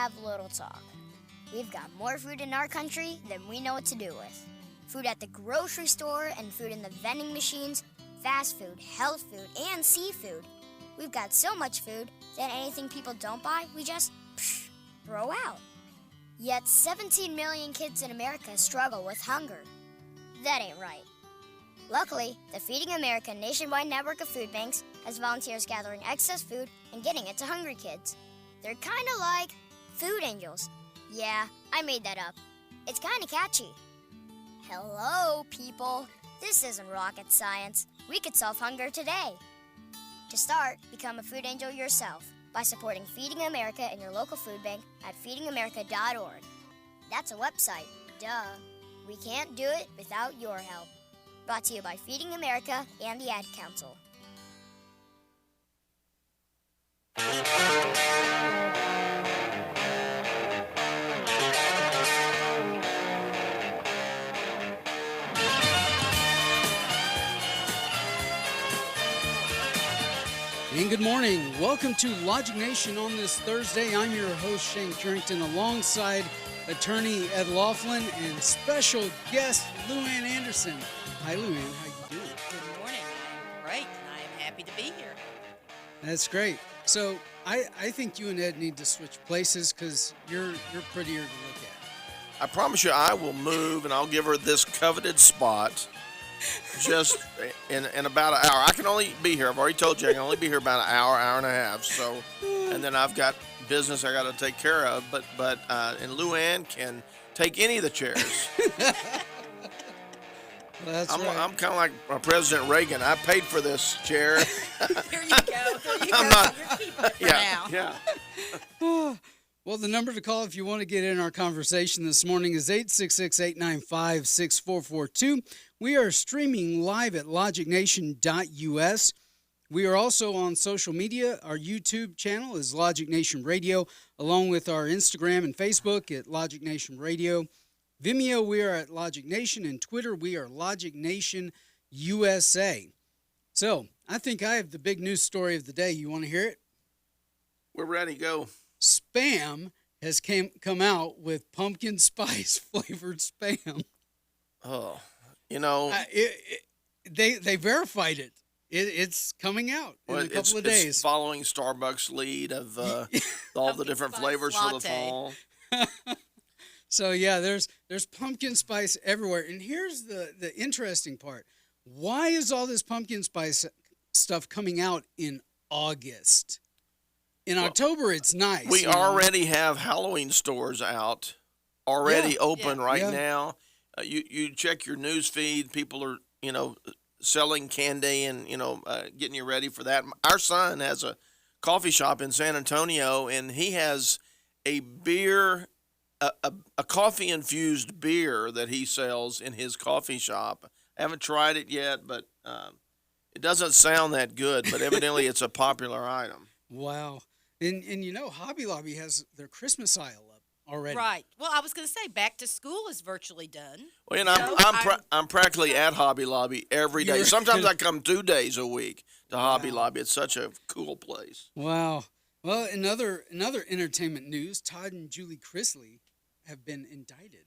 have little talk. We've got more food in our country than we know what to do with. Food at the grocery store and food in the vending machines, fast food, health food, and seafood. We've got so much food that anything people don't buy, we just throw out. Yet 17 million kids in America struggle with hunger. That ain't right. Luckily, the Feeding America nationwide network of food banks has volunteers gathering excess food and getting it to hungry kids. They're kind of like food angels. Yeah, I made that up. It's kind of catchy. Hello, people. This isn't rocket science. We could solve hunger today. To start, become a food angel yourself by supporting Feeding America in your local food bank at feedingamerica.org. That's a website, duh. We can't do it without your help. Brought to you by Feeding America and the Ad Council. And good morning. Welcome to Logic Nation on this Thursday. I'm your host, Shane Carrington, alongside attorney Ed Laughlin and special guest Lou Ann Anderson. Hi, Lou Ann. How you doing? Good morning. I'm great, and I'm happy to be here. That's great. So I think you and Ed need to switch places because you're prettier to look at. I promise you I will move, and I'll give her this coveted spot just in about an hour. I can only be here. I've already told you I can only be here about an hour, hour and a half. So, and then I've got business I got to take care of. But and Lou Ann can take any of the chairs. Well, I'm kind of like President Reagan. I paid for this chair. There you go. I'm not. You're keeping it for now. Yeah. Well, the number to call if you want to get in our conversation this morning is 866-895-6442. We are streaming live at logicnation.us. We are also on social media. Our YouTube channel is Logic Nation Radio, along with our Instagram and Facebook at Logic Nation Radio. Vimeo, we are at Logic Nation, and Twitter, we are Logic Nation USA. So, I think I have the big news story of the day. You want to hear it? We're ready. Go. Spam has come out with pumpkin spice flavored Spam. Oh, you know. They verified it. It's coming out in a couple of days. It's following Starbucks' lead of all the different flavors for the fall. So yeah, there's pumpkin spice everywhere. And here's the interesting part. Why is all this pumpkin spice stuff coming out in August? In October, it's nice. We already have Halloween stores out, already open right Yeah. now. You check your news feed. People are, selling candy and, getting you ready for that. Our son has a coffee shop in San Antonio, and he has a beer, a coffee-infused beer that he sells in his coffee shop. I haven't tried it yet, but it doesn't sound that good, but evidently it's a popular item. Wow. And Hobby Lobby has their Christmas aisle up already. Right. Well, I was going to say, back to school is virtually done. Well, and I'm practically at Hobby Lobby every day. Sometimes I come 2 days a week to Hobby Lobby. It's such a cool place. Wow. Well, another entertainment news, Todd and Julie Chrisley have been indicted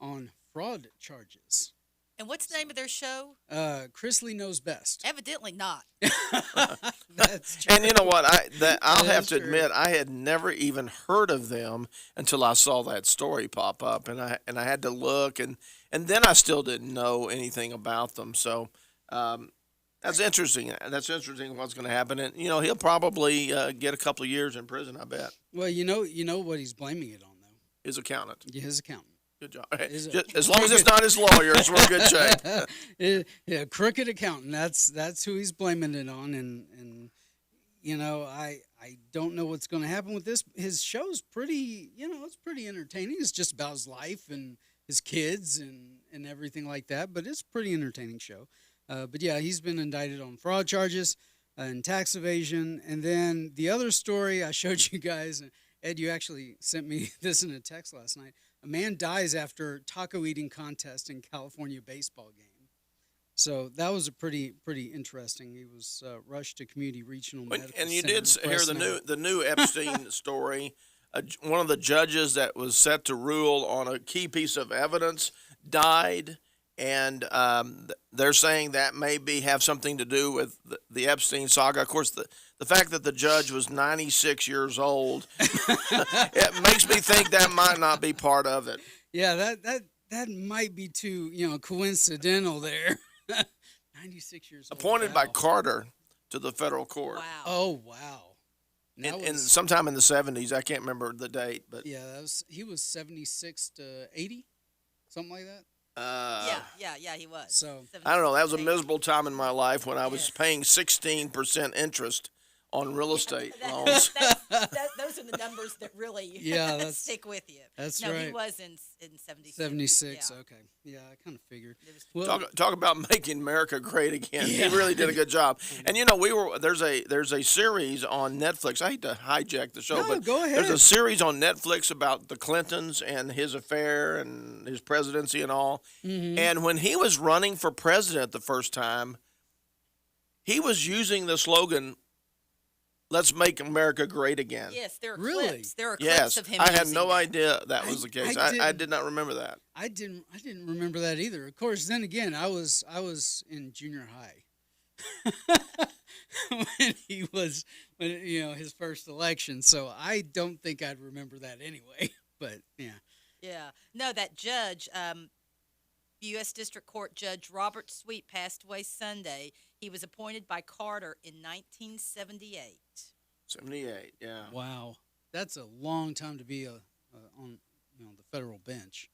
on fraud charges. And what's the name of their show? Chrisley Knows Best. Evidently not. That's true. And you know what? I'll have to admit, I had never even heard of them until I saw that story pop up, and I had to look, and then I still didn't know anything about them. So that's interesting. That's interesting. What's going to happen? And he'll probably get a couple of years in prison. I bet. Well, you know what he's blaming it on, though. His accountant. Yeah, his accountant. Good job. As long as it's not his lawyers, we're in good shape. Yeah, crooked accountant. That's who he's blaming it on, and I don't know what's going to happen with this. His show's pretty, it's pretty entertaining. It's just about his life and his kids and everything like that. But it's a pretty entertaining show. But yeah, he's been indicted on fraud charges and tax evasion. And then the other story I showed you guys, Ed, you actually sent me this in a text last night. A man dies after taco eating contest in California baseball game. So that was a pretty interesting. He was rushed to Community Regional Medical And you Center did hear the new Epstein story. one of the judges that was set to rule on a key piece of evidence died, and they're saying that maybe have something to do with the Epstein saga. Of course, the fact that the judge was 96 years old, it makes me think that might not be part of it. Yeah, that might be too, coincidental there. 96 years old. Appointed by wow. Carter to the federal court. Wow. Oh, wow. In sometime in the 70s. I can't remember the date, but Yeah, he was 76 to 80, something like that. Yeah, he was. So, I don't know. That was a 76. miserable time in my life when I was Yes. paying 16% interest on real estate loans. Those are the numbers that really Yeah, that's- stick with you. that's no, he right. was in 76. 76. Yeah. Okay. Yeah, I kind of figured. It was- Well, Talk about making America great again. Yeah. He really did a good job. And there's a series on Netflix. I hate to hijack the show, No, but go ahead. there's a series on Netflix about the Clintons and his affair and his presidency and all. Mm-hmm. And when he was running for president the first time, he was using the slogan, "Let's make America great again." Yes, there are Really? clips. There are clips Yes, of him. I had using no that. idea that was the case. I didn't- did not remember that. I didn't remember that either. Of course, then again, I was in junior high when his first election. So I don't think I'd remember that anyway. But yeah. Yeah. No, that judge, U.S. District Court Judge Robert Sweet passed away Sunday. He was appointed by Carter in 1978. 78, yeah. Wow, that's a long time to be on the federal bench.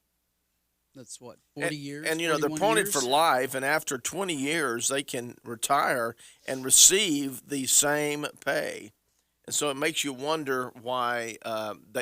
That's what 40 years. And they're 41 appointed years? for life, and after 20 years, they can retire and receive the same pay. And so it makes you wonder why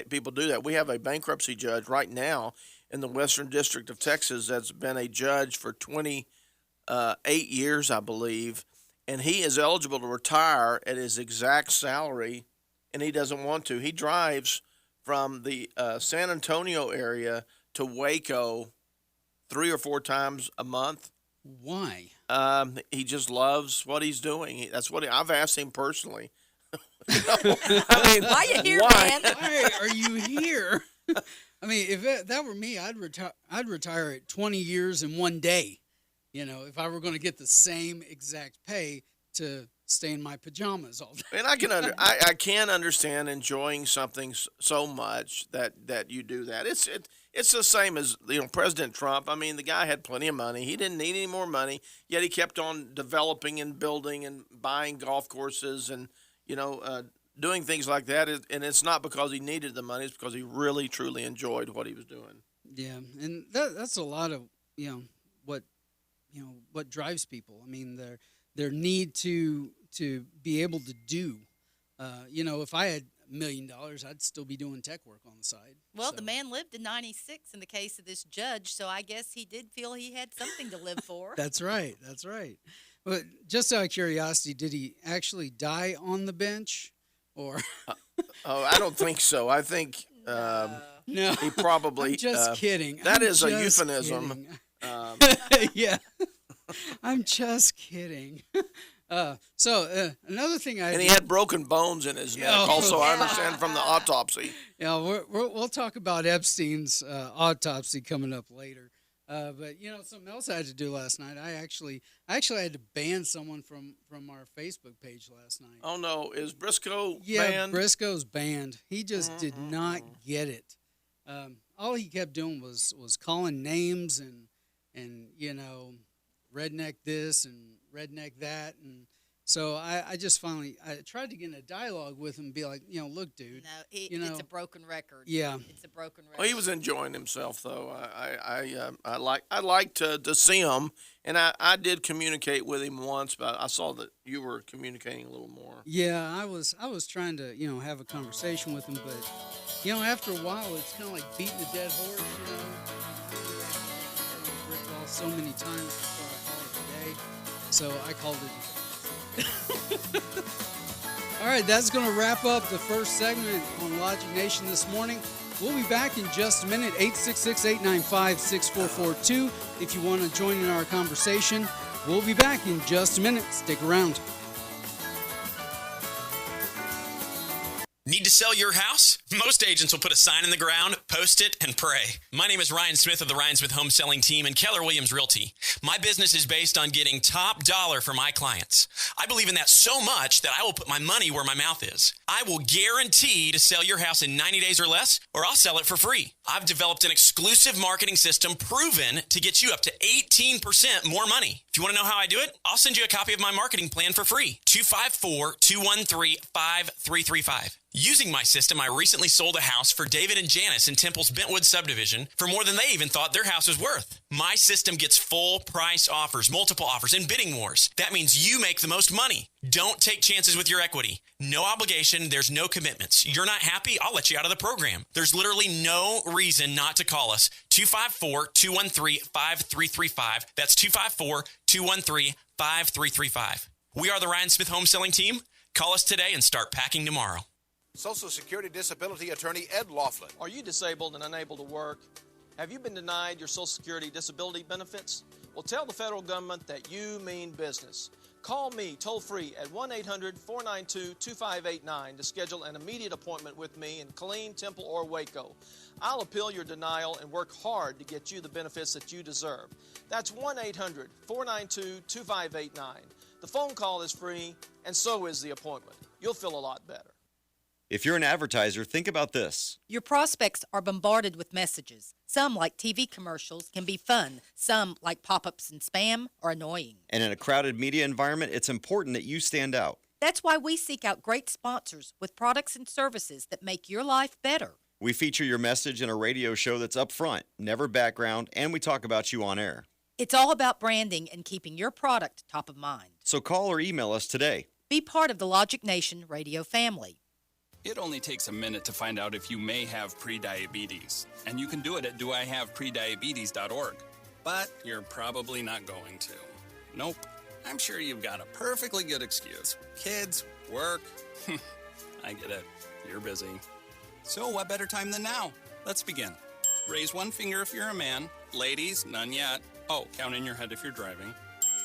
people do that. We have a bankruptcy judge right now in the Western District of Texas that's been a judge for 28 years, I believe, and he is eligible to retire at his exact salary, and he doesn't want to. He drives from the San Antonio area to Waco 3 or 4 times a month. Why? He just loves what he's doing. That's what I've asked him personally. I mean, Why you here, why? man? Why are you here? I mean, if that were me, I'd retire at 20 years in one day. If I were going to get the same exact pay to stay in my pajamas all day. And I can understand enjoying something so much that you do that. It's the same as President Trump. I mean, the guy had plenty of money. He didn't need any more money. Yet he kept on developing and building and buying golf courses and doing things like that. And it's not because he needed the money. It's because he really truly enjoyed what he was doing. Yeah, and that's a lot of what drives people. I mean, their need to be able to do. If I had $1 million, I'd still be doing tech work on the side. Well, So- the man lived to 96 in the case of this judge, so I guess he did feel he had something to live for. That's right. That's right. But just out of curiosity, did he actually die on the bench, or Oh, I don't think so. I think no? he probably I'm just kidding. that I'm is a just euphemism. kidding. Yeah, I'm just kidding. Another thing And he had broken bones in his neck. Oh. Also, I Yeah. understand from the autopsy. we'll talk about Epstein's autopsy coming up later. But something else I had to do last night. I actually had to ban someone from our Facebook page last night. Oh no, is Briscoe Yeah, banned? Briscoe's banned. He just did not get it. All he kept doing was calling names and redneck this and redneck that, and so I just finally tried to get in a dialogue with him and be like, look, dude. No, it's a broken record. Yeah. It's a broken record. Well, he was enjoying himself though. I like to see him, and I did communicate with him once, but I saw that you were communicating a little more. Yeah, I was trying to have a conversation with him, but after a while it's kind of like beating a dead horse. Brick wall so many times before I call it a day, so I called it. All right, that's going to wrap up the first segment on Logic Nation this morning. We'll be back in just a minute, 866-895-6442. If you want to join in our conversation, we'll be back in just a minute. Stick around. Need to sell your house? Most agents will put a sign in the ground, post it, and pray. My name is Ryan Smith of the Ryan Smith Home Selling Team and Keller Williams Realty. My business is based on getting top dollar for my clients. I believe in that so much that I will put my money where my mouth is. I will guarantee to sell your house in 90 days or less, or I'll sell it for free. I've developed an exclusive marketing system proven to get you up to 18% more money. If you want to know how I do it, I'll send you a copy of my marketing plan for free. 254-213-5335. Using my system, I recently sold a house for David and Janice in Temple's Bentwood subdivision for more than they even thought their house was worth. My system gets full price offers, multiple offers, and bidding wars. That means you make the most money. Don't take chances with your equity. No obligation. There's no commitments. You're not happy? I'll let you out of the program. There's literally no reason not to call us. 254-213-5335. That's 254-213-5335. We are the Ryan Smith Home Selling Team. Call us today and start packing tomorrow. Social Security Disability Attorney Ed Laughlin. Are you disabled and unable to work? Have you been denied your Social Security disability benefits? Well, tell the federal government that you mean business. Call me toll-free at 1-800-492-2589 to schedule an immediate appointment with me in Killeen, Temple, or Waco. I'll appeal your denial and work hard to get you the benefits that you deserve. That's 1-800-492-2589. The phone call is free, and so is the appointment. You'll feel a lot better. If you're an advertiser, think about this. Your prospects are bombarded with messages. Some, like TV commercials, can be fun. Some, like pop-ups and spam, are annoying. And in a crowded media environment, it's important that you stand out. That's why we seek out great sponsors with products and services that make your life better. We feature your message in a radio show that's upfront, never background, and we talk about you on air. It's all about branding and keeping your product top of mind. So call or email us today. Be part of the Logic Nation radio family. It only takes a minute to find out if you may have prediabetes, and you can do it at doihaveprediabetes.org. But you're probably not going to. Nope. I'm sure you've got a perfectly good excuse. Kids, work. I get it. You're busy. So what better time than now? Let's begin. Raise one finger if you're a man. Ladies, none yet. Oh, count in your head if you're driving.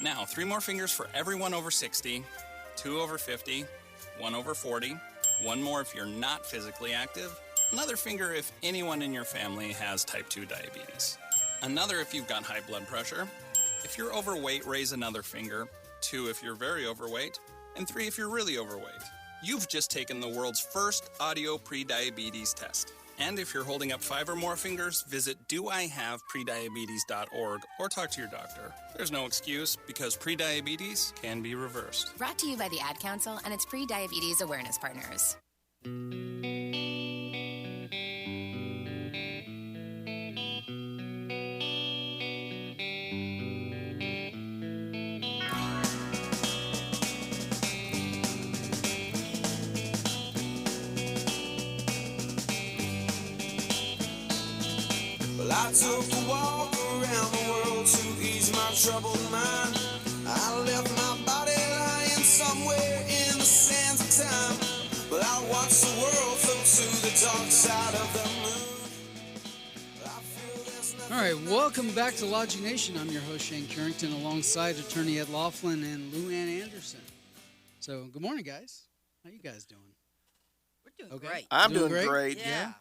Now, 3 more fingers for everyone over 60, 2 over 50, 1 over 40, 1 more if you're not physically active, another finger if anyone in your family has type 2 diabetes, another if you've got high blood pressure. If you're overweight, raise another finger, 2 if you're very overweight, and 3 if you're really overweight. You've just taken the world's first audio prediabetes test. And if you're holding up 5 or more fingers, visit doihaveprediabetes.org or talk to your doctor. There's no excuse because prediabetes can be reversed. Brought to you by the Ad Council and its pre-diabetes awareness partners. I took a walk around the world to ease my troubled mind. I left my body lying somewhere in the sands of time. But I watched the world float to the dark side of the moon. All right, welcome back to Logic Nation. I'm your host, Shane Carrington, alongside attorney Ed Laughlin and Lou Ann Anderson. So, good morning, guys. How you guys doing? We're doing great. I'm doing great. Yeah.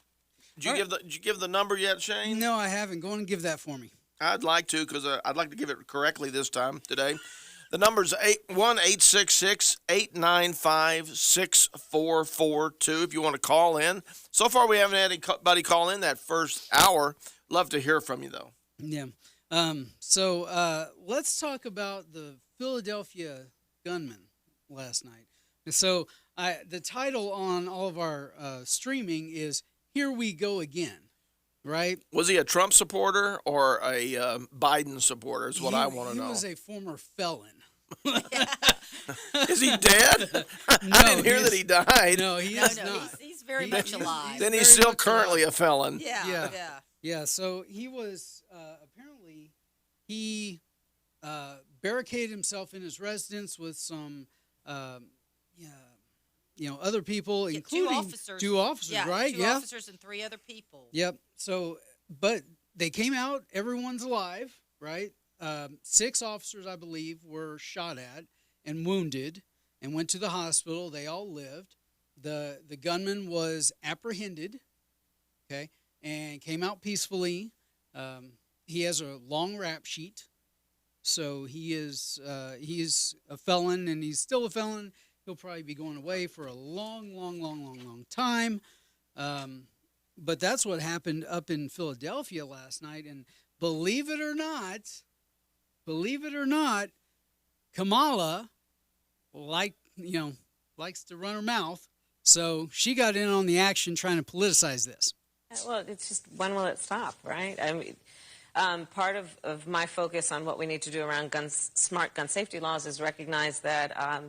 Did you give the number yet, Shane? No, I haven't. Go on and give that for me. I'd like to because I'd like to give it correctly this time today. The number's 1-866-895-6442 if you want to call in. So far, we haven't had anybody call in that first hour. Love to hear from you, though. Yeah. So let's talk about the Philadelphia gunman last night. So the title on all of our streaming is "Here We Go Again," right? Was he a Trump supporter or a Biden supporter is what I want to know. He was a former felon. Is he dead? No, I didn't hear that he died. No, he is not. He's very much alive. Then he's still currently a felon. Yeah, so he was, apparently, he barricaded himself in his residence with some, other people, including two officers, right? Two officers and 3 other people. Yep. So, but they came out. Everyone's alive, right? 6 officers, I believe, were shot at and wounded and went to the hospital. They all lived. the gunman was apprehended, okay, and came out peacefully. He has a long rap sheet, so he is a felon, and he's still a felon. He'll probably be going away for a long time. But that's what happened up in Philadelphia last night, and believe it or not, Kamala, likes to run her mouth, so she got in on the action trying to politicize this. Well, it's just, when will it stop, right? I mean, part of my focus on what we need to do around smart gun safety laws is recognize that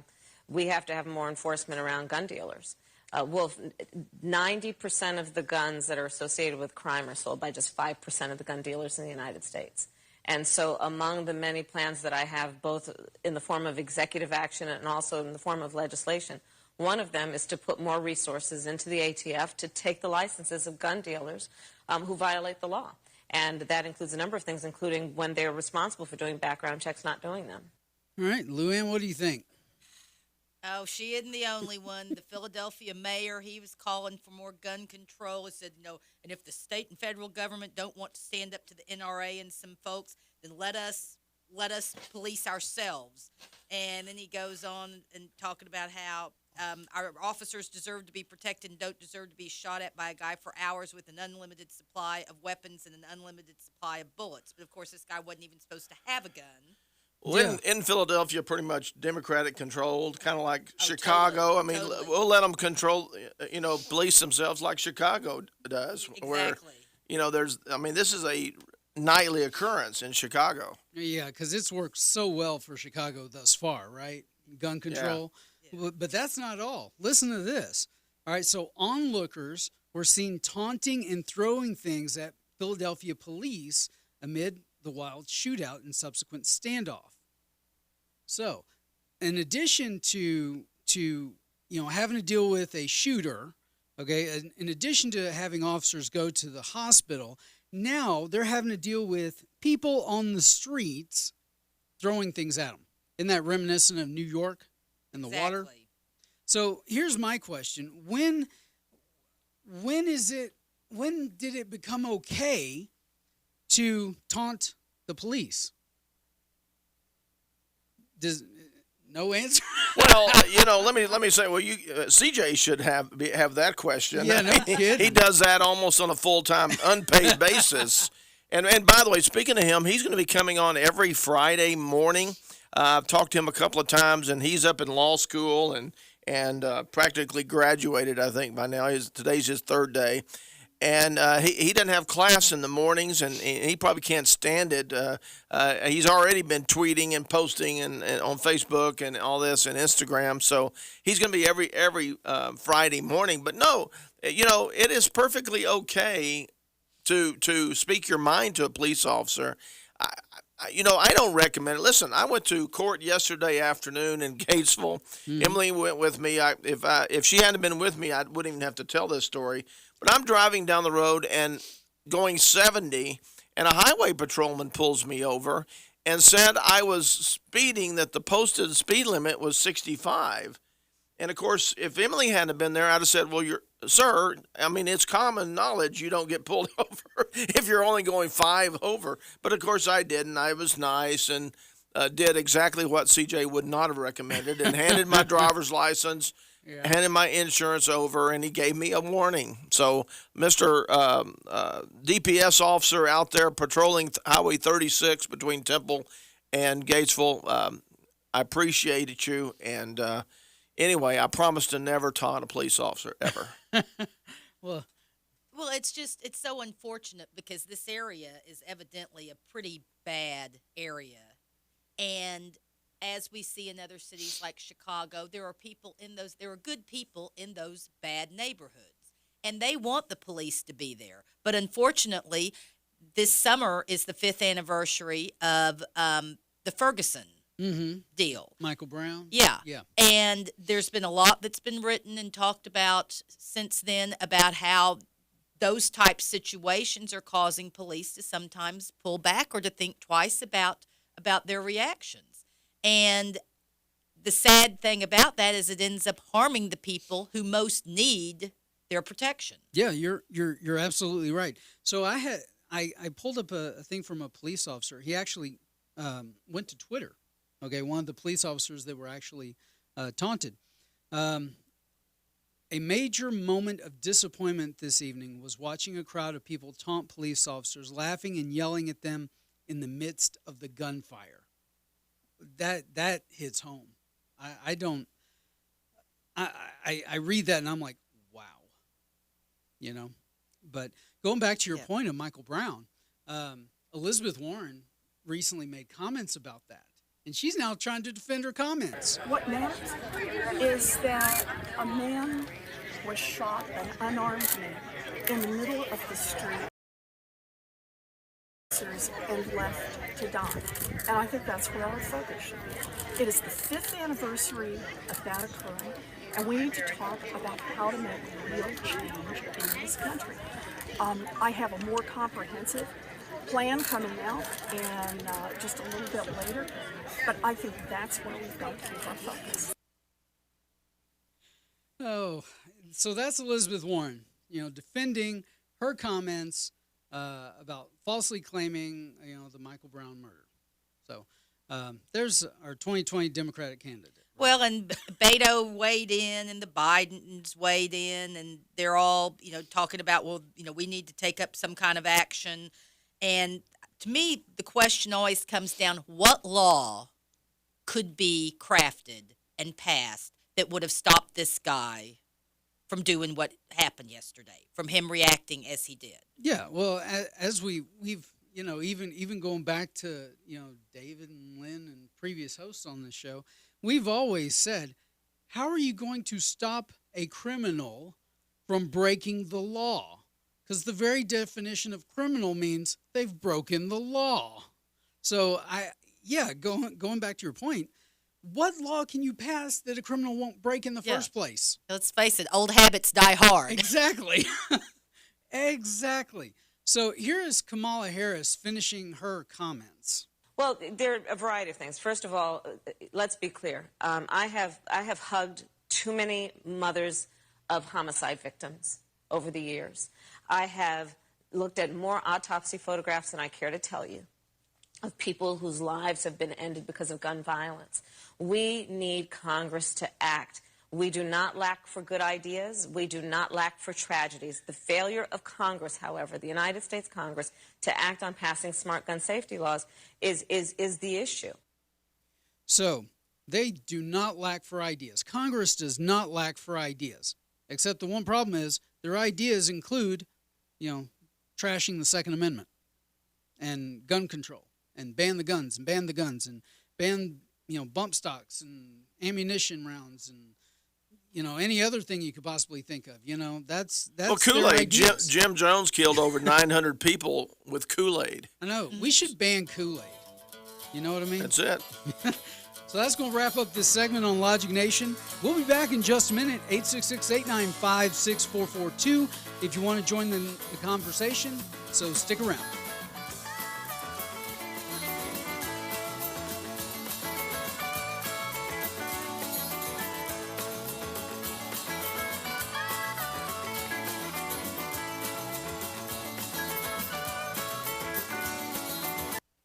we have to have more enforcement around gun dealers. 90% of the guns that are associated with crime are sold by just 5% of the gun dealers in the United States. And so among the many plans that I have, both in the form of executive action and also in the form of legislation, one of them is to put more resources into the ATF to take the licenses of gun dealers who violate the law. And that includes a number of things, including when they're responsible for doing background checks, not doing them. All right, Luann, what do you think? Oh, she isn't the only one. The Philadelphia mayor, he was calling for more gun control. He said, and if the state and federal government don't want to stand up to the NRA and some folks, then let us police ourselves. And then he goes on and talking about how our officers deserve to be protected and don't deserve to be shot at by a guy for hours with an unlimited supply of weapons and an unlimited supply of bullets. But, of course, this guy wasn't even supposed to have a gun. Well, in Philadelphia, pretty much Democratic controlled, kind of like Chicago. Totally, I mean, we'll let them control, police themselves like Chicago does. Exactly. Where, this is a nightly occurrence in Chicago. Yeah, because it's worked so well for Chicago thus far, right? Gun control. Yeah. But that's not all. Listen to this. All right, so onlookers were seen taunting and throwing things at Philadelphia police amid the wild shootout and subsequent standoff. So, in addition to having to deal with a shooter, okay, in addition to having officers go to the hospital, now they're having to deal with people on the streets throwing things at them. Isn't that reminiscent of New York and the water? So here's my question: when did it become okay to taunt the police? No answer. Well, let me say, CJ should have that question. Yeah, no kidding. He does that almost on a full-time, unpaid basis. And by the way, speaking of him, he's going to be coming on every Friday morning. I've talked to him a couple of times, and he's up in law school and practically graduated, I think, by now. Today's his third day. And he doesn't have class in the mornings, and he probably can't stand it. He's already been tweeting and posting and on Facebook and all this and Instagram. So he's going to be every Friday morning. But no, it is perfectly okay to speak your mind to a police officer. I don't recommend it. Listen, I went to court yesterday afternoon in Gatesville. Emily went with me. If she hadn't been with me, I wouldn't even have to tell this story. But I'm driving down the road and going 70, and a highway patrolman pulls me over and said I was speeding, that the posted speed limit was 65. And, of course, if Emily hadn't been there, I'd have said, well, sir, it's common knowledge you don't get pulled over if you're only going 5 over. But, of course, I didn't. I was nice and did exactly what CJ would not have recommended and handed my driver's license, handed my insurance over, and he gave me a warning. So, Mr. DPS officer out there patrolling Highway 36 between Temple and Gatesville, I appreciated you. And anyway, I promise to never taunt a police officer ever. Well, it's so unfortunate because this area is evidently a pretty bad area. And as we see in other cities like Chicago, there are good people in those bad neighborhoods, and they want the police to be there. But unfortunately, this summer is the 5th anniversary of the Ferguson deal. Michael Brown? Yeah. And there's been a lot that's been written and talked about since then about how those type situations are causing police to sometimes pull back or to think twice about their reactions. And the sad thing about that is it ends up harming the people who most need their protection. Yeah, you're absolutely right. So I pulled up a thing from a police officer. He actually went to Twitter. Okay, one of the police officers that were actually taunted. A major moment of disappointment this evening was watching a crowd of people taunt police officers, laughing and yelling at them in the midst of the gunfire. That hits home. I read that and I'm like, wow. You know, but going back to your point of Michael Brown, Elizabeth Warren recently made comments about that, and she's now trying to defend her comments. What matters is that a man was shot, an unarmed man, in the middle of the street and left to die. And I think that's where our focus should be. It is the 5th anniversary of that occurring, and we need to talk about how to make real change in this country. I have a more comprehensive plan coming out and just a little bit later, but I think that's where we've got to keep our focus. Oh, so that's Elizabeth Warren, defending her comments about falsely claiming, the Michael Brown murder. So there's our 2020 Democratic candidate. Well, and Beto weighed in, and the Bidens weighed in, and they're all, talking about, we need to take up some kind of action. And to me, the question always comes down, what law could be crafted and passed that would have stopped this guy from doing what happened yesterday, from him reacting as he did? Yeah, well, as we've even going back to David and Lynn and previous hosts on this show, we've always said, how are you going to stop a criminal from breaking the law? Because the very definition of criminal means they've broken the law. So going back to your point, what law can you pass that a criminal won't break in the first place? Let's face it, old habits die hard. Exactly. Exactly. So here is Kamala Harris finishing her comments. Well, there are a variety of things. First of all, let's be clear. I have hugged too many mothers of homicide victims over the years. I have looked at more autopsy photographs than I care to tell you of people whose lives have been ended because of gun violence. We need Congress to act. We do not lack for good ideas. We do not lack for tragedies. The failure of Congress, however, the United States Congress, to act on passing smart gun safety laws is the issue. So they do not lack for ideas. Congress does not lack for ideas, except the one problem is their ideas include, trashing the Second Amendment and gun control and ban the guns and ban, bump stocks and ammunition rounds and, any other thing you could possibly think of. That's well, Kool-Aid. Jim Jones killed over 900 people with Kool-Aid. I know. We should ban Kool-Aid. You know what I mean? That's it. So that's going to wrap up this segment on Logic Nation. We'll be back in just a minute, 866-895-6442, if you want to join the conversation. So stick around.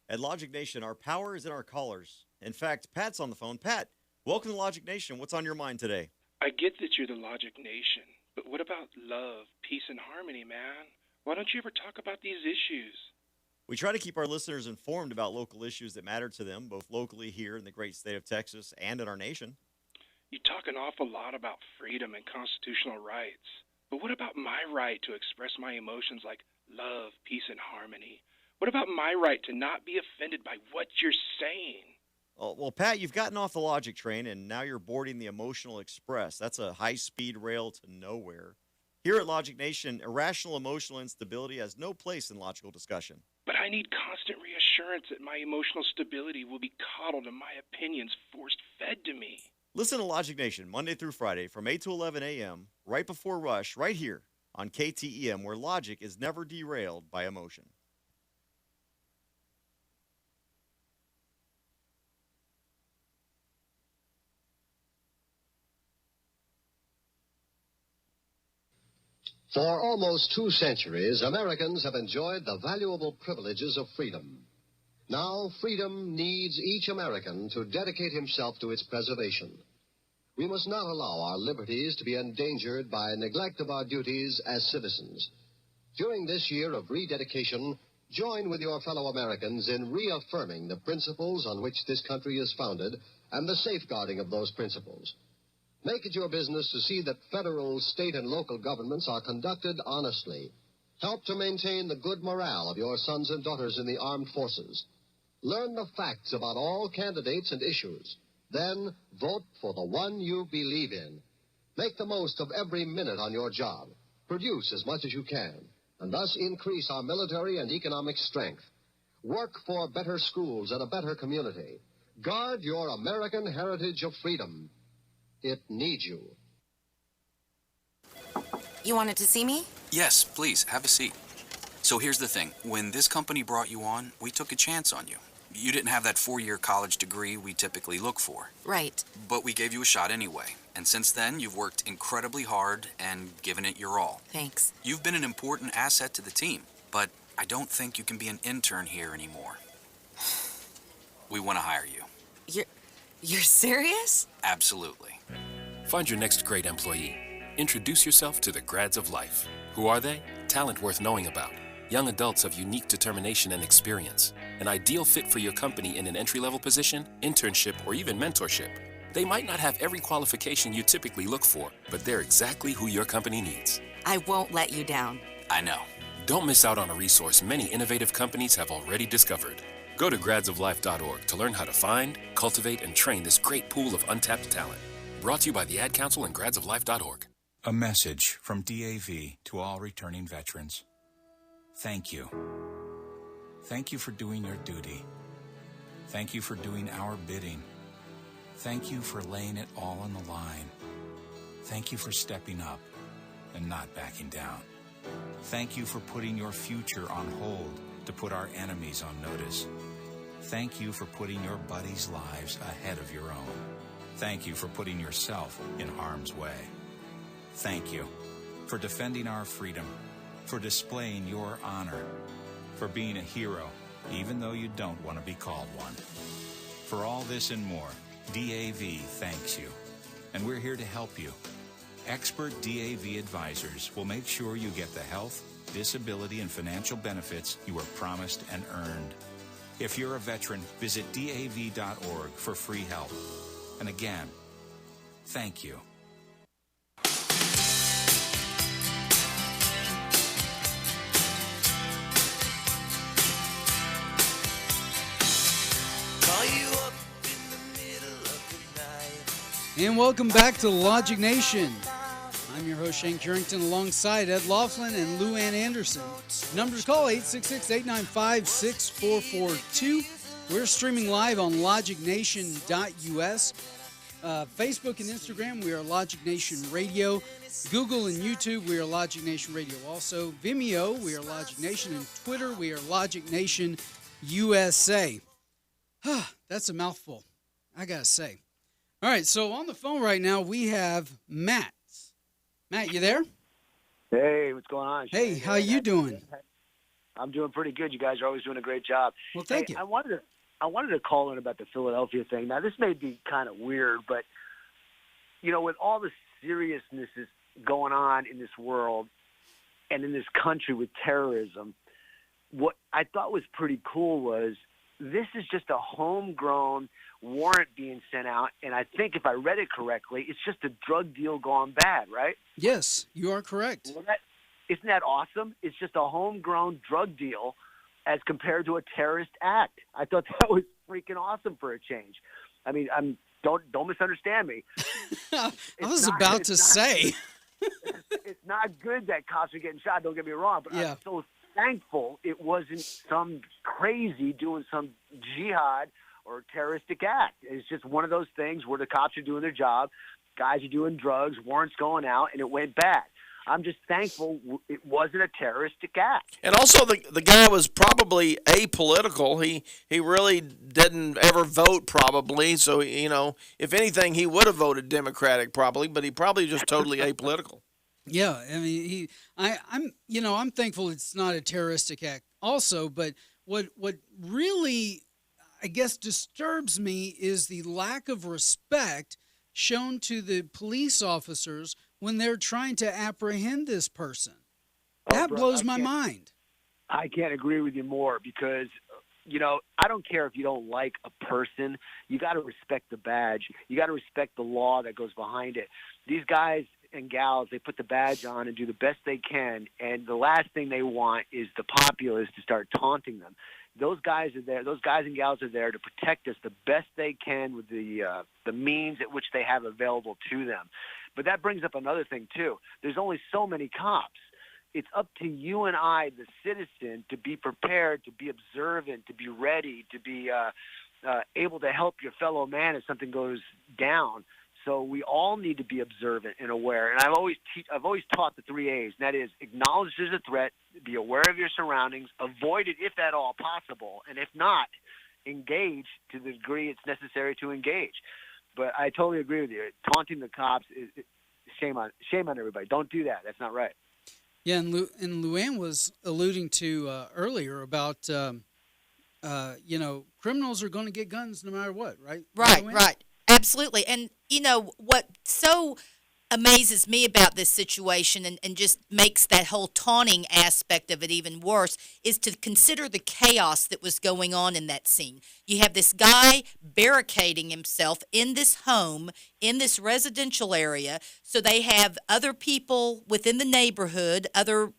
At Logic Nation, our power is in our callers. In fact, Pat's on the phone. Pat, welcome to Logic Nation. What's on your mind today? I get that you're the Logic Nation, but what about love, peace, and harmony, man? Why don't you ever talk about these issues? We try to keep our listeners informed about local issues that matter to them, both locally here in the great state of Texas and in our nation. You talk an awful lot about freedom and constitutional rights, but what about my right to express my emotions like love, peace, and harmony? What about my right to not be offended by what you're saying? Oh, well, Pat, you've gotten off the logic train, and now you're boarding the Emotional Express. That's a high-speed rail to nowhere. Here at Logic Nation, irrational emotional instability has no place in logical discussion. But I need constant reassurance that my emotional stability will be coddled and my opinions force-fed to me. Listen to Logic Nation Monday through Friday from 8 to 11 a.m., right before Rush, right here on KTEM, where logic is never derailed by emotion. For almost 2 centuries, Americans have enjoyed the valuable privileges of freedom. Now, freedom needs each American to dedicate himself to its preservation. We must not allow our liberties to be endangered by neglect of our duties as citizens. During this year of rededication, join with your fellow Americans in reaffirming the principles on which this country is founded and the safeguarding of those principles. Make it your business to see that federal, state, and local governments are conducted honestly. Help to maintain the good morale of your sons and daughters in the armed forces. Learn the facts about all candidates and issues. Then vote for the one you believe in. Make the most of every minute on your job. Produce as much as you can, and thus increase our military and economic strength. Work for better schools and a better community. Guard your American heritage of freedom. It needs you. You wanted to see me? Yes, please, have a seat. So here's the thing. When this company brought you on, we took a chance on you. You didn't have that 4-year college degree we typically look for. Right. But we gave you a shot anyway. And since then, you've worked incredibly hard and given it your all. Thanks. You've been an important asset to the team, but I don't think you can be an intern here anymore. We want to hire you. You're serious? Absolutely. Find your next great employee. Introduce yourself to the Grads of Life. Who are they? Talent worth knowing about. Young adults of unique determination and experience. An ideal fit for your company in an entry-level position, internship, or even mentorship. They might not have every qualification you typically look for, but they're exactly who your company needs. I won't let you down. I know. Don't miss out on a resource many innovative companies have already discovered. Go to gradsoflife.org to learn how to find, cultivate, and train this great pool of untapped talent. Brought to you by the Ad Council and gradsoflife.org. A message from DAV to all returning veterans. Thank you. Thank you for doing your duty. Thank you for doing our bidding. Thank you for laying it all on the line. Thank you for stepping up and not backing down. Thank you for putting your future on hold to put our enemies on notice. Thank you for putting your buddies' lives ahead of your own. Thank you for putting yourself in harm's way. Thank you for defending our freedom, for displaying your honor, for being a hero, even though you don't want to be called one. For all this and more, DAV thanks you, and we're here to help you. Expert DAV advisors will make sure you get the health, disability, and financial benefits you were promised and earned. If you're a veteran, visit DAV.org for free help. And again, thank you. And welcome back to Logic Nation. I'm your host, Shane Currington, alongside Ed Laughlin and Lou Ann Anderson. Numbers call 866-895-6442. We're streaming live on logicnation.us. Facebook and Instagram, we are Logic Nation Radio. Google and YouTube, we are Logic Nation Radio also. Vimeo, we are Logic Nation. And Twitter, we are Logic Nation USA. That's a mouthful, I gotta say. All right, so on the phone right now, we have Matt. Matt, you there? Hey, what's going on? Hey, how you doing? I'm doing pretty good. You guys are always doing a great job. Well, thank you. I wanted to call in about the Philadelphia thing. Now, this may be kind of weird, but, you know, with all the seriousness is going on in this world and in this country with terrorism, what I thought was pretty cool was this is just a homegrown warrant being sent out, and I think if I read it correctly, it's just a drug deal gone bad, right? Yes, you are correct. Well, isn't that awesome? It's just a homegrown drug deal as compared to a terrorist act. I thought that was freaking awesome for a change. I mean, don't misunderstand me. I was about to say. It's not good that cops are getting shot, don't get me wrong, but yeah. I'm so thankful it wasn't some crazy doing some jihad or terroristic act. It's just one of those things where the cops are doing their job, guys are doing drugs, warrants going out, and it went bad. I'm just thankful it wasn't a terroristic act. And also, the guy was probably apolitical. He really didn't ever vote, probably. So, you know, if anything, he would have voted Democratic, probably, but he probably just totally apolitical. Yeah, I mean, I'm thankful it's not a terroristic act also, but what really, I guess, disturbs me is the lack of respect shown to the police officers when they're trying to apprehend this person. That brother, blows my mind. I can't agree with you more because, I don't care if you don't like a person. You got to respect the badge. You got to respect the law that goes behind it. These guys and gals, they put the badge on and do the best they can, and the last thing they want is the populace to start taunting them. Those guys are there. Those guys and gals are there to protect us the best they can with the means at which they have available to them. But that brings up another thing too. There's only so many cops. It's up to you and I, the citizen, to be prepared, to be observant, to be ready, to be able to help your fellow man if something goes down. So we all need to be observant and aware. And I've always taught the 3 A's, and that is acknowledge there's a threat, be aware of your surroundings, avoid it if at all possible, and if not, engage to the degree it's necessary to engage. But I totally agree with you. Taunting the cops is shame on everybody. Don't do that. That's not right. Yeah, and Luann was alluding to earlier about, criminals are going to get guns no matter what, right? Right. Absolutely. And, what so amazes me about this situation and just makes that whole taunting aspect of it even worse is to consider the chaos that was going on in that scene. You have this guy barricading himself in this home, in this residential area, so they have other people within the neighborhood, other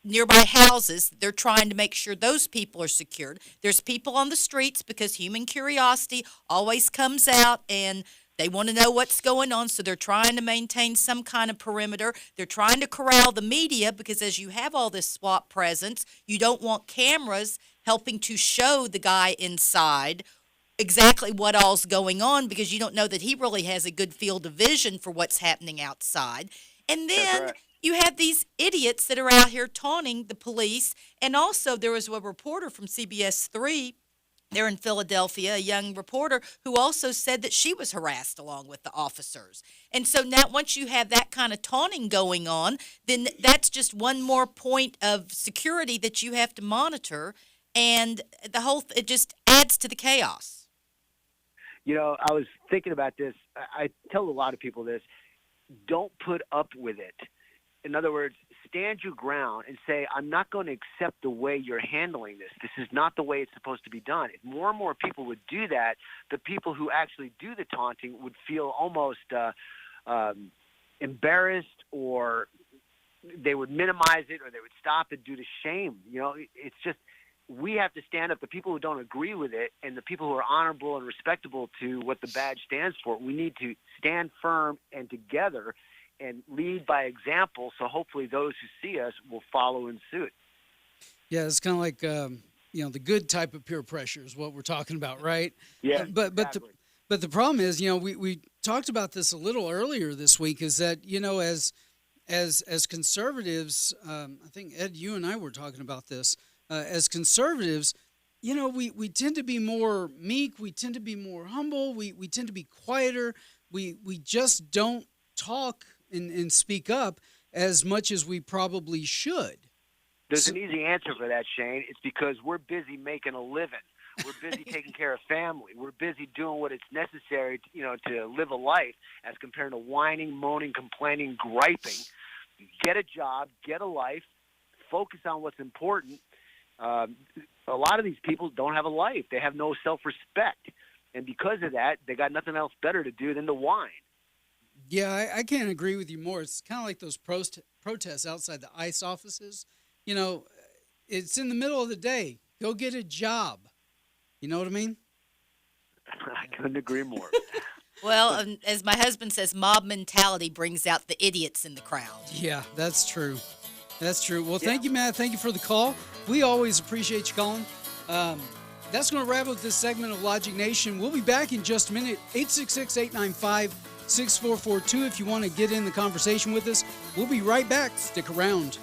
nearby houses. They're trying to make sure those people are secured. There's people on the streets because human curiosity always comes out and they want to know what's going on, so they're trying to maintain some kind of perimeter. They're trying to corral the media because as you have all this SWAT presence, you don't want cameras helping to show the guy inside exactly what all's going on because you don't know that he really has a good field of vision for what's happening outside. And then you have these idiots that are out here taunting the police. And also there was a reporter from CBS 3 there in Philadelphia, a young reporter, who also said that she was harassed along with the officers. And so now once you have that kind of taunting going on, then that's just one more point of security that you have to monitor. And it just adds to the chaos. I was thinking about this. I tell a lot of people this. Don't put up with it. In other words, stand your ground and say, I'm not going to accept the way you're handling this. This is not the way it's supposed to be done. If more and more people would do that, the people who actually do the taunting would feel almost embarrassed, or they would minimize it, or they would stop it due to shame. It's just, we have to stand up. The people who don't agree with it and the people who are honorable and respectable to what the badge stands for, we need to stand firm and together and lead by example, so hopefully those who see us will follow in suit. Yeah, it's kind of like the good type of peer pressure is what we're talking about, right? Yeah, exactly. But the problem is, we talked about this a little earlier this week, is that as conservatives, I think Ed, you and I were talking about this. As conservatives, we tend to be more meek, we tend to be more humble, we tend to be quieter, we just don't talk and speak up as much as we probably should. There's an easy answer for that, Shane. It's because we're busy making a living. We're busy taking care of family. We're busy doing what it's necessary to live a life, as compared to whining, moaning, complaining, griping. Get a job, get a life, focus on what's important. A lot of these people don't have a life. They have no self-respect. And because of that, they got nothing else better to do than to whine. Yeah, I can't agree with you more. It's kind of like those protests outside the ICE offices. It's in the middle of the day. Go get a job. You know what I mean? I couldn't agree more. Well, as my husband says, mob mentality brings out the idiots in the crowd. Yeah, that's true. That's true. Well, thank you, Matt. Thank you for the call. We always appreciate you calling. That's going to wrap up this segment of Logic Nation. We'll be back in just a minute. 866-895-6442 if you want to get in the conversation with us. We'll be right back. Stick around.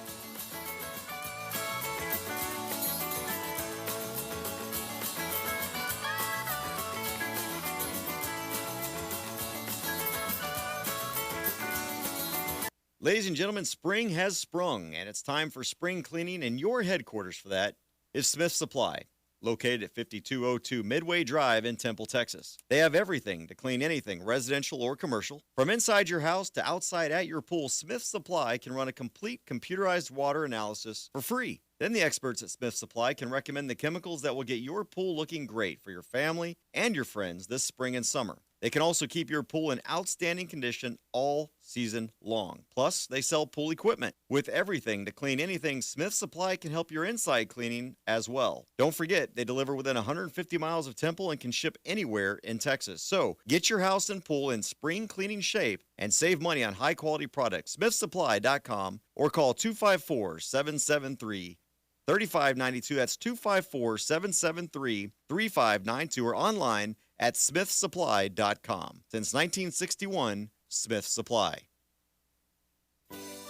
Ladies and gentlemen, spring has sprung, and it's time for spring cleaning, and your headquarters for that is Smith Supply, located at 5202 Midway Drive in Temple, Texas. They have everything to clean anything, residential or commercial. From inside your house to outside at your pool, Smith Supply can run a complete computerized water analysis for free. Then the experts at Smith Supply can recommend the chemicals that will get your pool looking great for your family and your friends this spring and summer. They can also keep your pool in outstanding condition all season long. Plus, they sell pool equipment. With everything to clean anything, Smith Supply can help your inside cleaning as well. Don't forget, they deliver within 150 miles of Temple and can ship anywhere in Texas. So, get your house and pool in spring cleaning shape and save money on high-quality products. SmithSupply.com or call 254-773-3592. That's 254-773-3592 or online at smithsupply.com. Since 1961, Smith Supply.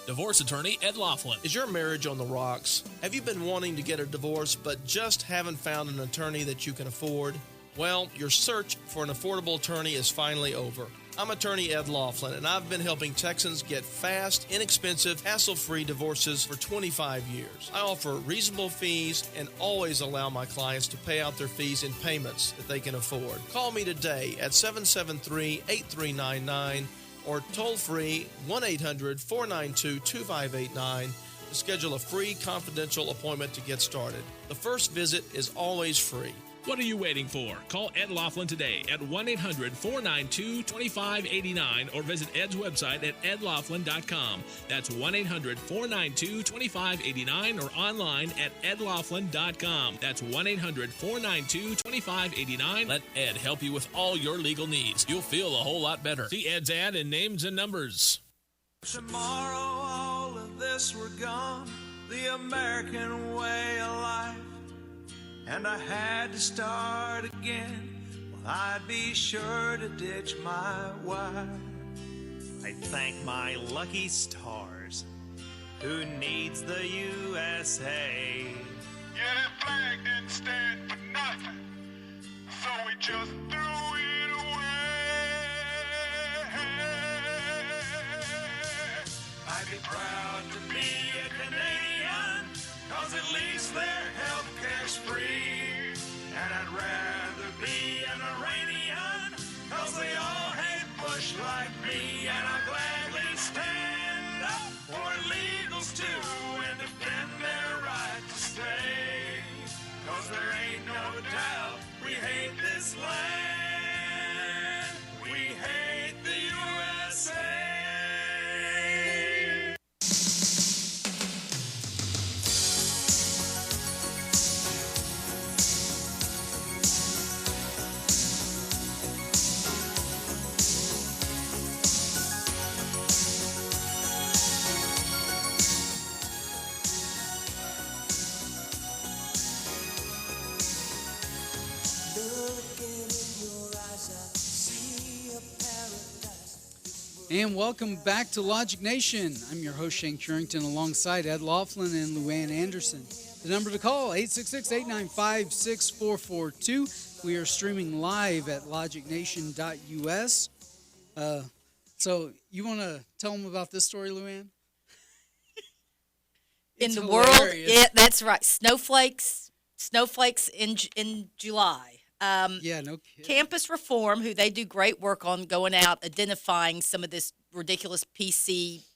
Divorce attorney Ed Laughlin. Is your marriage on the rocks? Have you been wanting to get a divorce but just haven't found an attorney that you can afford? Well, your search for an affordable attorney is finally over. I'm attorney Ed Laughlin, and I've been helping Texans get fast, inexpensive, hassle-free divorces for 25 years. I offer reasonable fees and always allow my clients to pay out their fees in payments that they can afford. Call me today at 773-8399 or toll-free 1-800-492-2589 to schedule a free confidential appointment to get started. The first visit is always free. What are you waiting for? Call Ed Laughlin today at 1-800-492-2589 or visit Ed's website at edlaughlin.com. That's 1-800-492-2589 or online at edlaughlin.com. That's 1-800-492-2589. Let Ed help you with all your legal needs. You'll feel a whole lot better. See Ed's ad in Names and Numbers. Tomorrow all of this were gone, the American way of life, and I had to start again, well, I'd be sure to ditch my wife. I'd thank my lucky stars. Who needs the USA? Yeah, that flag didn't stand for nothing, so we just threw it away. I'd be proud to be a Canadian, 'cause at least their health care's free. And I'd rather be an Iranian, 'cause they all hate Bush like me. And I'd gladly stand up for illegals too and defend their right to stay. 'Cause there ain't no doubt we hate this land. We hate the USA. And welcome back to Logic Nation. I'm your host, Shane Curington, alongside Ed Laughlin and Luann Anderson. The number to call, 866-895-6442. We are streaming live at logicnation.us. So you want to tell them about this story, Luann? In the world, yeah, that's right. Snowflakes in July. Yeah, no kidding. Campus Reform, who they do great work on going out identifying some of this ridiculous PC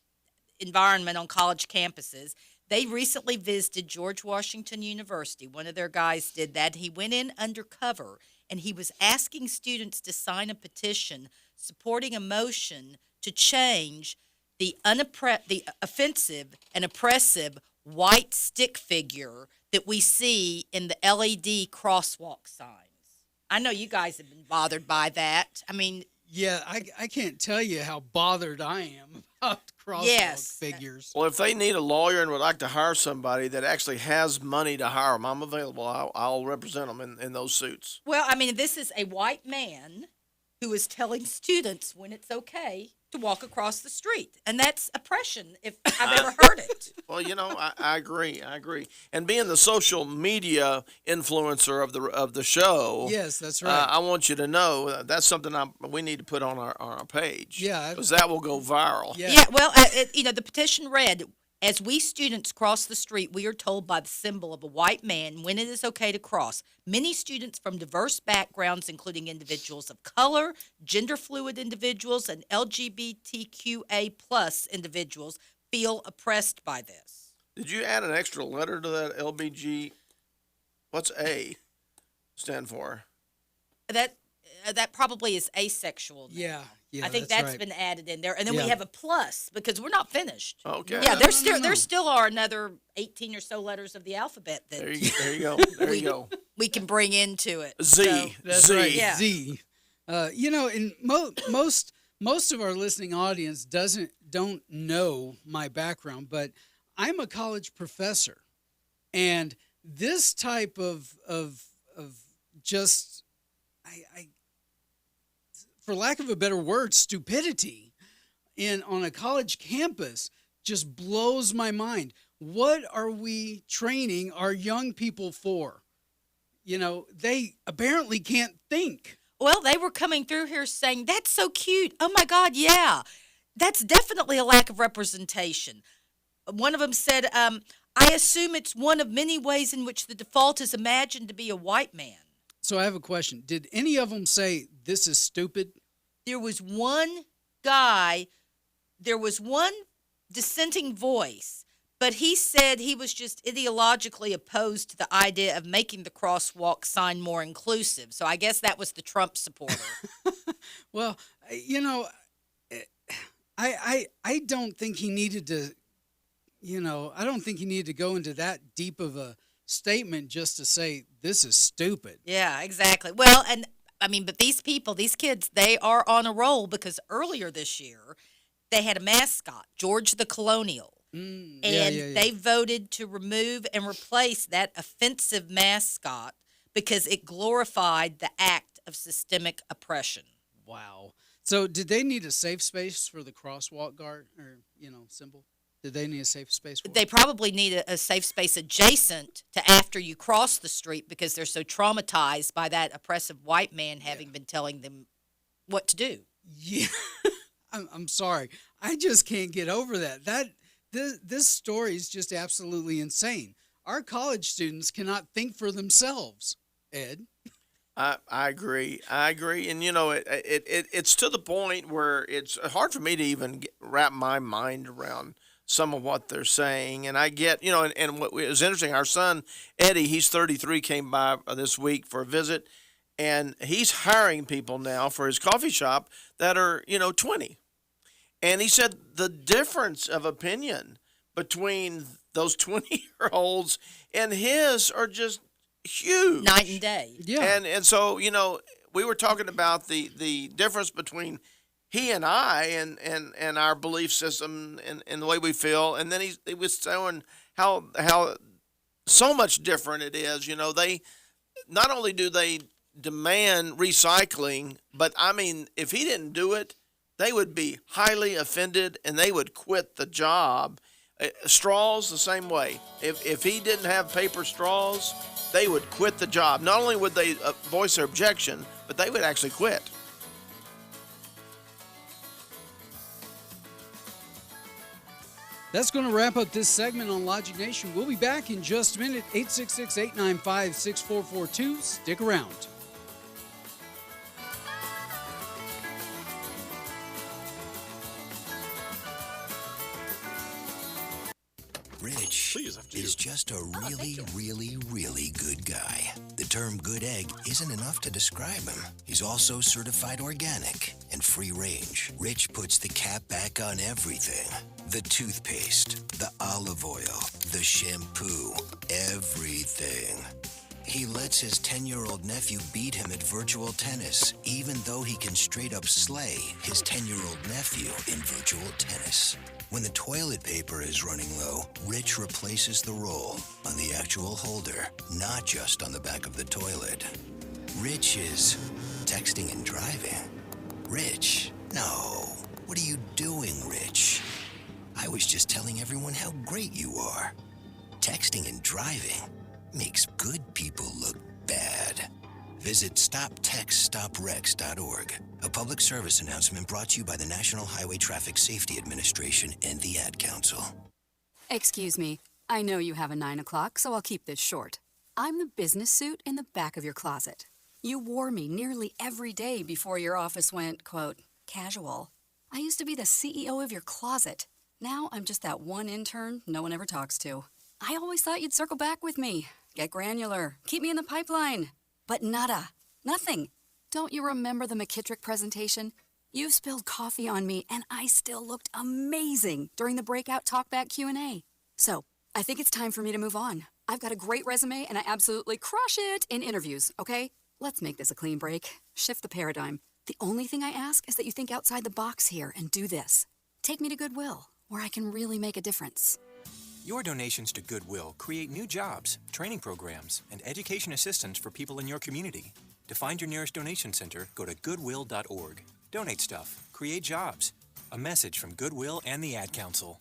environment on college campuses. They recently visited George Washington University. One of their guys did that. He went in undercover and he was asking students to sign a petition supporting a motion to change the offensive and oppressive white stick figure that we see in the LED crosswalk signs. I know you guys have been bothered by that. I mean, yeah, I can't tell you how bothered I am about crosswalk figures. Well, if they need a lawyer and would like to hire somebody that actually has money to hire them, I'm available. I'll represent them in those suits. Well, I mean, this is a white man who is telling students when it's okay to walk across the street. And that's oppression, if I've ever heard it. Well, I agree. I agree. And being the social media influencer of the show, Yes, that's right. I want you to know that's something we need to put on our page. Yeah. because that will go viral. Yeah, well, the petition read, as we students cross the street, we are told by the symbol of a white man when it is okay to cross. Many students from diverse backgrounds, including individuals of color, gender fluid individuals, and LGBTQA plus individuals, feel oppressed by this. Did you add an extra letter to that LBG? What's A stand for? That probably is asexual. Now. Yeah, I think that's that's right. been added in there, and then Yeah. we have a plus because we're not finished. Okay. Yeah, No. there still are another 18 or so letters of the alphabet that There you go. There you go. we can bring into it. Z. So, That's Z. right. Yeah. Z. And most of our listening audience don't know my background, but I'm a college professor, and this type of just I for lack of a better word, stupidity on a college campus just blows my mind. What are we training our young people for? They apparently can't think. Well, they were coming through here saying, that's so cute. Oh, my God, yeah. That's definitely a lack of representation. One of them said, I assume it's one of many ways in which the default is imagined to be a white man. So I have a question. Did any of them say, this is stupid? There was one dissenting voice, but he said he was just ideologically opposed to the idea of making the crosswalk sign more inclusive. So I guess that was the Trump supporter. Well, I don't think he needed to, I don't think he needed to go into that deep of a statement just to say, this is stupid. Yeah, exactly. Well, and but these kids, they are on a roll because earlier this year, they had a mascot, George the Colonial. And they voted to remove and replace that offensive mascot because it glorified the act of systemic oppression. Wow. So did they need a safe space for the crosswalk guard or, symbol? Did they need a safe space for They probably need a safe space adjacent to after you cross the street because they're so traumatized by that oppressive white man having been telling them what to do. Yeah. I'm sorry. I just can't get over that. This story is just absolutely insane. Our college students cannot think for themselves, Ed. I agree. And, it's to the point where it's hard for me to even wrap my mind around some of what they're saying. And I get, and what was interesting, our son, Eddie, he's 33, came by this week for a visit, and he's hiring people now for his coffee shop that are, 20. And he said the difference of opinion between those 20-year-olds and his are just huge. Night and day. Yeah. And so, we were talking about the difference between he and I and our belief system and the way we feel. And then he was showing how so much different it is. They not only do they demand recycling, but if he didn't do it, they would be highly offended and they would quit the job. Straws the same way. If he didn't have paper straws, they would quit the job. Not only would they voice their objection, but they would actually quit. That's going to wrap up this segment on Logic Nation. We'll be back in just a minute. 866-895-6442. Stick around. Rich is just a really, really, really good guy. The term good egg isn't enough to describe him. He's also certified organic and free range. Rich puts the cap back on everything. The toothpaste, the olive oil, the shampoo, everything. He lets his 10-year-old nephew beat him at virtual tennis, even though he can straight up slay his 10-year-old nephew in virtual tennis. When the toilet paper is running low, Rich replaces the roll on the actual holder, not just on the back of the toilet. Rich is texting and driving. Rich, no. What are you doing, Rich? I was just telling everyone how great you are. Texting and driving makes good people look bad. Visit StopTextStopWrecks.org. A public service announcement brought to you by the National Highway Traffic Safety Administration and the Ad Council. Excuse me. I know you have a 9 o'clock, so I'll keep this short. I'm the business suit in the back of your closet. You wore me nearly every day before your office went, quote, casual. I used to be the CEO of your closet. Now I'm just that one intern no one ever talks to. I always thought you'd circle back with me, get granular, keep me in the pipeline. But nada. Nothing. Don't you remember the McKittrick presentation? You spilled coffee on me, and I still looked amazing during the breakout talkback Q&A. So, I think it's time for me to move on. I've got a great resume, and I absolutely crush it in interviews, okay? Let's make this a clean break. Shift the paradigm. The only thing I ask is that you think outside the box here and do this. Take me to Goodwill, where I can really make a difference. Your donations to Goodwill create new jobs, training programs, and education assistance for people in your community. To find your nearest donation center, go to goodwill.org. Donate stuff. Create jobs. A message from Goodwill and the Ad Council.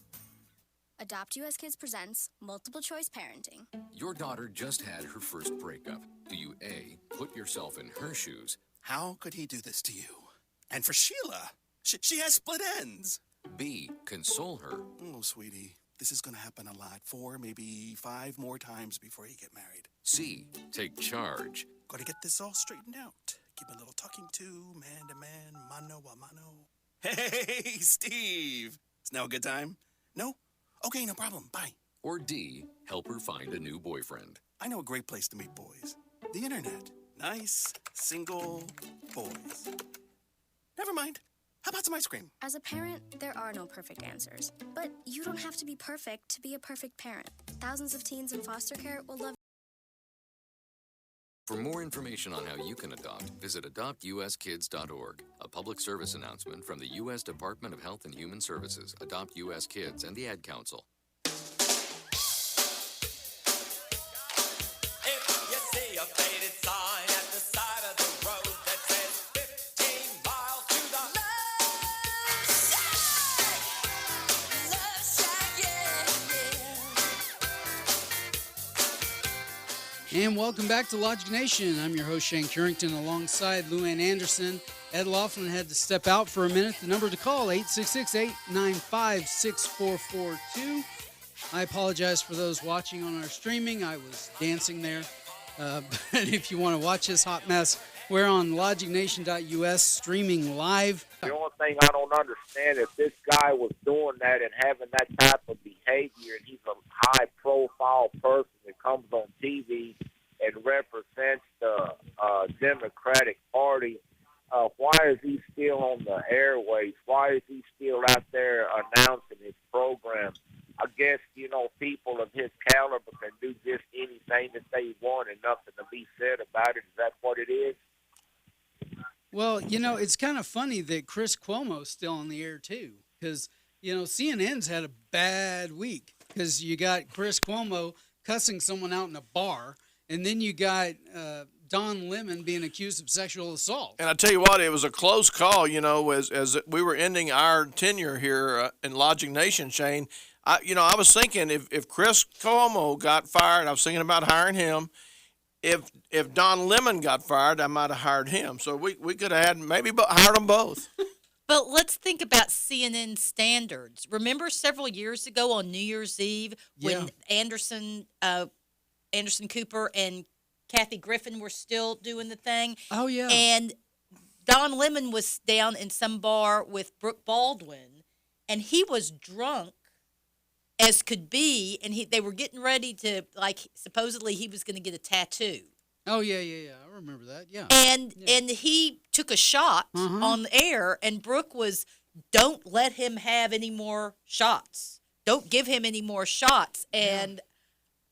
Adopt US Kids presents Multiple Choice Parenting. Your daughter just had her first breakup. Do you A, put yourself in her shoes? How could he do this to you? And for Sheila, she has split ends. B, console her. Oh, sweetie, this is going to happen a lot. 4, maybe 5 more times before you get married. C, take charge. Got to get this all straightened out. Give a little talking to, man to man, mano a mano. Hey, Steve. Is now a good time? No? Okay, no problem. Bye. Or D, help her find a new boyfriend. I know a great place to meet boys. The internet. Nice, single boys. Never mind. How about some ice cream? As a parent, there are no perfect answers. But you don't have to be perfect to be a perfect parent. Thousands of teens in foster care will love. For more information on how you can adopt, visit adoptuskids.org. A public service announcement from the U.S. Department of Health and Human Services, Adopt U.S. Kids, and the Ad Council. If you see a faded sign at the side of the road that says 15 miles to the Love Shack, yeah. And welcome back to Logic Nation. I'm your host, Shane Currington, alongside Luann Anderson. Ed Laughlin had to step out for a minute. The number to call, 866-895-6442. I apologize for those watching on our streaming. I was dancing there. But if you want to watch this hot mess, we're on logicnation.us streaming live. The only thing I don't understand, if this guy was doing that and having that type of behavior, and he's a high-profile person that comes on TV and represents the Democratic Party, why is he still on the airways? Why is he still out there announcing his program? I guess, people of his caliber can do just anything that they want and nothing to be said about it. Is that what it is? Well, it's kind of funny that Chris Cuomo's still on the air, too, because, CNN's had a bad week because you got Chris Cuomo cussing someone out in a bar, and then you got Don Lemon being accused of sexual assault. And I tell you what, it was a close call, as we were ending our tenure here in Logic Nation, Shane. I was thinking if Chris Cuomo got fired, I was thinking about hiring him. If Don Lemon got fired, I might have hired him. So we could have hired them both. But let's think about CNN standards. Remember several years ago on New Year's Eve when Anderson Cooper and Kathy Griffin were still doing the thing? Oh, yeah. And Don Lemon was down in some bar with Brooke Baldwin, and he was drunk as could be, and they were getting ready to, supposedly he was going to get a tattoo. Oh, yeah. I remember that, yeah. And he took a shot on the air, and Brooke was, don't let him have any more shots. Don't give him any more shots. And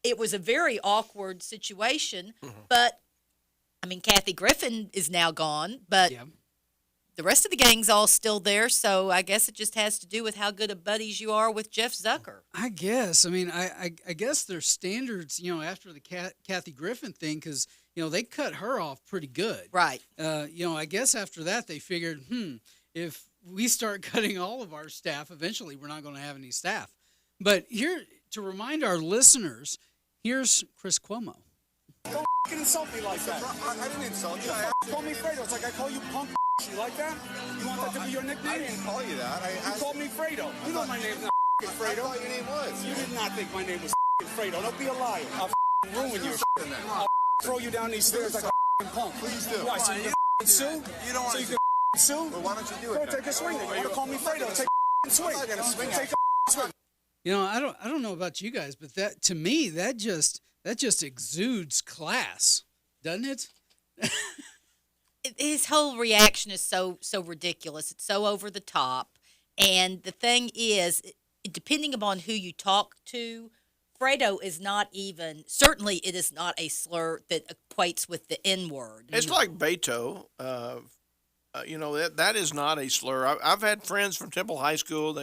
it was a very awkward situation. But, Kathy Griffin is now gone, but the rest of the gang's all still there, so I guess it just has to do with how good of buddies you are with Jeff Zucker. I guess. I guess their standards, after the Kathy Griffin thing, because, they cut her off pretty good. Right. I guess after that they figured, if we start cutting all of our staff, eventually we're not going to have any staff. But here, to remind our listeners, here's Chris Cuomo. Don't f***ing insult me like that. I didn't insult you. Call me Fredo. It's like I call you punk. You like that? You want that to be your nickname? I didn't call you that. You called me Fredo. You know my name's not Fredo. I thought your name was. You did not think my name was Fredo. Don't be a liar. I'll ruin your I'll throw you down these stairs like a punk. Please do. Why, so you can sue? You don't want to. So you can sue? Well, why don't you do it? Go take a swing. You want to call me Fredo? Take a swing. I'm not going to swing. Take a swing. You know, I don't know about you guys, but that, to me, that just exudes class, doesn't it? His whole reaction is so ridiculous. It's so over the top. And the thing is, depending upon who you talk to, Fredo is not even, certainly it is not a slur that equates with the N-word. It's like Beto. You know, that is not a slur. I've had friends from Temple High School.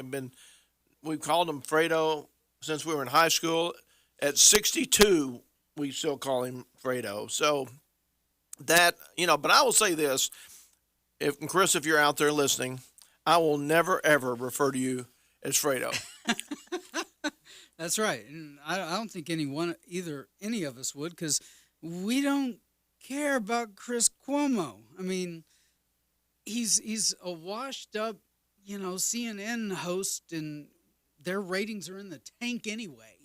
We've called him Fredo since we were in high school. At 62, we still call him Fredo. So that, you know, but I will say this. Chris, if you're out there listening, I will never, ever refer to you as Fredo. That's right. And I don't think any of us would, because we don't care about Chris Cuomo. I mean, he's a washed up, you know, CNN host, and their ratings are in the tank anyway.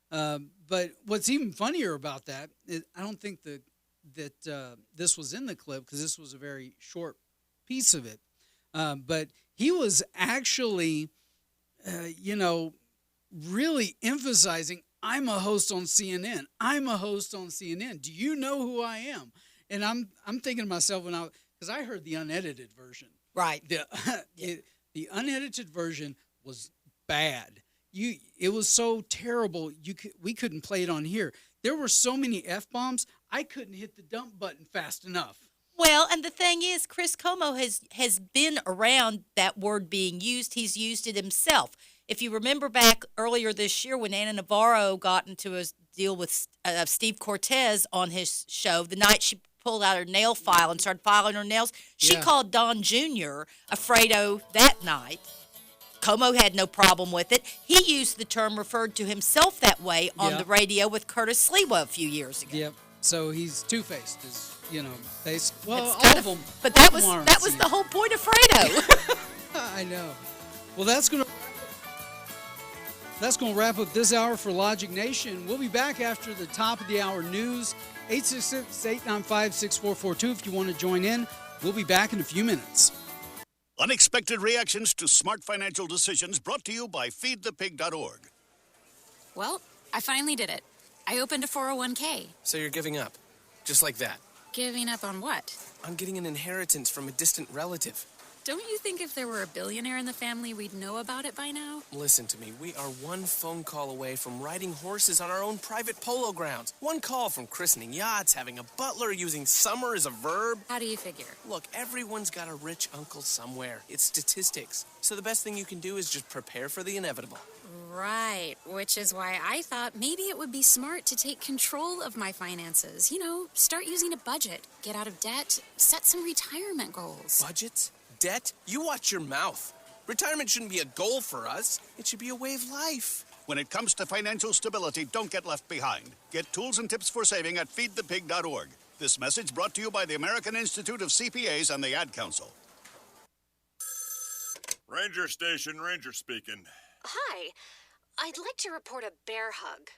But what's even funnier about that is, I don't think that this was in the clip, because this was a very short piece of it. But he was actually, you know, really emphasizing, I'm a host on CNN. I'm a host on CNN. Do you know who I am? And I'm thinking to myself, because I heard the unedited version. Right. The unedited version was bad. It was so terrible. We couldn't play it on here. There were so many F-bombs, I couldn't hit the dump button fast enough. Well, and the thing is, Chris Cuomo has been around that word being used. He's used it himself. If you remember back earlier this year when Ana Navarro got into a deal with Steve Cortez on his show, the night she pulled out her nail file and started filing her nails, she called Don Jr. a Fredo that night. Cuomo had no problem with it. He used the term, referred to himself that way on the radio with Curtis Sliwa a few years ago. Yep. So he's two-faced, you know, basically. Well, all of them. But that was the whole point of Fredo. I know. Well, that's gonna wrap up this hour for Logic Nation. We'll be back after the top of the hour news. 866-895-6442 if you want to join in. We'll be back in a few minutes. Unexpected reactions to smart financial decisions brought to you by feedthepig.org. Well, I finally did it. I opened a 401k. So you're giving up? Just like that? Giving up on what? On getting an inheritance from a distant relative. Don't you think if there were a billionaire in the family, we'd know about it by now? Listen to me. We are one phone call away from riding horses on our own private polo grounds. One call from christening yachts, having a butler, using summer as a verb. How do you figure? Look, everyone's got a rich uncle somewhere. It's statistics. So the best thing you can do is just prepare for the inevitable. Right, which is why I thought maybe it would be smart to take control of my finances. You know, start using a budget, get out of debt, set some retirement goals. Budgets? Debt? You watch your mouth. Retirement shouldn't be a goal for us. It should be a way of life. When it comes to financial stability, don't get left behind. Get tools and tips for saving at feedthepig.org. This message brought to you by the American Institute of CPAs and the Ad Council. Ranger Station, Ranger speaking. Hi. I'd like to report a bear hug.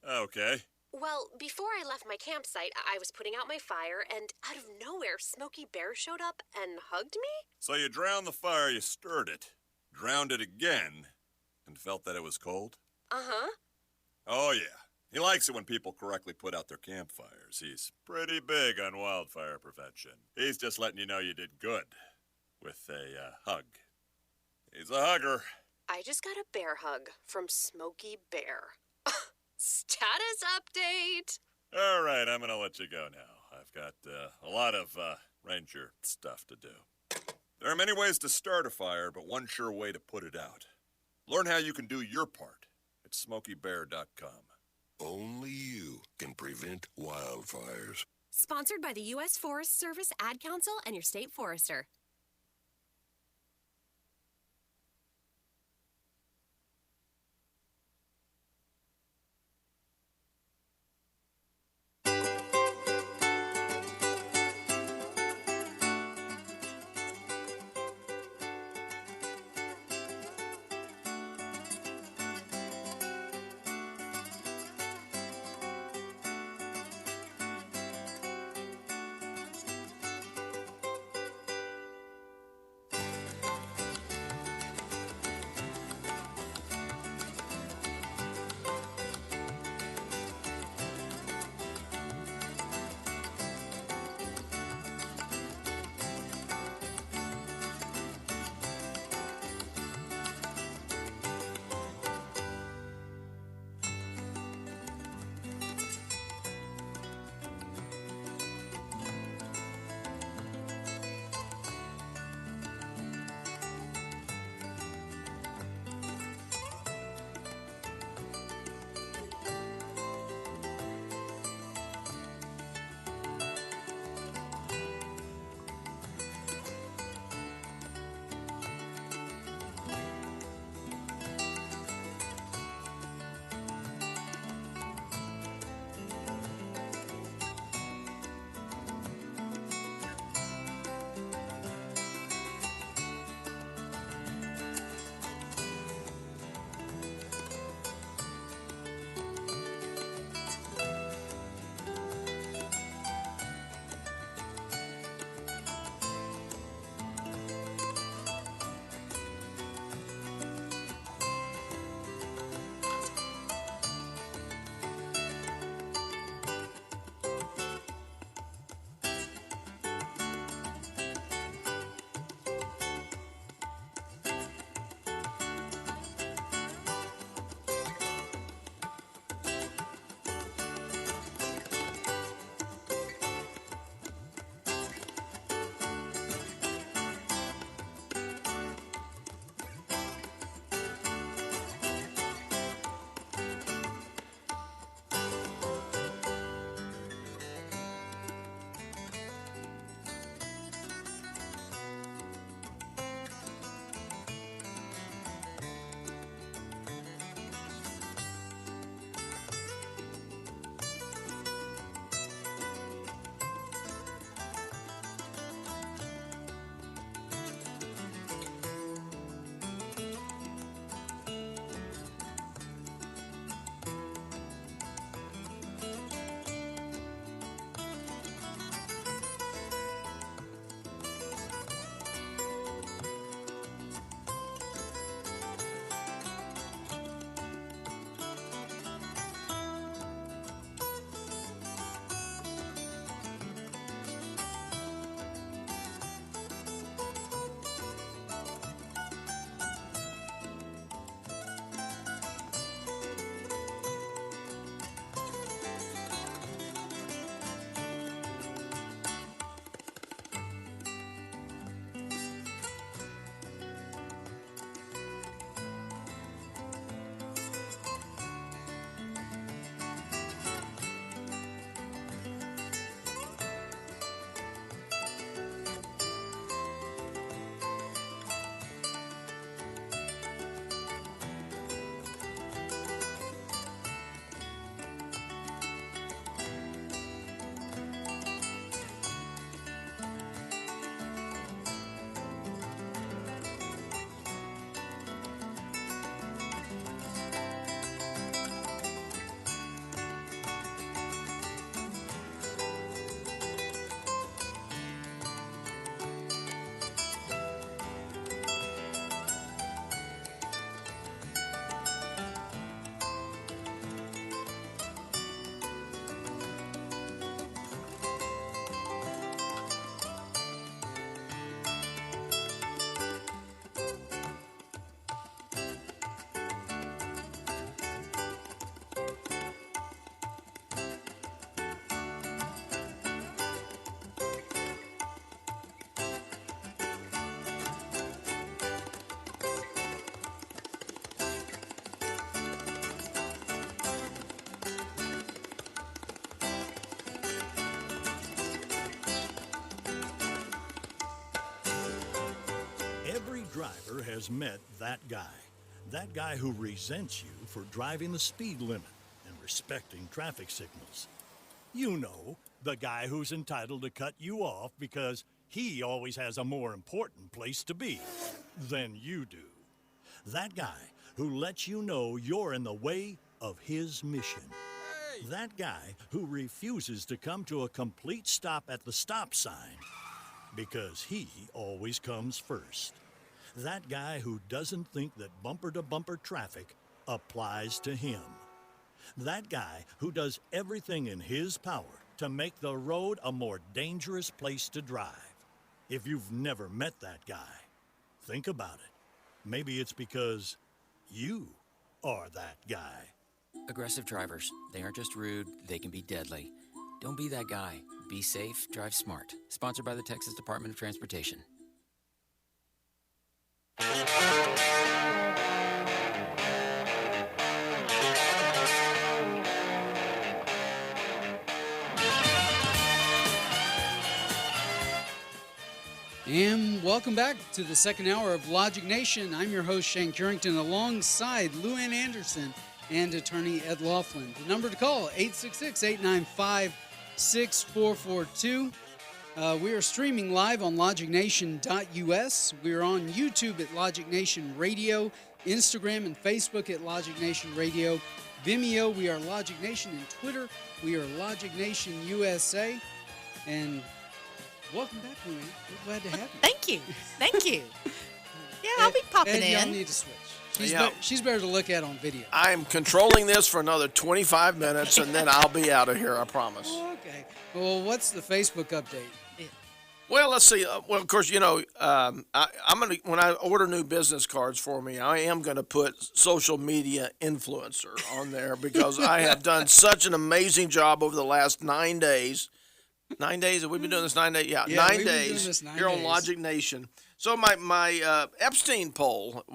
Okay. Well, before I left my campsite, I was putting out my fire, and out of nowhere, Smokey Bear showed up and hugged me? So you drowned the fire, you stirred it, drowned it again, and felt that it was cold? Uh-huh. Oh, yeah. He likes it when people correctly put out their campfires. He's pretty big on wildfire prevention. He's just letting you know you did good with a hug. He's a hugger. I just got a bear hug from Smokey Bear. Status update. All right, I'm going to let you go now. I've got a lot of ranger stuff to do. There are many ways to start a fire, but one sure way to put it out. Learn how you can do your part at SmokeyBear.com. Only you can prevent wildfires. Sponsored by the U.S. Forest Service, Ad Council, and your state forester. driver has met that guy. That guy who resents you for driving the speed limit and respecting traffic signals. You know, the guy who's entitled to cut you off because he always has a more important place to be than you do. That guy who lets you know you're in the way of his mission. That guy who refuses to come to a complete stop at the stop sign because he always comes first. That guy who doesn't think that bumper-to-bumper traffic applies to him. That guy who does everything in his power to make the road a more dangerous place to drive. If you've never met that guy, think about it. Maybe it's because you are that guy. Aggressive drivers, they aren't just rude, they can be deadly. Don't be that guy. Be safe, drive smart. Sponsored by the Texas Department of Transportation. And welcome back to the second hour of Logic Nation. I'm your host, Shane Currington, alongside Lou Ann Anderson and attorney Ed Laughlin. The number to call, 866-895-6442. We are streaming live on logicnation.us. We're on YouTube at Logic Nation Radio, Instagram and Facebook at Logic Nation Radio, Vimeo, we are Logic Nation, and Twitter, we are Logic Nation USA. And welcome back, Lou Ann. We're glad to have you. Thank you. Thank you. Yeah, I'll be popping Ed, y'all in. need to switch. She's, Yeah. she's better to look at on video. I'm controlling this for another 25 minutes, and then I'll be out of here, I promise. Okay. Well, what's the Facebook update? Well, let's see. Well, of course, you know, I'm gonna when I order new business cards for me, I am gonna put social media influencer on there because I have done such an amazing job over the last 9 days. 9 days? Have we been doing this 9 days? Yeah, Yeah, 9 we've been days doing this 9 here on days. Logic Nation. So my Epstein poll,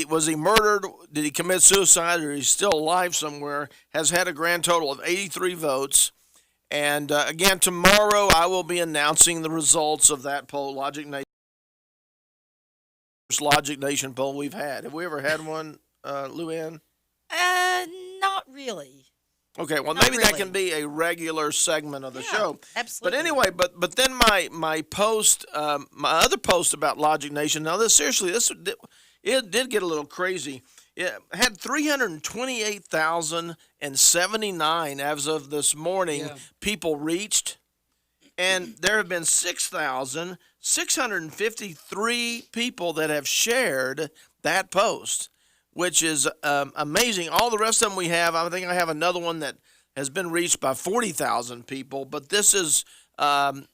was he murdered? Did he commit suicide? Or is he still alive somewhere? Has had a grand total of 83 votes. And again, tomorrow I will be announcing the results of that poll, Logic Nation. First Logic Nation poll we've had. Have we ever had one, Lou Ann? Not really. Okay, well Not maybe that really. can be a regular segment of the show. Absolutely. But anyway, but then my post, my other post about Logic Nation. Now this seriously, it did get a little crazy. It had 328,079 as of this morning people reached, and there have been 6,653 people that have shared that post, which is amazing. All the rest of them we have, I think I have another one that has been reached by 40,000 people, but this is, nine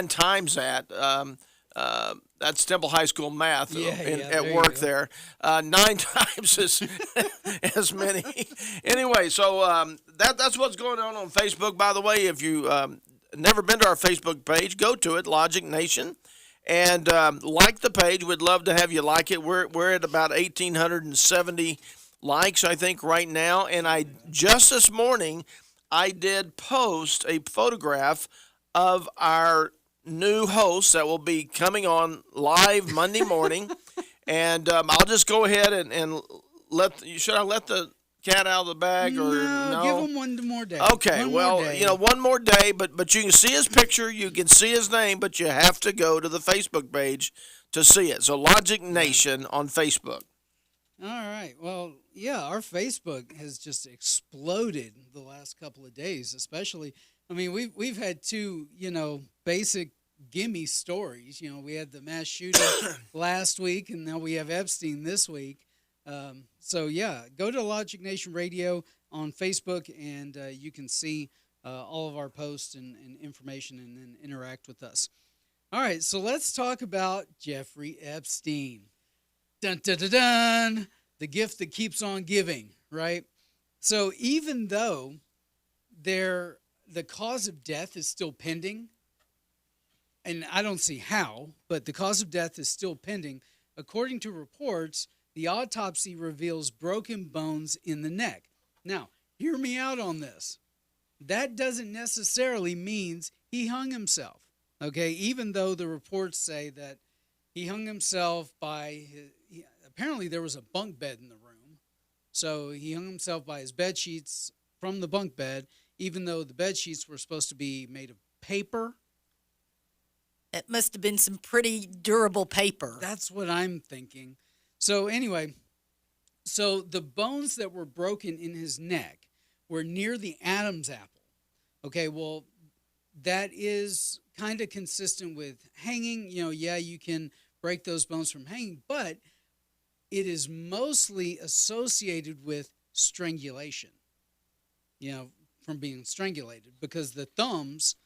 times that. That's Temple High School math at work there. 9 times as many. Anyway, so that's what's going on Facebook. By the way, if you never been to our Facebook page, go to it, Logic Nation, and like the page. We'd love to have you like it. We're at about 1,870 likes, I think, right now. And just this morning, I did post a photograph of our new host that will be coming on live Monday morning, and I'll just go ahead and should I let the cat out of the bag or no? Give him one more day. Okay, one more day, but you can see his picture, you can see his name, but you have to go to the Facebook page to see it. So Logic Nation on Facebook. All right. Well, yeah, our Facebook has just exploded the last couple of days, especially. I mean, we've had two, basic gimme stories. We had the mass shooting last week, and now we have Epstein this week. So, yeah, go to Logic Nation Radio on Facebook, and you can see all of our posts and information and then interact with us. All right, so let's talk about Jeffrey Epstein. Dun, dun, dun, dun. The gift that keeps on giving, right? So even though the cause of death is still pending, and I don't see how, but the cause of death is still pending. According to reports, the autopsy reveals broken bones in the neck. Now, hear me out on this. That doesn't necessarily mean he hung himself, Okay, even though the reports say that he hung himself by apparently there was a bunk bed in the room. So he hung himself by his bed sheets from the bunk bed, even though the bed sheets were supposed to be made of paper. It must have been some pretty durable paper. That's what I'm thinking. So anyway, so the bones that were broken in his neck were near the Adam's apple. Okay, well, that is kind of consistent with hanging. You know, yeah, you can break those bones from hanging, but it is mostly associated with strangulation, you know, from being strangulated, because the thumbs,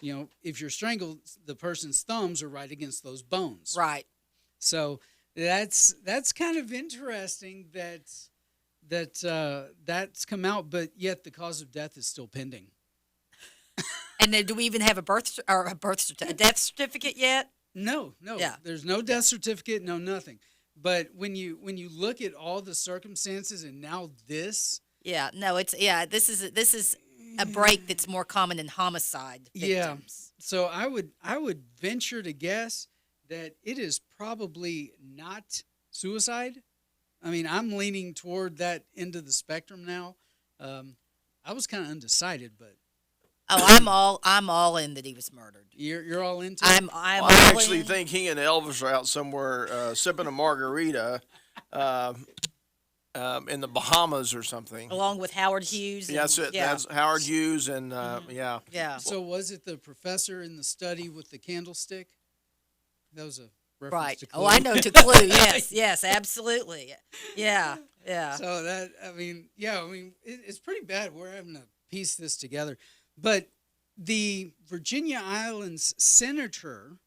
you know, if you're strangled, the person's thumbs are right against those bones. Right. So that's kind of interesting that's come out, but yet the cause of death is still pending. And then, do we even have a death certificate yet? No. Yeah. There's no death certificate, no nothing. But when you look at all the circumstances and now this, this is a break that's more common in homicide victims. Yeah. So I would venture to guess that it is probably not suicide. I mean, I'm leaning toward that end of the spectrum now. I was kind of undecided, but I'm all in that he was murdered. You're all into it? I actually think he and Elvis are out somewhere sipping a margarita in the Bahamas or something. Along with Howard Hughes. Yeah, that's it. Yeah. That's Howard Hughes and yeah. Yeah. So was it the professor in the study with the candlestick? That was a reference to Clue. Oh, I know, to Clue. Yes, absolutely. Yeah. So that, it's pretty bad. We're having to piece this together. But the Virginia Islands senator,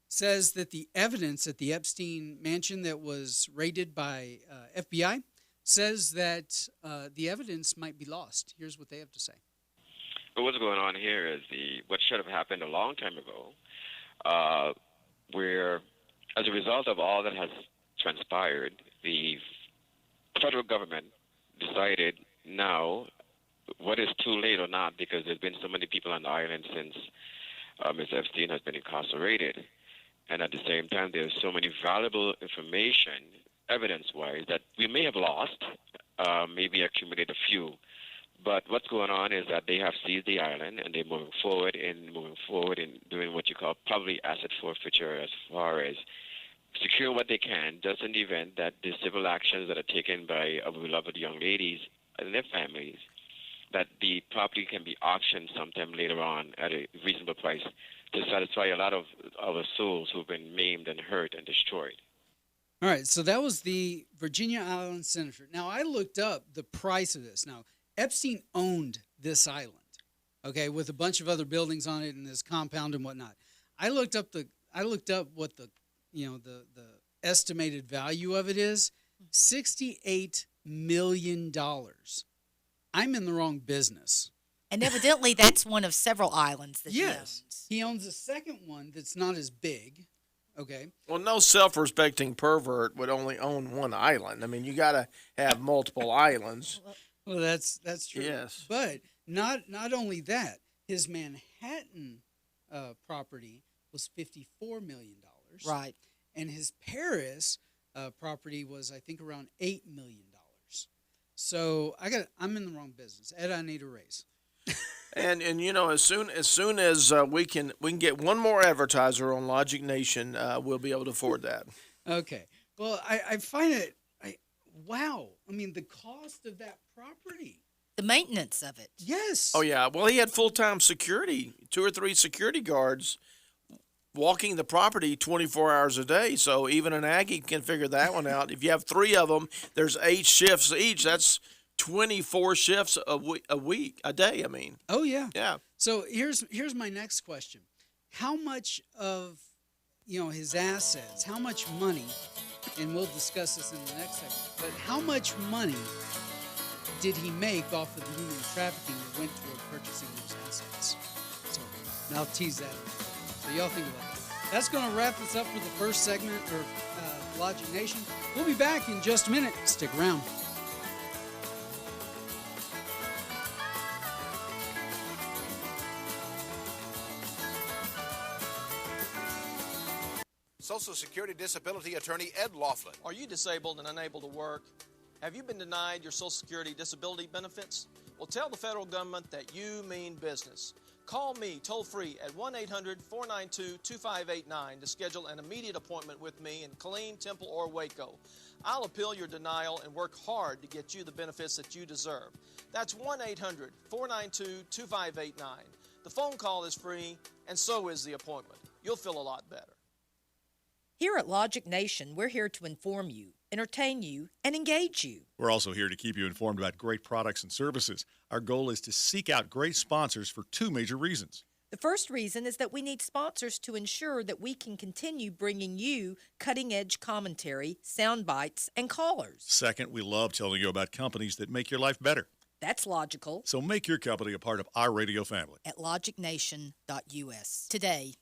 says that the evidence at the Epstein mansion that was raided by FBI says that the evidence might be lost. Here's what they have to say. But what's going on here is what should have happened a long time ago, where as a result of all that has transpired, the federal government decided now, whether it's too late or not, because there's been so many people on the island since Ms. Epstein has been incarcerated. And at the same time, there's so many valuable information, evidence-wise, that we may have lost, maybe accumulate a few. But what's going on is that they have seized the island, and they're moving forward and doing what you call probably asset forfeiture, as far as secure what they can, just in the event that the civil actions that are taken by our beloved young ladies and their families, that the property can be auctioned sometime later on at a reasonable price to satisfy a lot of our souls who've been maimed and hurt and destroyed. All right, so that was the Virginia Island senator. Now, I looked up the price of this. Now, Epstein owned this island, with a bunch of other buildings on it and this compound and whatnot. I looked up what the estimated value of it is, $68 million. I'm in the wrong business. And evidently, that's one of several islands that he owns. He owns a second one that's not as big. Well, no self-respecting pervert would only own one island. I mean, you got to have multiple islands. Well, that's true. Yes. But not only that, his Manhattan property was $54 million. Right. And his Paris property was, I think, around $8 million. So I'm in the wrong business. Ed, I need a raise. And as soon as we can get one more advertiser on Logic Nation, we'll be able to afford that. Okay. Well, I find it wow. I mean, the cost of that property. The maintenance of it. Yes. Oh, yeah. Well, he had full-time security, 2 or 3 security guards walking the property 24 hours a day. So even an Aggie can figure that one out. If you have 3 of them, there's 8 shifts each. That's 24 shifts a day, I mean. Oh, yeah. Yeah. So here's my next question. How much of, his assets, how much money, and we'll discuss this in the next segment, but how much money did he make off of the human trafficking that went toward purchasing those assets? So I'll tease that. So y'all think about that. That's going to wrap us up for the first segment of Logic Nation. We'll be back in just a minute. Stick around. Social Security Disability Attorney Ed Laughlin. Are you disabled and unable to work? Have you been denied your Social Security disability benefits? Well, tell the federal government that you mean business. Call me toll-free at 1-800-492-2589 to schedule an immediate appointment with me in Killeen, Temple, or Waco. I'll appeal your denial and work hard to get you the benefits that you deserve. That's 1-800-492-2589. The phone call is free, and so is the appointment. You'll feel a lot better. Here at Logic Nation, we're here to inform you, entertain you, and engage you. We're also here to keep you informed about great products and services. Our goal is to seek out great sponsors for two major reasons. The first reason is that we need sponsors to ensure that we can continue bringing you cutting-edge commentary, sound bites, and callers. Second, we love telling you about companies that make your life better. That's logical. So make your company a part of our radio family. At logicnation.us. Today.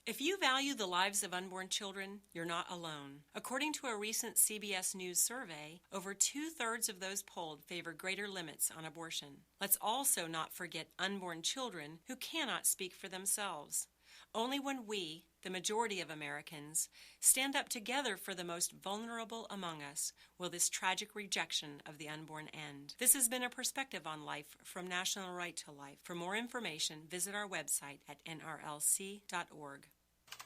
If you value the lives of unborn children, you're not alone. According to a recent CBS News survey, over 2/3 of those polled favor greater limits on abortion. Let's also not forget unborn children who cannot speak for themselves. Only when we, the majority of Americans, stand up together for the most vulnerable among us will this tragic rejection of the unborn end. This has been a perspective on life from National Right to Life. For more information, visit our website at nrlc.org.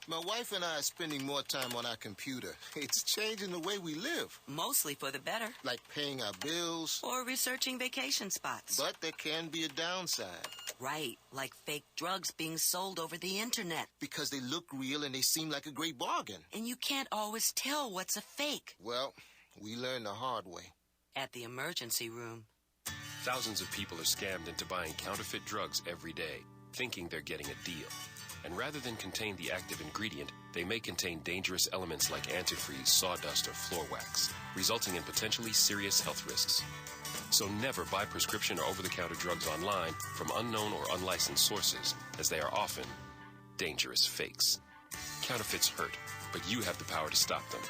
My wife and I are spending more time on our computer. It's changing the way we live. Mostly for the better. Like paying our bills. Or researching vacation spots. But there can be a downside. Right, like fake drugs being sold over the internet. Because they look real and they seem like a great bargain. And you can't always tell what's a fake. Well, we learned the hard way. At the emergency room. Thousands of people are scammed into buying counterfeit drugs every day, thinking they're getting a deal. And rather than contain the active ingredient, they may contain dangerous elements like antifreeze, sawdust, or floor wax, resulting in potentially serious health risks. So never buy prescription or over-the-counter drugs online from unknown or unlicensed sources, as they are often dangerous fakes. Counterfeits hurt, but you have the power to stop them.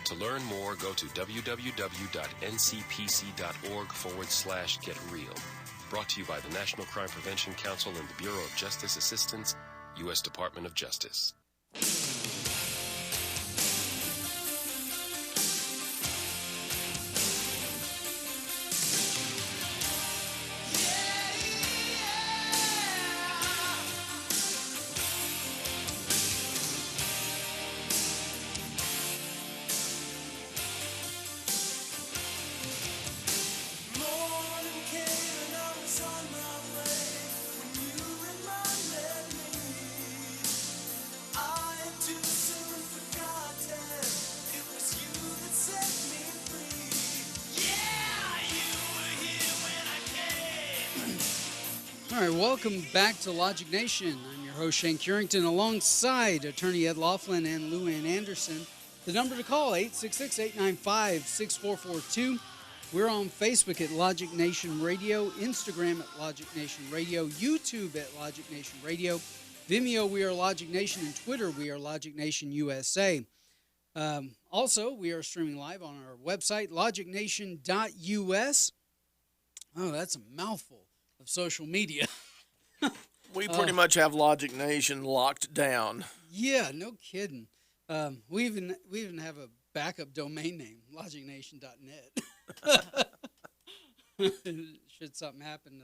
To learn more, go to www.ncpc.org/getreal. Brought to you by the National Crime Prevention Council and the Bureau of Justice Assistance, U.S. Department of Justice. All right, welcome back to Logic Nation. I'm your host, Shane Curington, alongside attorney Ed Laughlin and Lou Ann Anderson. The number to call, 866-895-6442. We're on Facebook at Logic Nation Radio, Instagram at Logic Nation Radio, YouTube at Logic Nation Radio, Vimeo, we are Logic Nation, and Twitter, we are Logic Nation USA. Also, we are streaming live on our website, logicnation.us. Oh, that's a mouthful of social media. We pretty much have Logic Nation locked down. Yeah, no kidding. We even have a backup domain name, logicnation.net. Should something happen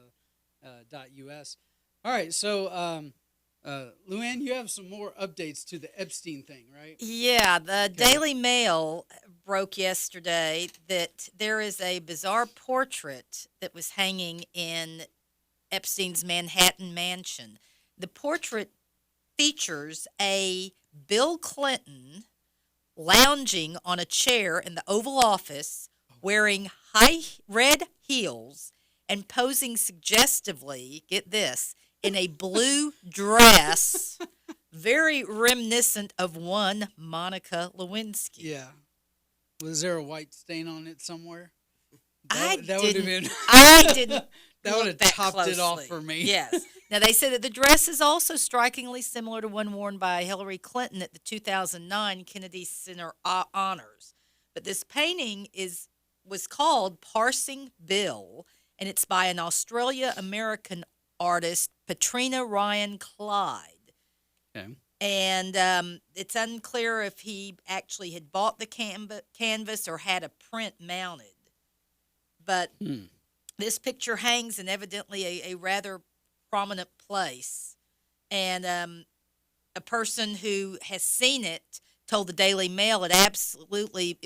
to .us. All right, so Luann, you have some more updates to the Epstein thing, right? Yeah, the Daily Mail broke yesterday that there is a bizarre portrait that was hanging in Epstein's Manhattan mansion. The portrait features a Bill Clinton lounging on a chair in the Oval Office, wearing high red heels and posing suggestively, get this, in a blue dress, very reminiscent of one Monica Lewinsky. Yeah. Was there a white stain on it somewhere? I That would have been. didn't. That would look have topped closely. it off for me. Yes. Now, they say that the dress is also strikingly similar to one worn by Hillary Clinton at the 2009 Kennedy Center Honors. But this painting was called Parsing Bill, and it's by an Australia-American artist, Patrina Ryan Clyde. Okay. And it's unclear if he actually had bought the canvas or had a print mounted. But this picture hangs in evidently a rather prominent place. And a person who has seen it told the Daily Mail it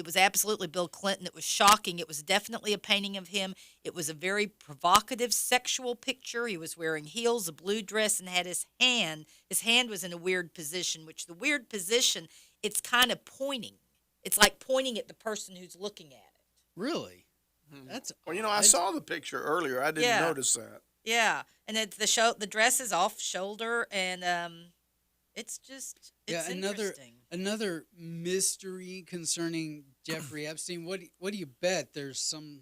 was absolutely Bill Clinton. It was shocking. It was definitely a painting of him. It was a very provocative sexual picture. He was wearing heels, a blue dress, and had his hand was in a weird position, which the weird position, it's kind of pointing. It's like pointing at the person who's looking at it. Really? That's Well, I saw the picture earlier. I didn't notice that. Yeah, and it's the dress is off shoulder, and it's interesting. Another mystery concerning Jeffrey Epstein. What do you bet? There's some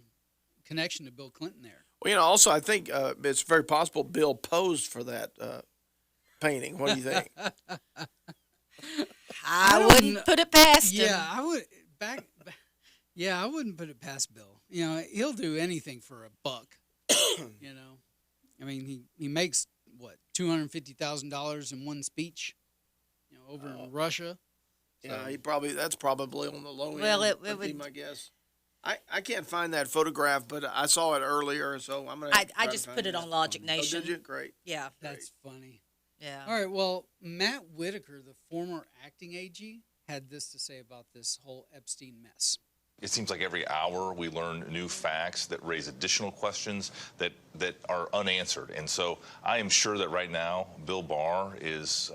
connection to Bill Clinton there. Well, also I think it's very possible Bill posed for that painting. What do you think? I wouldn't put it past him. Yeah, I would Yeah, I wouldn't put it past Bill. He'll do anything for a buck. I mean, he makes what $250,000 in one speech. Over in Russia. Yeah, that's probably on the low end. Well, it would be would. my guess. I can't find that photograph, but I saw it earlier, so I'm gonna. I just put it on Logic Nation. Oh, did you? Great. Yeah, that's funny. Yeah. All right. Well, Matt Whitaker, the former acting AG, had this to say about this whole Epstein mess. It seems like every hour we learn new facts that raise additional questions that are unanswered. And so I am sure that right now Bill Barr is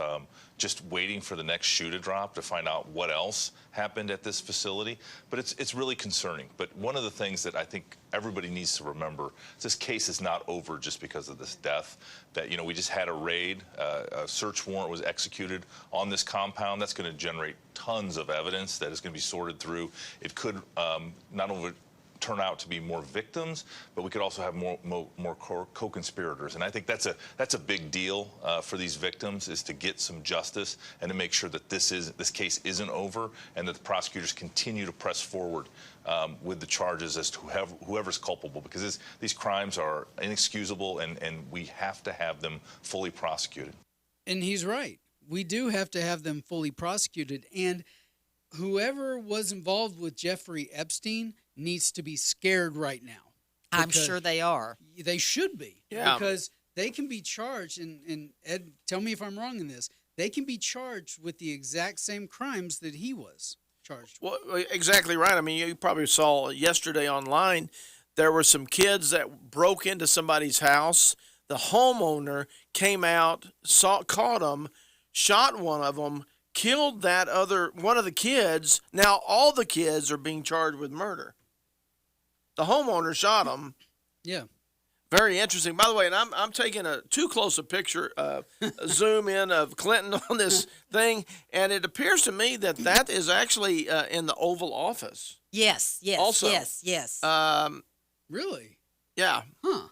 just waiting for the next shoe to drop to find out what else happened at this facility. But it's really concerning. But one of the things that I think everybody needs to remember is this case is not over just because of this death. That, we just had a raid, a search warrant was executed on this compound. That's going to generate tons of evidence that is going to be sorted through. It could not only turn out to be more victims, but we could also have more co-conspirators. And I think that's a big deal for these victims, is to get some justice and to make sure that this case isn't over and that the prosecutors continue to press forward with the charges as to whoever's culpable, because these crimes are inexcusable and we have to have them fully prosecuted. And he's right. We do have to have them fully prosecuted. And whoever was involved with Jeffrey Epstein needs to be scared right now. I'm sure they are. They should be. Yeah. Because they can be charged, and Ed, tell me if I'm wrong in this, they can be charged with the exact same crimes that he was charged with. Well, exactly right. I mean, you probably saw yesterday online, there were some kids that broke into somebody's house. The homeowner came out, caught them, shot one of them, killed one of the kids. Now all the kids are being charged with murder. The homeowner shot him. Yeah. Very interesting. By the way, and I'm taking too close a picture, zoom in of Clinton on this thing, and it appears to me that is actually in the Oval Office. Yes. Also. Yes. Really? Yeah. Huh.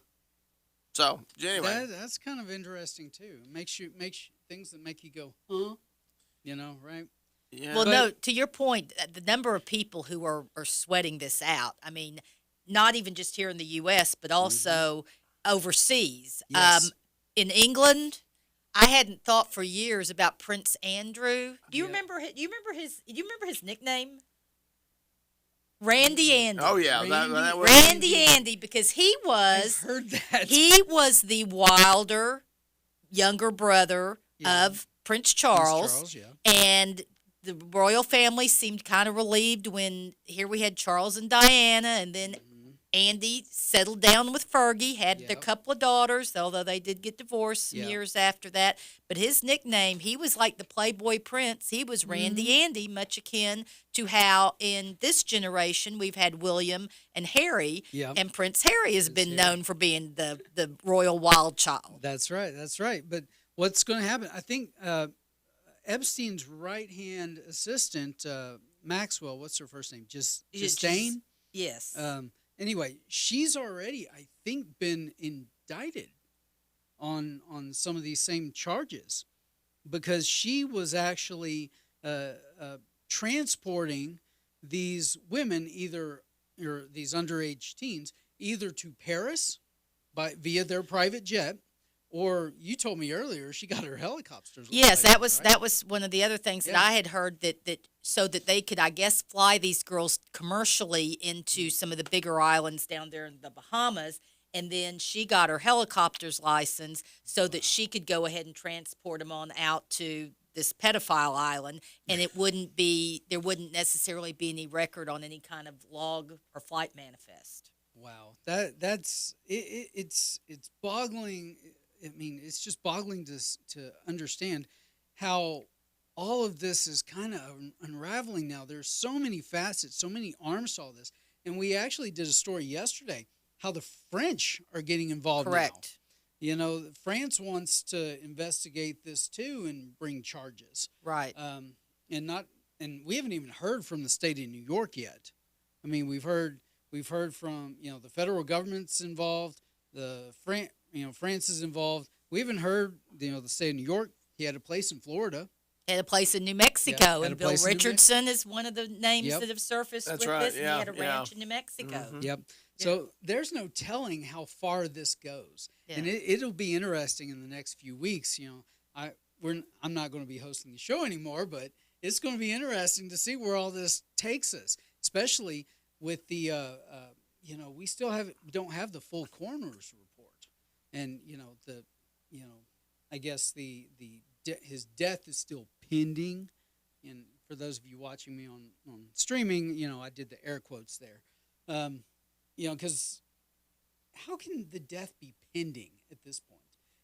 So anyway, that's kind of interesting too. Makes things that make you go, huh? Right? Yeah. Well, no, to your point, the number of people who are sweating this out, I mean, not even just here in the U.S., but also overseas. Yes. In England, I hadn't thought for years about Prince Andrew. Do you remember his nickname? Randy Andy. Oh yeah, that was Randy Andy, because he was I've heard that. He was the wilder younger brother of Prince Charles. And the royal family seemed kind of relieved when here we had Charles and Diana, and then Andy settled down with Fergie, had their couple of daughters, although they did get divorced some years after that. But his nickname, he was like the Playboy Prince. He was Randy Andy, much akin to how in this generation we've had William and Harry, and Prince Harry has been known for being the royal wild child. That's right. But what's going to happen, I think Epstein's right-hand assistant, Maxwell, what's her first name? Justine? Yes. Anyway, she's already, I think, been indicted on some of these same charges because she was actually transporting these women, or these underage teens, either to Paris via their private jet, Or you told me earlier she got her helicopters. Yes, license, that right? was one of the other things that Yeah. I had heard that so that they could, I guess, fly these girls commercially into some of the bigger islands down there in the Bahamas, and then she got her helicopter's license so that she could go ahead and transport them on out to this pedophile island, and there wouldn't necessarily be any record on any kind of log or flight manifest. Wow, that's it's boggling. I mean, it's just boggling to understand how all of this is kind of unraveling now. There's so many facets, so many arms to all this, and we actually did a story yesterday how the French are getting involved now. Correct. You know, France wants to investigate this too and bring charges. Right. And we haven't even heard from the state of New York yet. I mean, we've heard from, the federal government's involved, France is involved. We haven't heard, the state of New York. He had a place in Florida. Had a place in New Mexico, Yeah, had and a Bill place in New Richardson is one of the names Yep. that have surfaced That's with right, this. And yeah, he had a yeah. ranch in New Mexico. Yep. So there's no telling how far this goes, and Yeah. it'll be interesting in the next few weeks. I'm not going to be hosting the show anymore, but it's going to be interesting to see where all this takes us, especially with the we still don't have the full coroner's report, and I guess his death is still pending. And for those of you watching me on streaming, I did the air quotes there. Because how can the death be pending at this point?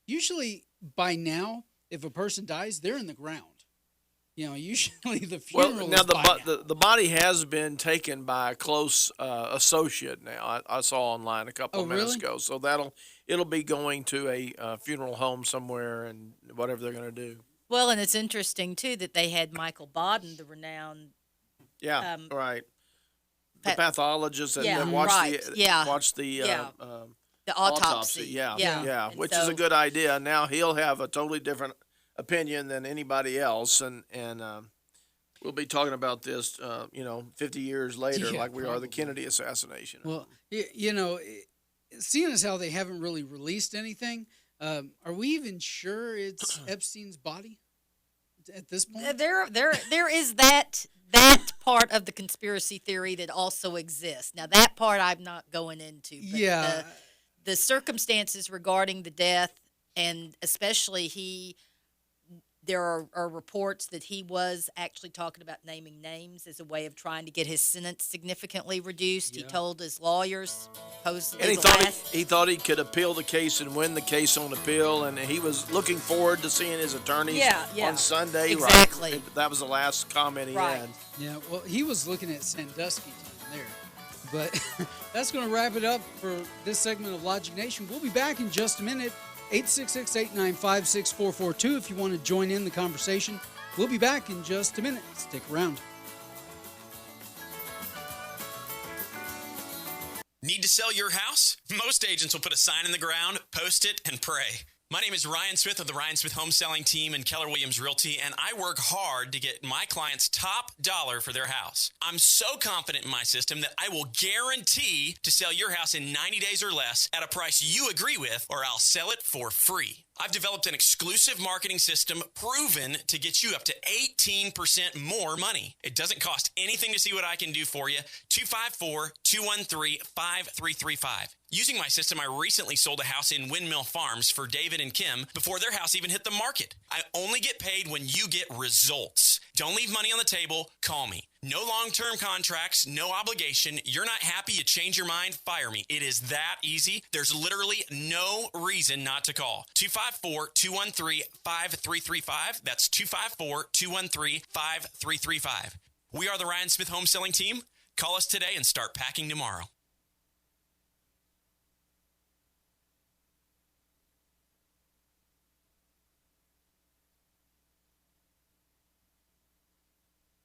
Usually by now, if a person dies, they're in the ground. Usually the funeral now is by now. the body has been taken by a close associate. Now I saw online a couple of minutes ago, so it'll be going to a funeral home somewhere and whatever they're going to do. Well, and it's interesting too that they had Michael Bodden, the renowned right. The pathologist that yeah, watched right, the autopsy. Yeah, And which is so- a good idea. Now he'll have a totally different opinion than anybody else, and we'll be talking about this, 50 years later, Yeah, like we are the probably. Kennedy assassination. Well, seeing as how they haven't really released anything, are we even sure it's Epstein's body at this point? There is that part of the conspiracy theory that also exists. Now that part I'm not going into. But Yeah. The circumstances regarding the death, and especially there are reports that he was actually talking about naming names as a way of trying to get his sentence significantly reduced. He told his lawyers, supposedly And he thought he could appeal the case and win the case on appeal, and he was looking forward to seeing his attorneys on Sunday. Exactly. Right? That was the last comment he had. Yeah, well, he was looking at Sandusky time there. But that's going to wrap it up for this segment of Logic Nation. We'll be back in just a minute. 866-895-6442 if you want to join in the conversation. We'll be back in just a minute. Stick around. Need to sell your house? Most agents will put a sign in the ground, post it, and pray. My name is Ryan Smith of the Ryan Smith Home Selling Team and Keller Williams Realty, and I work hard to get my clients top dollar for their house. I'm so confident in my system that I will guarantee to sell your house in 90 days or less at a price you agree with, or I'll sell it for free. I've developed an exclusive marketing system proven to get you up to 18% more money. It doesn't cost anything to see what I can do for you. 254-213-5335. Using my system, I recently sold a house in Windmill Farms for David and Kim before their house even hit the market. I only get paid when you get results. Don't leave money on the table. Call me. No long-term contracts, no obligation. You're not happy, you change your mind, fire me. It is that easy. There's literally no reason not to call. 254-213-5335. That's 254-213-5335. We are the Ryan Smith Home Selling Team. Call us today and start packing tomorrow.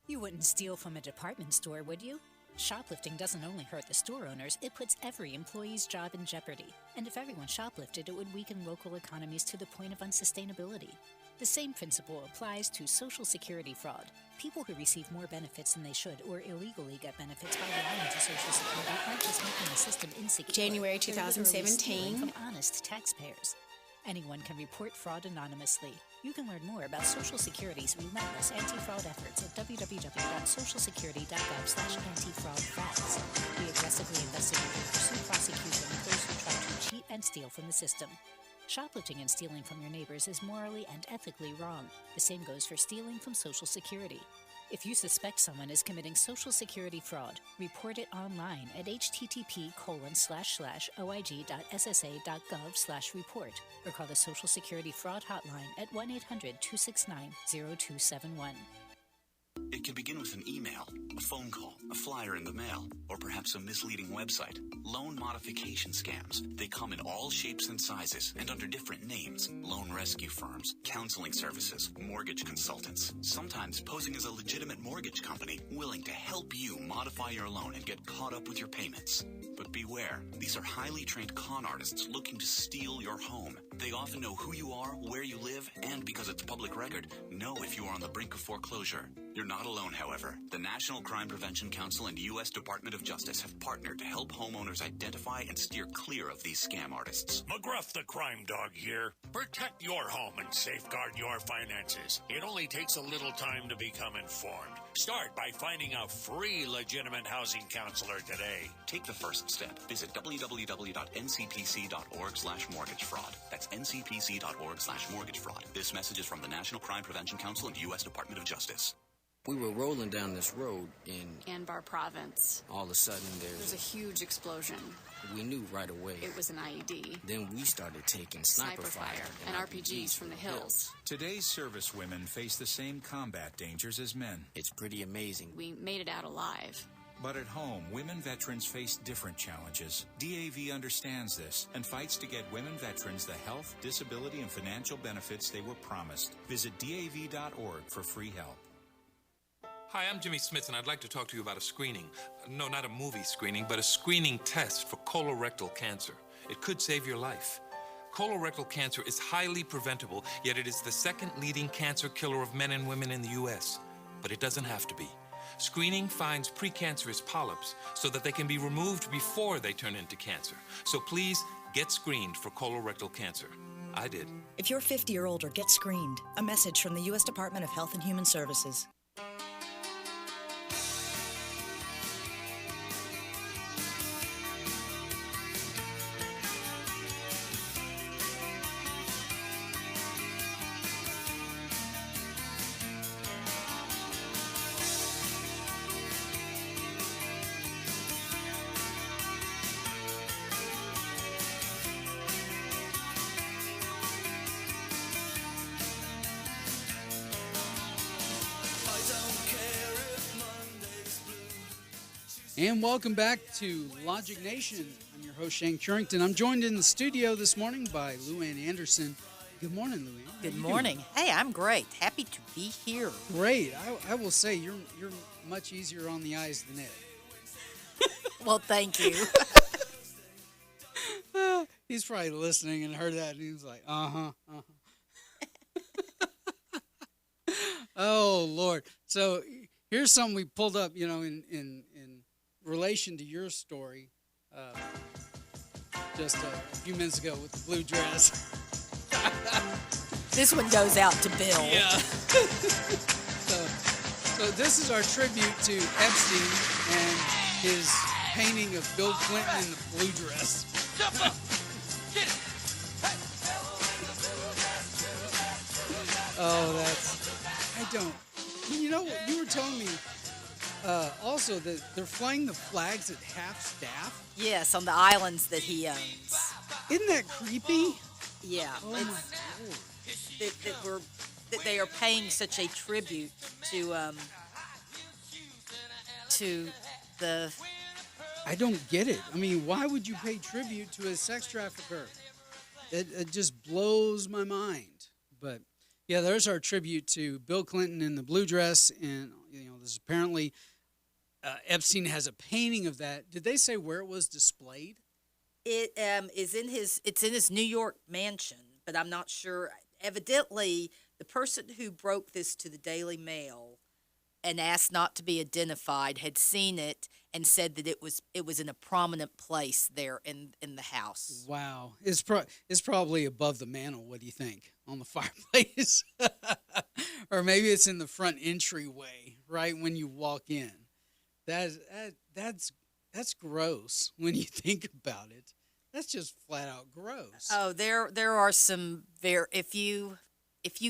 You wouldn't steal from a department store, would you? Shoplifting doesn't only hurt the store owners, it puts every employee's job in jeopardy. And if everyone shoplifted, it would weaken local economies to the point of unsustainability. The same principle applies to Social Security fraud. People who receive more benefits than they should or illegally get benefits by lying to Social Security aren't just making the system insecure. January They're literally 2017. stealing from honest taxpayers. Anyone can report fraud anonymously. You can learn more about Social Security's relentless anti-fraud efforts at www.socialsecurity.gov/anti-fraud facts. We aggressively investigate and pursue prosecution of those who try to cheat and steal from the system. Shoplifting and stealing from your neighbors is morally and ethically wrong. The same goes for stealing from Social Security. If you suspect someone is committing Social Security fraud, report it online at http://oig.ssa.gov/report or call the Social Security Fraud Hotline at 1-800-269-0271. It can begin with an email, a phone call, a flyer in the mail, or perhaps a misleading website. Loan modification scams. They come in all shapes and sizes and under different names. Loan rescue firms, counseling services, mortgage consultants, sometimes posing as a legitimate mortgage company willing to help you modify your loan and get caught up with your payments. But beware, these are highly trained con artists looking to steal your home. They often know who you are, where you live, and because it's public record, know if you are on the brink of foreclosure. You're not alone, however. The National Crime Prevention Council and U.S. Department of Justice have partnered to help homeowners identify and steer clear of these scam artists. McGruff the Crime Dog here. Protect your home and safeguard your finances. It only takes a little time to become informed. Start by finding a free legitimate housing counselor today. Take the first step. Visit www.ncpc.org/mortgagefraud. That's ncpc.org/mortgagefraud. This message is from the National Crime Prevention Council and U.S. Department of Justice. We were rolling down this road in Anbar Province. All of a sudden There's a huge explosion. We knew right away. It was an IED. Then we started taking sniper fire and RPGs from the hills. Today's servicewomen face the same combat dangers as men. It's pretty amazing. We made it out alive. But at home, women veterans face different challenges. DAV understands this and fights to get women veterans the health, disability, and financial benefits they were promised. Visit DAV.org for free help. Hi, I'm Jimmy Smith, and I'd like to talk to you about a screening. No, not a movie screening, but a screening test for colorectal cancer. It could save your life. Colorectal cancer is highly preventable, yet it is the second leading cancer killer of men and women in the U.S. But it doesn't have to be. Screening finds precancerous polyps so that they can be removed before they turn into cancer. So please, get screened for colorectal cancer. I did. If you're 50 or older, get screened. A message from the U.S. Department of Health and Human Services. And welcome back to Logic Nation. I'm your host, Shane Currington. I'm joined in the studio this morning by Luann Anderson. Good morning, Luann. Good morning. Hey, I'm great. Happy to be here. Great. I will say you're much easier on the eyes than Ed. Well, thank you. He's probably listening and heard that, and he was like, Oh, Lord. So here's something we pulled up, in relation to your story just a few minutes ago with the blue dress. This one goes out to Bill. Yeah. so this is our tribute to Epstein and his painting of Bill Clinton in the blue dress. Oh, you were telling me also that they're flying the flags at half staff. Yes, on the islands that he owns. Isn't that creepy? Yeah. Oh, my Lord. That they are paying such a tribute to the... I don't get it. I mean, why would you pay tribute to a sex trafficker? It just blows my mind. But yeah, there's our tribute to Bill Clinton in the blue dress, and this is apparently Epstein has a painting of that. Did they say where it was displayed? It is in his New York mansion, but I'm not sure. Evidently, the person who broke this to the Daily Mail and asked not to be identified, had seen it and said that it was in a prominent place there in the house. Wow. It's probably above the mantle. What do you think? On the fireplace? Or maybe it's in the front entryway, right when you walk in. That's gross when you think about it. That's just flat out gross. Oh, there are some if you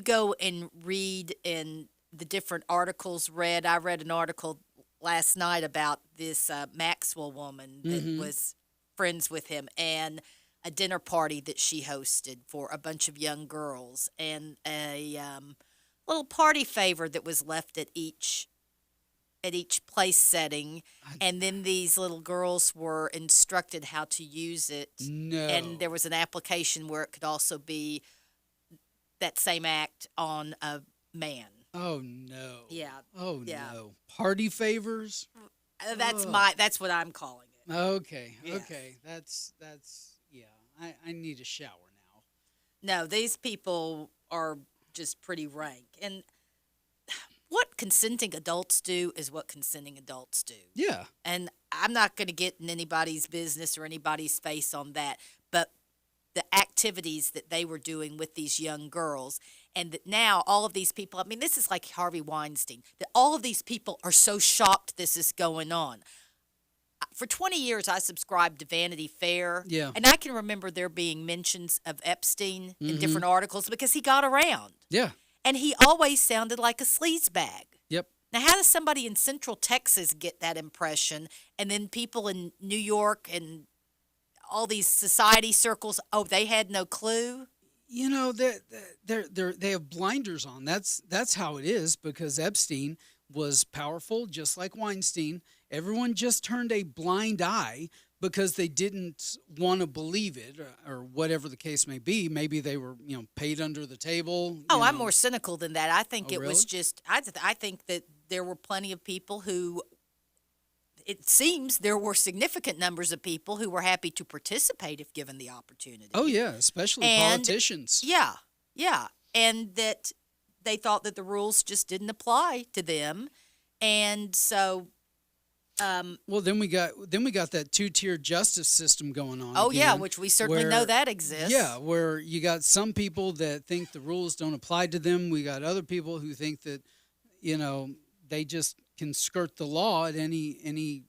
go and read in the different articles I read an article last night about this Maxwell woman that was friends with him, and a dinner party that she hosted for a bunch of young girls, and a little party favor that was left at each place setting, and then these little girls were instructed how to use it. No. And there was an application where it could also be that same act on a man. Oh no. Yeah. Oh yeah. no. Party favors? That's what I'm calling it. Okay. Yes. Okay. That's yeah. I need a shower now. No, these people are just pretty rank. And what consenting adults do is what consenting adults do. Yeah. And I'm not going to get in anybody's business or anybody's face on that, but the activities that they were doing with these young girls, and that now all of these people, I mean, this is like Harvey Weinstein, that all of these people are so shocked this is going on. For 20 years, I subscribed to Vanity Fair, Yeah. and I can remember there being mentions of Epstein in different articles because he got around. Yeah. And he always sounded like a sleazebag. Yep. Now, how does somebody in Central Texas get that impression, and then people in New York and all these society circles, they had no clue? You know, they have blinders on. That's how it is, because Epstein was powerful, just like Weinstein. Everyone just turned a blind eye because they didn't want to believe it, or whatever the case may be. Maybe they were, paid under the table. I'm more cynical than that. I think it was really? just, I think that there were plenty of people who, it seems there were significant numbers of people who were happy to participate if given the opportunity. Oh, yeah, especially politicians. Yeah, yeah. And that they thought that the rules just didn't apply to them. And so... well, then we got that two-tier justice system going on. Oh, yeah, again, which we certainly know that exists. Yeah, where you got some people that think the rules don't apply to them. We got other people who think that, they just can skirt the law at any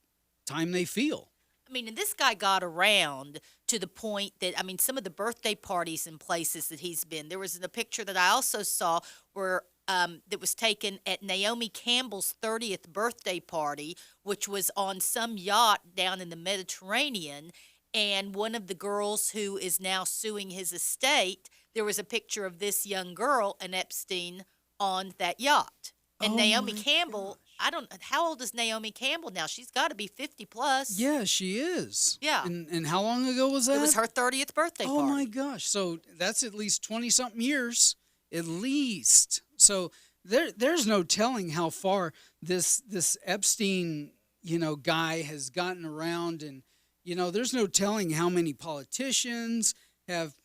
time they feel. I mean, and this guy got around to the point that, some of the birthday parties and places that he's been, there was a picture that I also saw where that was taken at Naomi Campbell's 30th birthday party, which was on some yacht down in the Mediterranean. And one of the girls who is now suing his estate, there was a picture of this young girl and Epstein on that yacht. And Naomi Campbell, how old is Naomi Campbell now? She's got to be 50 plus. Yeah, she is. Yeah. And how long ago was that? It was her 30th birthday party. Oh, my gosh. So that's at least 20-something years, at least. So there's no telling how far this Epstein, guy has gotten around. And, there's no telling how many politicians have,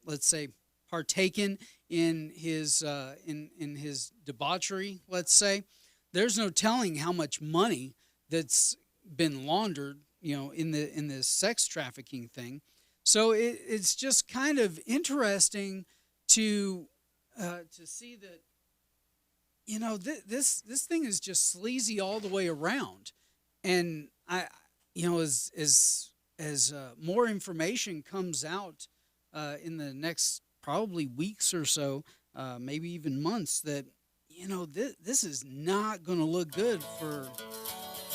let's say, partaken in his in his debauchery, let's say. There's no telling how much money that's been laundered, in this sex trafficking thing. So it's just kind of interesting to see that, this thing is just sleazy all the way around. And as more information comes out in the next probably weeks or so, maybe even months, that this is not going to look good for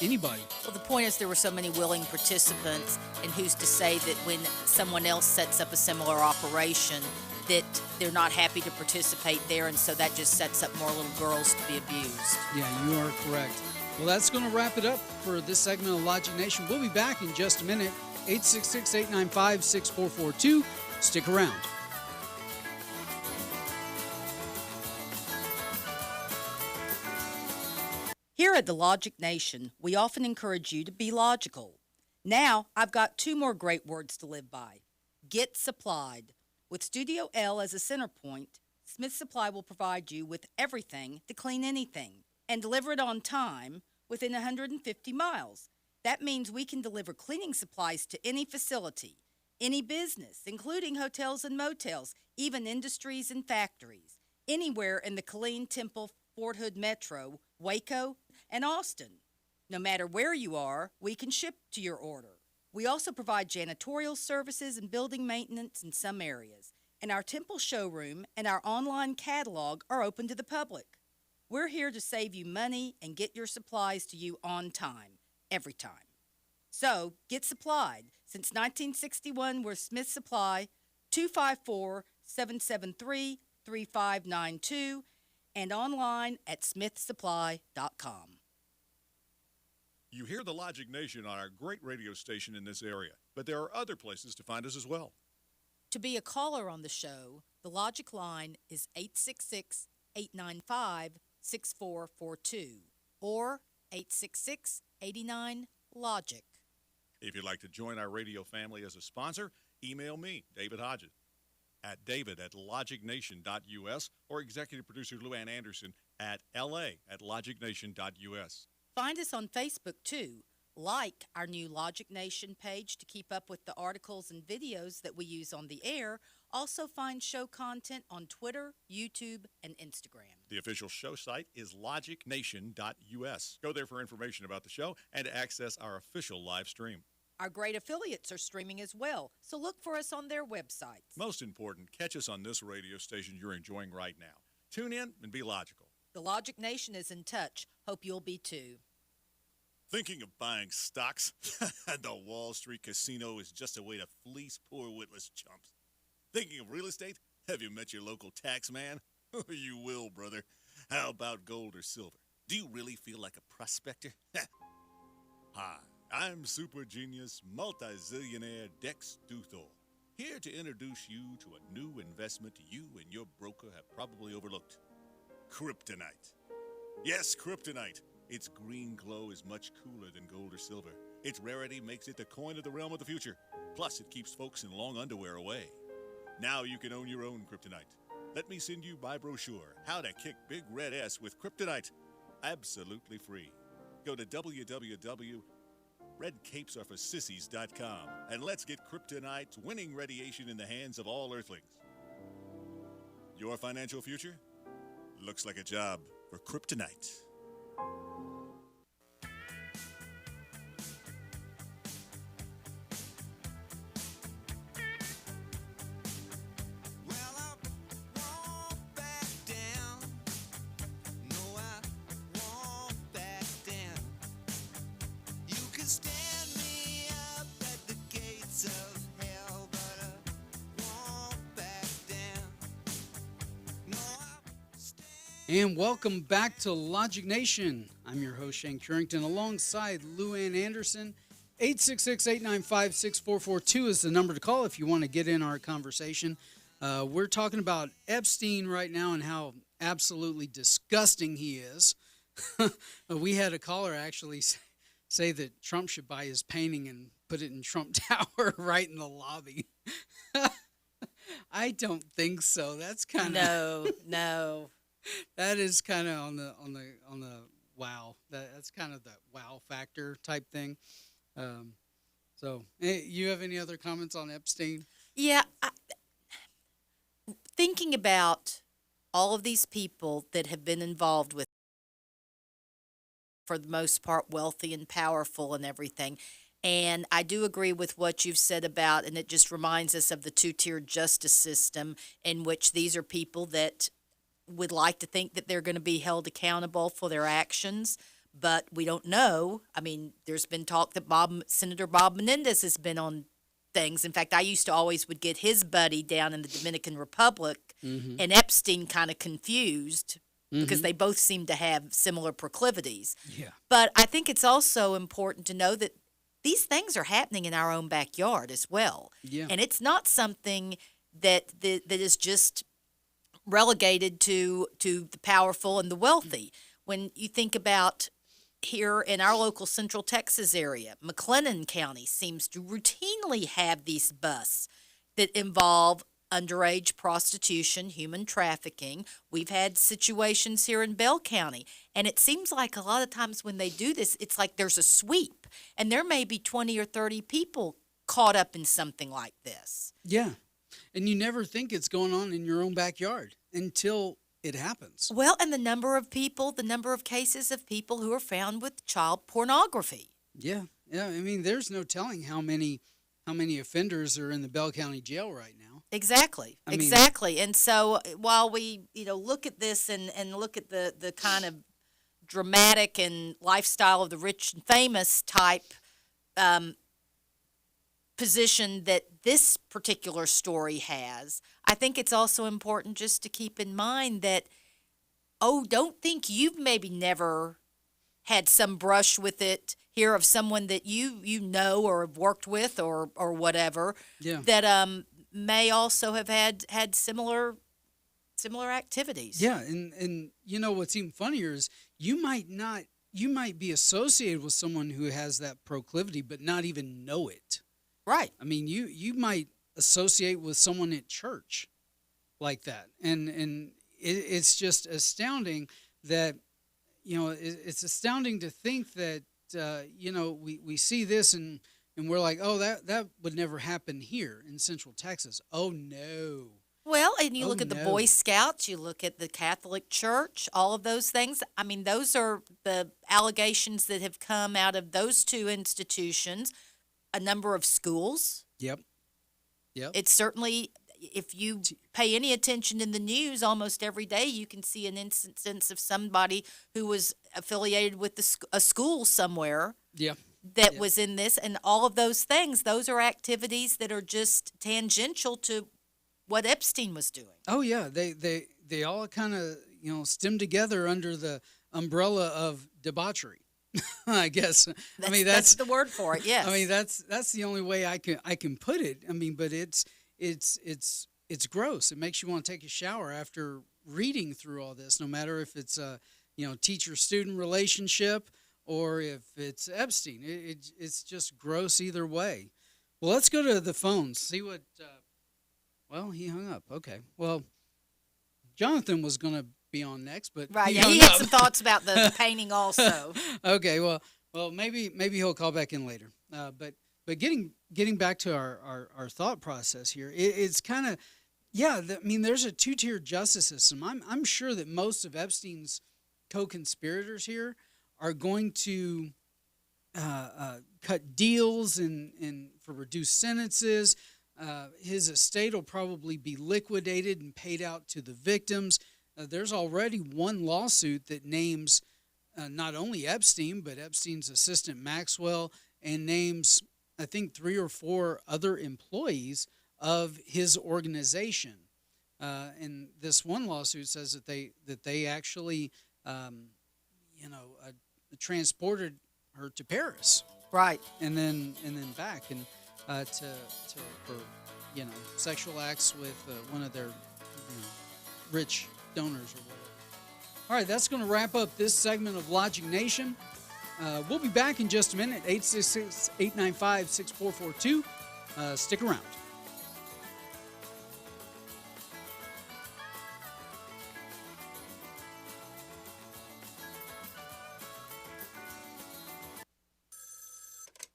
anybody. Well, the point is there were so many willing participants, and who's to say that when someone else sets up a similar operation that they're not happy to participate there, and so that just sets up more little girls to be abused. Yeah, you are correct. Well, that's going to wrap it up for this segment of Logic Nation. We'll be back in just a minute. 866-895-6442. Stick around. Here at the Logic Nation, we often encourage you to be logical. Now, I've got two more great words to live by. Get supplied. With Studio L as a center point, Smith Supply will provide you with everything to clean anything. and deliver it on time within 150 miles. That means we can deliver cleaning supplies to any facility, any business, including hotels and motels, even industries and factories, anywhere in the Killeen, Temple, Fort Hood Metro, Waco, and Austin. No matter where you are, we can ship to your order. We also provide janitorial services and building maintenance in some areas. And our Temple showroom and our online catalog are open to the public. We're here to save you money and get your supplies to you on time, every time. So, get supplied. Since 1961, we're Smith Supply, 254-773-3592, and online at smithsupply.com. You hear the Logic Nation on our great radio station in this area, but there are other places to find us as well. To be a caller on the show, the Logic line is 866-895-6442 or 866-89-LOGIC. If you'd like to join our radio family as a sponsor, email me, David Hodges, at david@logicnation.us or executive producer Luann Anderson at la@logicnation.us. Find us on Facebook, too. Like our new Logic Nation page to keep up with the articles and videos that we use on the air. Also find show content on Twitter, YouTube, and Instagram. The official show site is logicnation.us. Go there for information about the show and to access our official live stream. Our great affiliates are streaming as well, so look for us on their websites. Most important, catch us on this radio station you're enjoying right now. Tune in and be logical. The Logic Nation is in touch. Hope you'll be too. Thinking of buying stocks? The Wall Street casino is just a way to fleece poor witless chumps. Thinking of real estate? Have you met your local tax man? You will, brother. How about gold or silver? Do you really feel like a prospector? Hi, I'm super genius multi-zillionaire Dex Duthor, here to introduce you to a new investment you and your broker have probably overlooked. Kryptonite. Yes, kryptonite. Its green glow is much cooler than gold or silver. Its rarity makes it the coin of the realm of the future. Plus, it keeps folks in long underwear away. Now you can own your own kryptonite. Let me send you my brochure, How to Kick Big Red S with Kryptonite. Absolutely free. Go to www.redcapesareforsissies.com and let's get kryptonite's winning radiation in the hands of all earthlings. Your financial future? Looks like a job for kryptonite. And welcome back to Logic Nation. I'm your host, Shane Currington, alongside Luann Anderson. 866-895-6442 is the number to call if you want to get in our conversation. We're talking about Epstein right now and how absolutely disgusting he is. We had a caller actually say that Trump should buy his painting and put it in Trump Tower right in the lobby. I don't think so. That's kind of no. That is kind of on the wow. That's kind of the wow factor type thing. So, you have any other comments on Epstein? Yeah, thinking about all of these people that have been involved with, for the most part, wealthy and powerful and everything. And I do agree with what you've said about, and it just reminds us of the two-tiered justice system in which these are people that would like to think that they're going to be held accountable for their actions, but we don't know. I mean, there's been talk that Senator Bob Menendez has been on things. In fact, I used to always would get his buddy down in the Dominican Republic and Epstein kind of confused because they both seem to have similar proclivities. Yeah. But I think it's also important to know that these things are happening in our own backyard as well. Yeah. And it's not something that is just relegated to the powerful and the wealthy. When you think about here in our local Central Texas area, McLennan County seems to routinely have these busts that involve underage prostitution, human trafficking. We've had situations here in Bell County, and it seems like a lot of times when they do this, it's like there's a sweep, and there may be 20 or 30 people caught up in something like this. Yeah. And you never think it's going on in your own backyard until it happens. Well, and the number of cases of people who are found with child pornography. Yeah. Yeah. I mean, there's no telling how many offenders are in the Bell County Jail right now. Exactly. And so while we, look at this and look at the kind of dramatic and lifestyle of the rich and famous type position that this particular story has, I think it's also important just to keep in mind that, don't think you've maybe never had some brush with it, hear of someone that you know or have worked with or whatever, that may also have had similar activities. Yeah, and what's even funnier is you might be associated with someone who has that proclivity but not even know it. Right. I mean, you might associate with someone at church like that, and it's just astounding that it's astounding to think that we see this and we're like, oh, that would never happen here in Central Texas. Oh no. Well, and you look at the Boy Scouts, you look at the Catholic Church, all of those things. I mean, those are the allegations that have come out of those two institutions. A number of schools. Yep. It's certainly, if you pay any attention in the news, almost every day you can see an instance of somebody who was affiliated with a school somewhere. Yeah. That was in this, and all of those things. Those are activities that are just tangential to what Epstein was doing. Oh yeah, they all kind of stem together under the umbrella of debauchery. I guess. That's the word for it. Yes. I mean, that's the only way I can put it. I mean, but it's gross. It makes you want to take a shower after reading through all this, no matter if it's a teacher-student relationship or if it's Epstein. It's just gross either way. Well, let's go to the phones. See what. Well, he hung up. Okay. Well, Jonathan was going to be on next, but right, he had some thoughts about the painting also. Okay, well, maybe he'll call back in later. But getting back to our thought process here, it's kind of there's a two-tier justice system. I'm sure that most of Epstein's co-conspirators here are going to cut deals and for reduced sentences. His estate will probably be liquidated and paid out to the victims. There's already one lawsuit that names not only Epstein, but Epstein's assistant Maxwell, and names, I think, 3 or 4 other employees of his organization. And this one lawsuit says that they actually, transported her to Paris, right, and then back, and for sexual acts with one of their rich donors or whatever. All right, that's going to wrap up this segment of Logic Nation. We'll be back in just a minute, 866-895-6442. Stick around.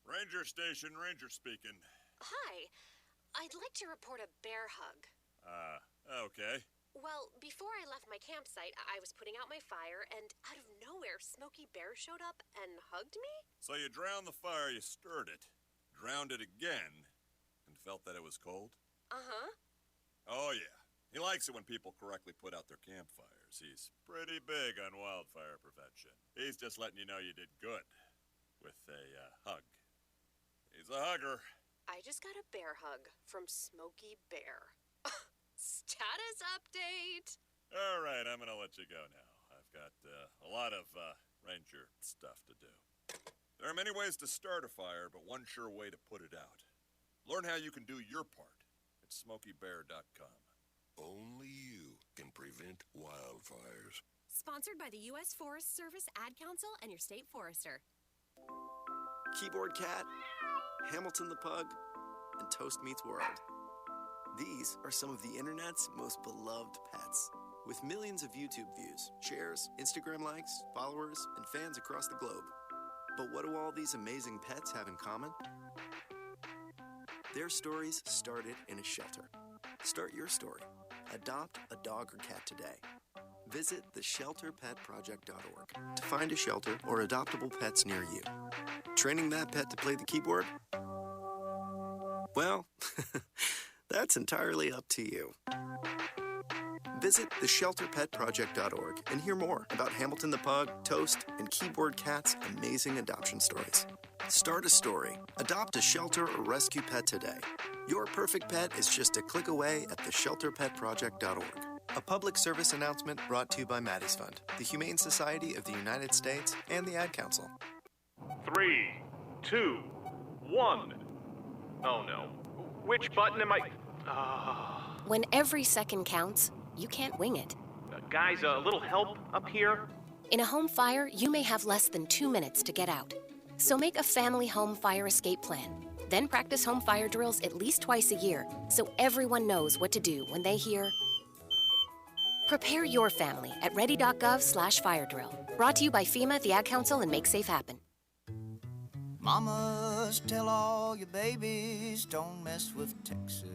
Ranger Station, Ranger speaking. Hi. I'd like to report a bear hug. Okay. Well, before I left my campsite, I was putting out my fire, and out of nowhere, Smokey Bear showed up and hugged me? So you drowned the fire, you stirred it, drowned it again, and felt that it was cold? Uh-huh. Oh, yeah. He likes it when people correctly put out their campfires. He's pretty big on wildfire prevention. He's just letting you know you did good with a hug. He's a hugger. I just got a bear hug from Smokey Bear. Status update. All right, I'm going to let you go now. I've got a lot of ranger stuff to do. There are many ways to start a fire, but one sure way to put it out. Learn how you can do your part at SmokeyBear.com. Only you can prevent wildfires. Sponsored by the U.S. Forest Service Ad Council and your state forester. Keyboard Cat, Hamilton the Pug, and Toast Meets World. These are some of the internet's most beloved pets. With millions of YouTube views, shares, Instagram likes, followers, and fans across the globe. But what do all these amazing pets have in common? Their stories started in a shelter. Start your story. Adopt a dog or cat today. Visit theshelterpetproject.org to find a shelter or adoptable pets near you. Training that pet to play the keyboard? Well, that's entirely up to you. Visit theshelterpetproject.org and hear more about Hamilton the Pug, Toast, and Keyboard Cat's amazing adoption stories. Start a story. Adopt a shelter or rescue pet today. Your perfect pet is just a click away at theshelterpetproject.org. A public service announcement brought to you by Maddie's Fund, the Humane Society of the United States, and the Ad Council. 3, 2, 1. Oh no. Which button am I... When every second counts, you can't wing it. Guys, a little help up here? In a home fire, you may have less than 2 minutes to get out. So make a family home fire escape plan. Then practice home fire drills at least twice a year so everyone knows what to do when they hear. Prepare your family at ready.gov/fire drill. Brought to you by FEMA, the Ad Council, and Make Safe Happen. Mamas, tell all your babies, don't mess with Texas.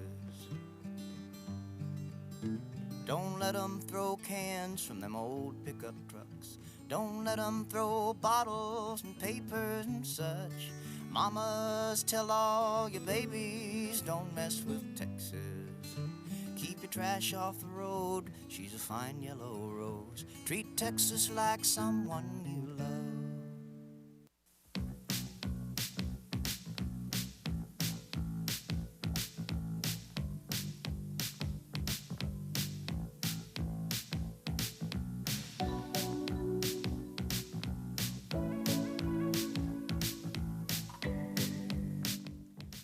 Don't let them throw cans from them old pickup trucks. Don't let them throw bottles and papers and such. Mamas, tell all your babies, don't mess with Texas. Keep your trash off the road, she's a fine yellow rose. Treat Texas like someone you love.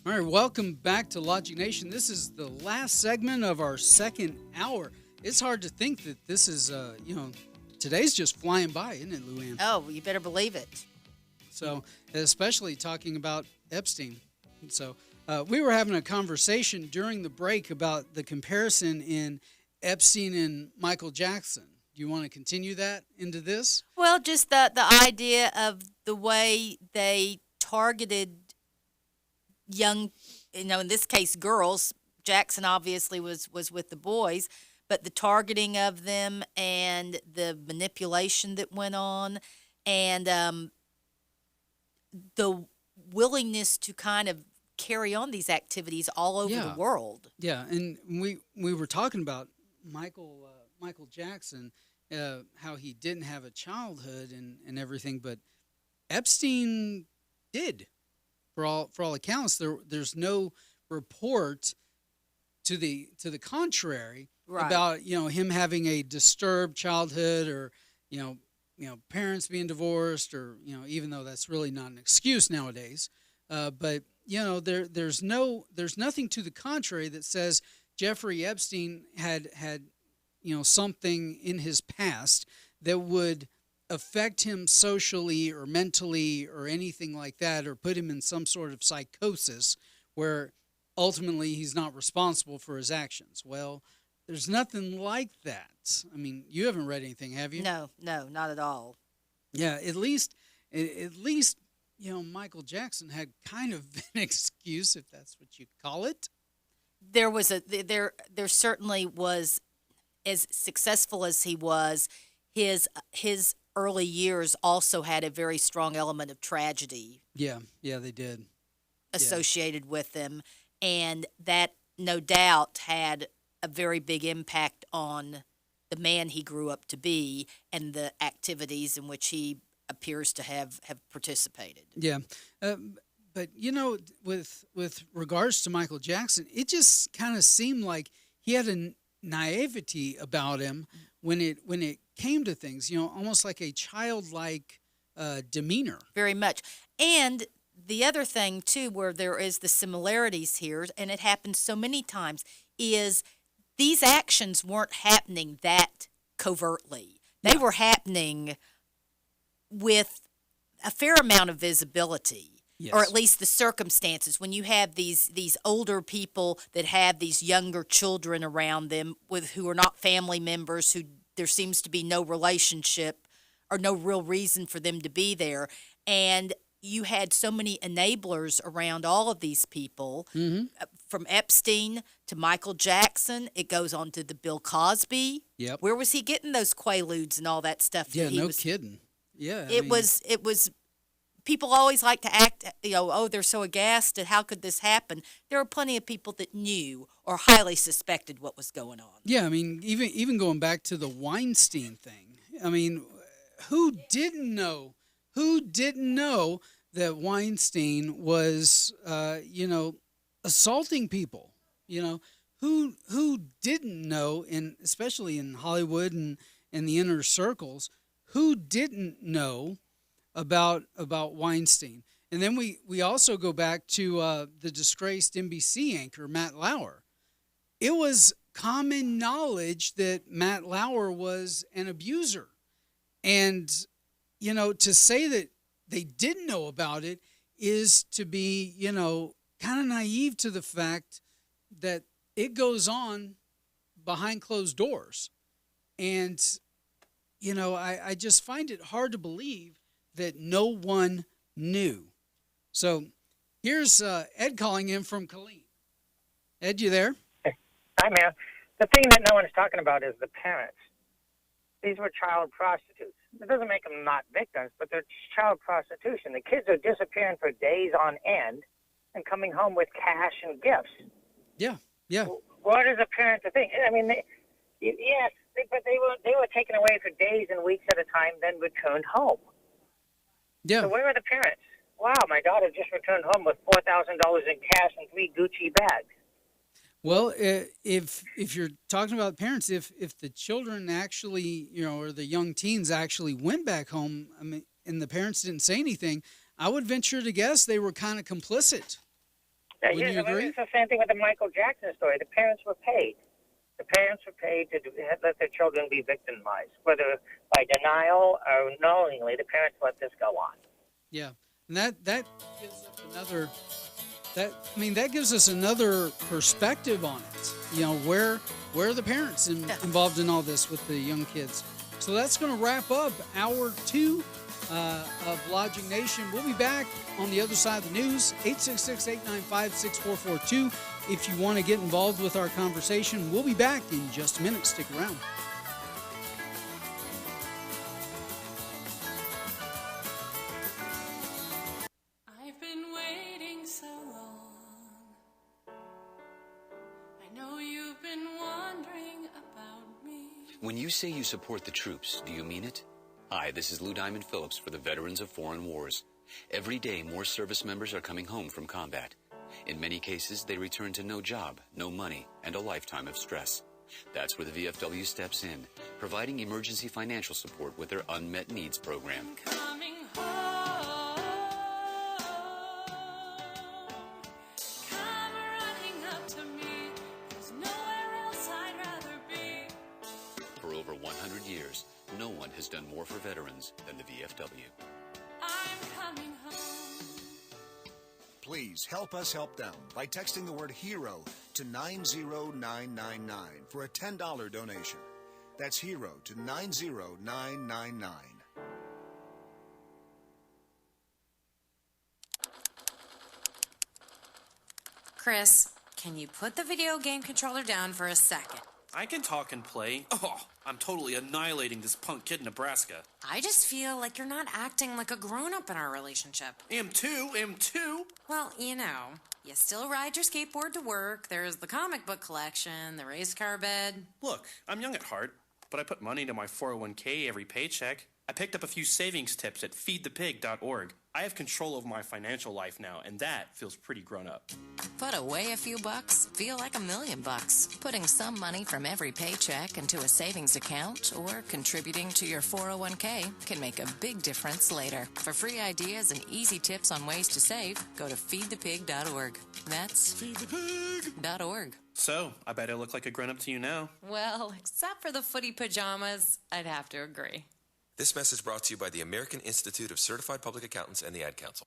All right, welcome back to Logic Nation. This is the last segment of our second hour. It's hard to think that this is, today's just flying by, isn't it, Luann? Oh, you better believe it. So, especially talking about Epstein. So, we were having a conversation during the break about the comparison in Epstein and Michael Jackson. Do you want to continue that into this? Well, just the idea of the way they targeted young, in this case, girls. Jackson obviously was with the boys, but the targeting of them and the manipulation that went on and the willingness to kind of carry on these activities all over the world. Yeah, and we were talking about Michael Jackson, how he didn't have a childhood and everything, but Epstein did. For all accounts, there's no report to the contrary about him having a disturbed childhood or parents being divorced or even though that's really not an excuse nowadays. But there's nothing to the contrary that says Jeffrey Epstein had something in his past that would affect him socially or mentally or anything like that, or put him in some sort of psychosis where ultimately he's not responsible for his actions. Well, there's nothing like that. I mean, you haven't read anything, have you? No, not at all. Yeah, at least Michael Jackson had kind of an excuse, if that's what you call it. There certainly was, as successful as he was, his early years also had a very strong element of tragedy. Yeah, they did. Associated with them, and that no doubt had a very big impact on the man he grew up to be and the activities in which he appears to have participated. Yeah, but with regards to Michael Jackson, it just kind of seemed like he had a naivety about him when it came to things, almost like a childlike demeanor. Very much. And the other thing, too, where there is the similarities here, and it happens so many times, is these actions weren't happening that covertly. They were happening with a fair amount of visibility. or at least the circumstances. When you have these older people that have these younger children around them who are not family members, who there seems to be no relationship or no real reason for them to be there, and you had so many enablers around all of these people, from Epstein to Michael Jackson. It goes on to the Bill Cosby. Yep. Where was he getting those Quaaludes and all that stuff? Yeah, no kidding. Yeah. It was people always like to act, oh, they're so aghast at how could this happen. There are plenty of people that knew or highly suspected what was going on. Yeah, I mean, even going back to the Weinstein thing, I mean, who didn't know? Who didn't know that Weinstein was, assaulting people? Who didn't know, and especially in Hollywood and in the inner circles, who didn't know about Weinstein? And then we also go back to the disgraced NBC anchor, Matt Lauer. It was common knowledge that Matt Lauer was an abuser. And, to say that they didn't know about it is to be, kind of naive to the fact that it goes on behind closed doors. And, I just find it hard to believe that no one knew. So here's Ed calling in from Killeen. Ed, you there? Hi, man. The thing that no one's talking about is the parents. These were child prostitutes. It doesn't make them not victims, but they're child prostitution. The kids are disappearing for days on end and coming home with cash and gifts. Yeah. What is a parent to think? I mean, but they were taken away for days and weeks at a time, then returned home. Yeah. So where are the parents? Wow, my daughter just returned home with $4,000 in cash and 3 Gucci bags. Well, if you're talking about parents, if the children actually, or the young teens actually went back home, I mean, and the parents didn't say anything, I would venture to guess they were kind of complicit. Would you agree? It's the same thing with the Michael Jackson story. The parents were paid. The parents were paid to let their children be victimized, whether by denial or knowingly. The parents let this go on. Yeah, and that gives us another. That gives us another perspective on it. Where are the parents involved in all this with the young kids? So that's going to wrap up hour 2 of Lodging Nation. We'll be back on the other side of the news, 866-895-6442. If you want to get involved with our conversation, we'll be back in just a minute. Stick around. I've been waiting so long. I know you've been wondering about me. When you say you support the troops, do you mean it? Hi, this is Lou Diamond Phillips for the Veterans of Foreign Wars. Every day, more service members are coming home from combat. In many cases, they return to no job, no money, and a lifetime of stress. That's where the VFW steps in, providing emergency financial support with their Unmet Needs program. Coming home. Come running up to me. There's nowhere else I'd rather be. For over 100 years, no one has done more for veterans than the VFW. I'm coming home. Please help us help them by texting the word HERO to 90999 for a $10 donation. That's HERO to 90999. Chris, can you put the video game controller down for a second? I can talk and play. Oh, I'm totally annihilating this punk kid in Nebraska. I just feel like you're not acting like a grown-up in our relationship. Am too. Well, you still ride your skateboard to work, there's the comic book collection, the race car bed. Look, I'm young at heart, but I put money into my 401k every paycheck. I picked up a few savings tips at feedthepig.org. I have control over my financial life now, and that feels pretty grown up. Put away a few bucks, feel like $1 million. Putting some money from every paycheck into a savings account or contributing to your 401k can make a big difference later. For free ideas and easy tips on ways to save, go to feedthepig.org. That's feedthepig.org. So, I bet I look like a grown-up to you now. Well, except for the footy pajamas, I'd have to agree. This message brought to you by the American Institute of Certified Public Accountants and the Ad Council.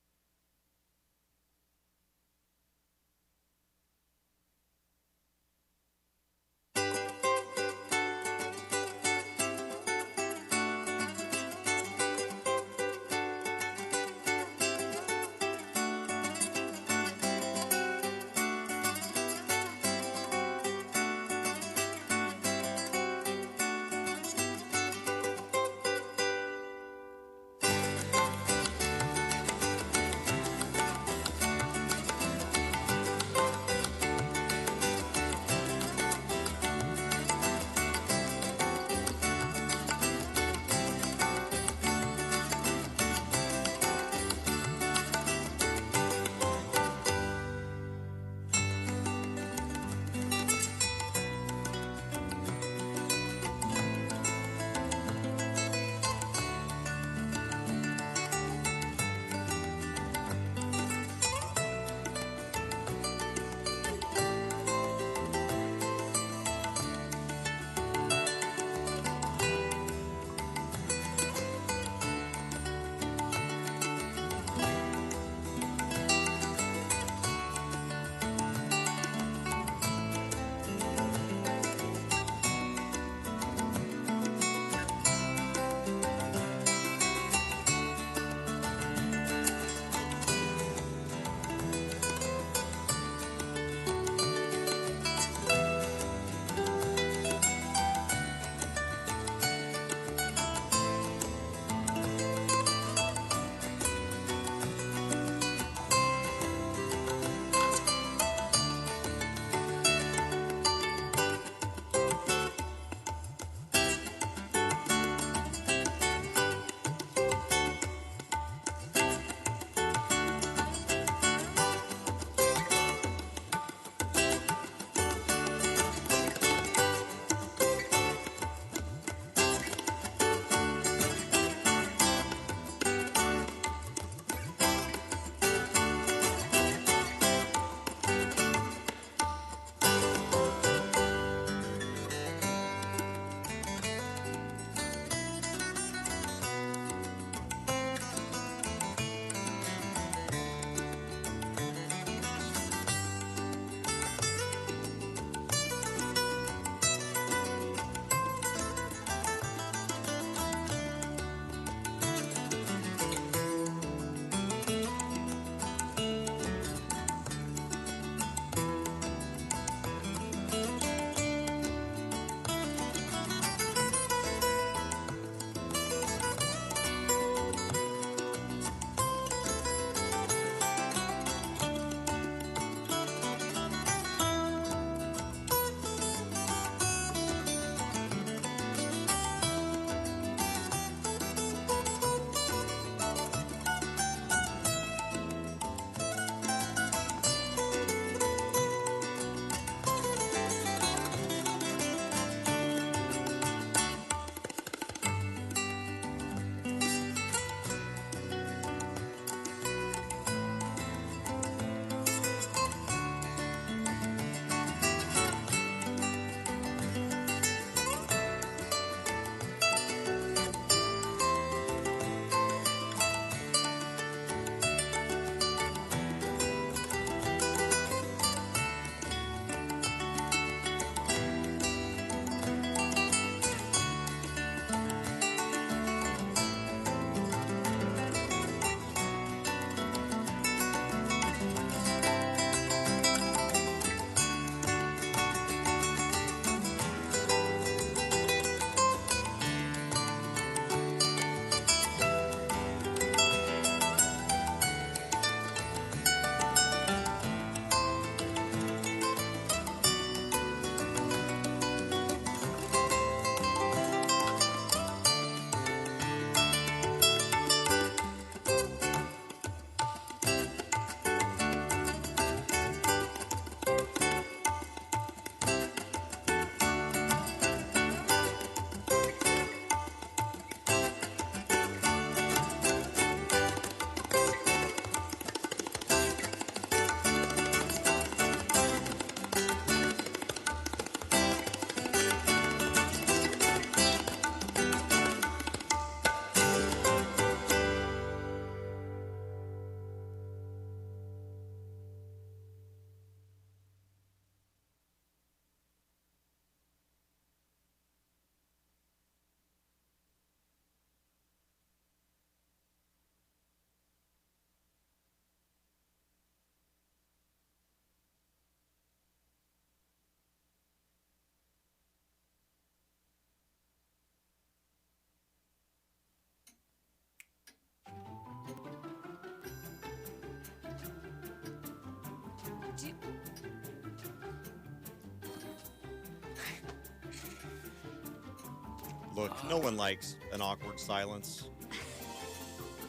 Look, no one likes an awkward silence,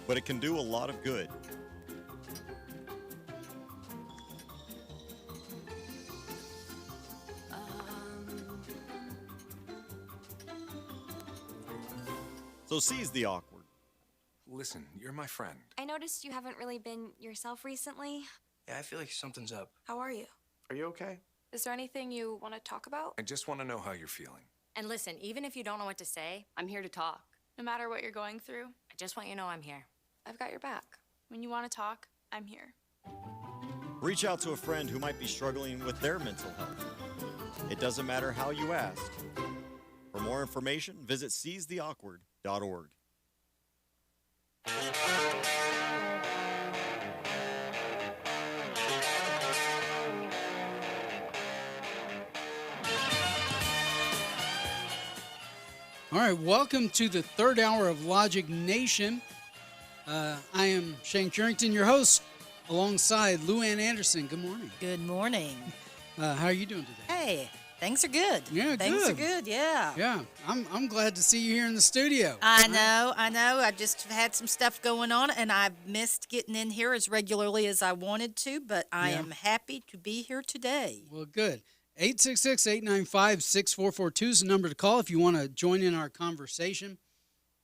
but it can do a lot of good. So seize the awkward. Listen, you're my friend. I noticed you haven't really been yourself recently. Yeah, I feel like something's up. How are you? Are you okay? Is there anything you want to talk about? I just want to know how you're feeling. And listen, even if you don't know what to say, I'm here to talk. No matter what you're going through, I just want you to know I'm here. I've got your back. When you want to talk, I'm here. Reach out to a friend who might be struggling with their mental health. It doesn't matter how you ask. For more information, visit seizetheawkward.org. All right, welcome to the third hour of Logic Nation. I am Shane Currington, your host, alongside Lou Ann Anderson. Good morning. Good morning. How are you doing today? Hey, things are good. Yeah, things are good. Yeah. Yeah, I'm glad to see you here in the studio. I know. I just had some stuff going on, and I've missed getting in here as regularly as I wanted to, but I am happy to be here today. Well, good. 866-895-6442 is the number to call if you want to join in our conversation.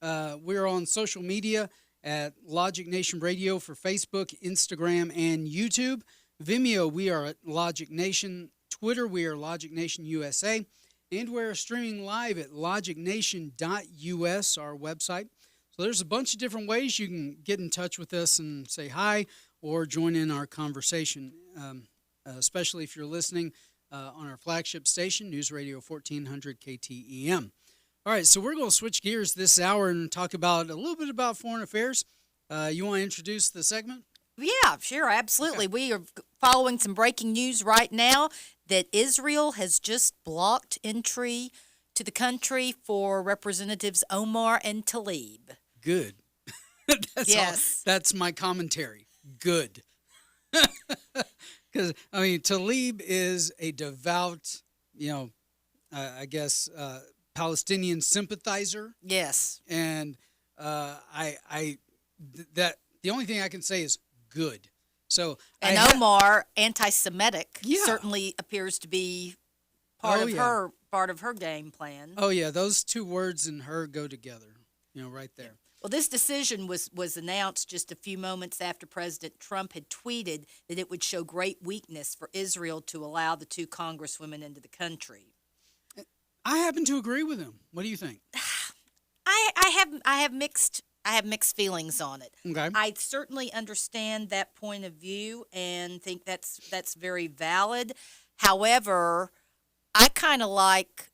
We're on social media at Logic Nation Radio for Facebook, Instagram, and YouTube. Vimeo, we are at Logic Nation. Twitter, we are Logic Nation USA. And we're streaming live at logicnation.us, our website. So there's a bunch of different ways you can get in touch with us and say hi or join in our conversation, especially if you're listening on our flagship station, News Radio 1400 KTEM. All right, so we're going to switch gears this hour and talk about a little bit about foreign affairs. You want to introduce the segment? Yeah, sure, absolutely. We are following some breaking news right now that Israel has just blocked entry to the country for Representatives Omar and Tlaib. Good. That's my commentary. Good. Because, I mean, Tlaib is a devout, I guess, Palestinian sympathizer. Yes. And the only thing I can say is good. So and Omar, anti-Semitic, certainly appears to be part of her game plan. Oh yeah, those two words and her go together. Right there. Well, this decision was announced just a few moments after President Trump had tweeted that it would show great weakness for Israel to allow the two congresswomen into the country. I happen to agree with him. What do you think? I have mixed feelings on it. Okay. I certainly understand that point of view and think that's very valid. However, I kind of like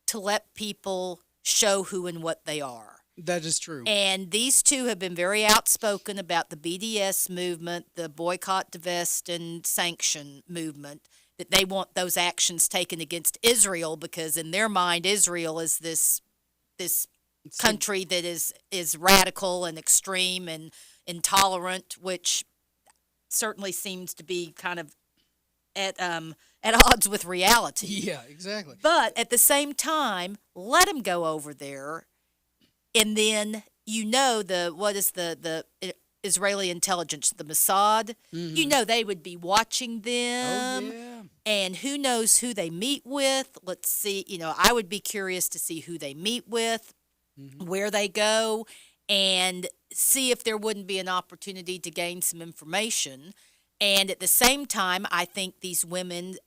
to let people show who and what they are. That is true. And these two have been very outspoken about the BDS movement, the boycott, divest, and sanction movement, that they want those actions taken against Israel because in their mind, Israel is this country that is radical and extreme and intolerant, which certainly seems to be kind of at odds with reality. Yeah, exactly. But at the same time, let them go over there. And then the Israeli intelligence, the Mossad, they would be watching them. Oh, yeah. And who knows who they meet with. Let's see, I would be curious to see who they meet with, where they go, and see if there wouldn't be an opportunity to gain some information. And at the same time, I think these women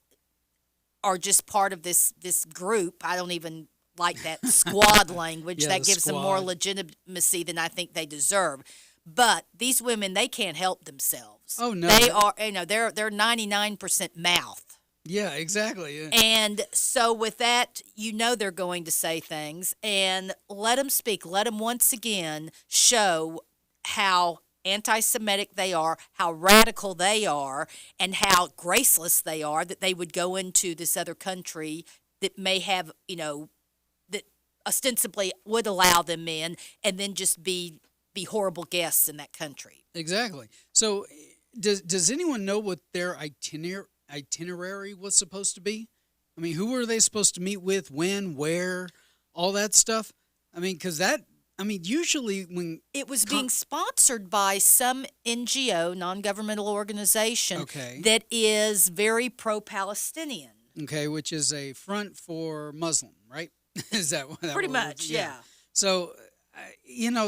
are just part of this group. I don't even like that squad language. That gives them more legitimacy than I think they deserve. But these women, they can't help themselves. Oh no, they are. They're 99% mouth. Yeah, exactly. Yeah. And so with that, they're going to say things, and let them speak. Let them once again show how anti-Semitic they are, how radical they are, and how graceless they are, that they would go into this other country that may have, that ostensibly would allow them in, and then just be horrible guests in that country. Exactly. So does anyone know what their itinerary was supposed to be? I mean, who were they supposed to meet with, when, where, all that stuff? I mean, because usually when it was being sponsored by some NGO, non-governmental organization, that is very pro-Palestinian. Okay, which is a front for Muslim, right? Is that what that Pretty word? much, yeah. So,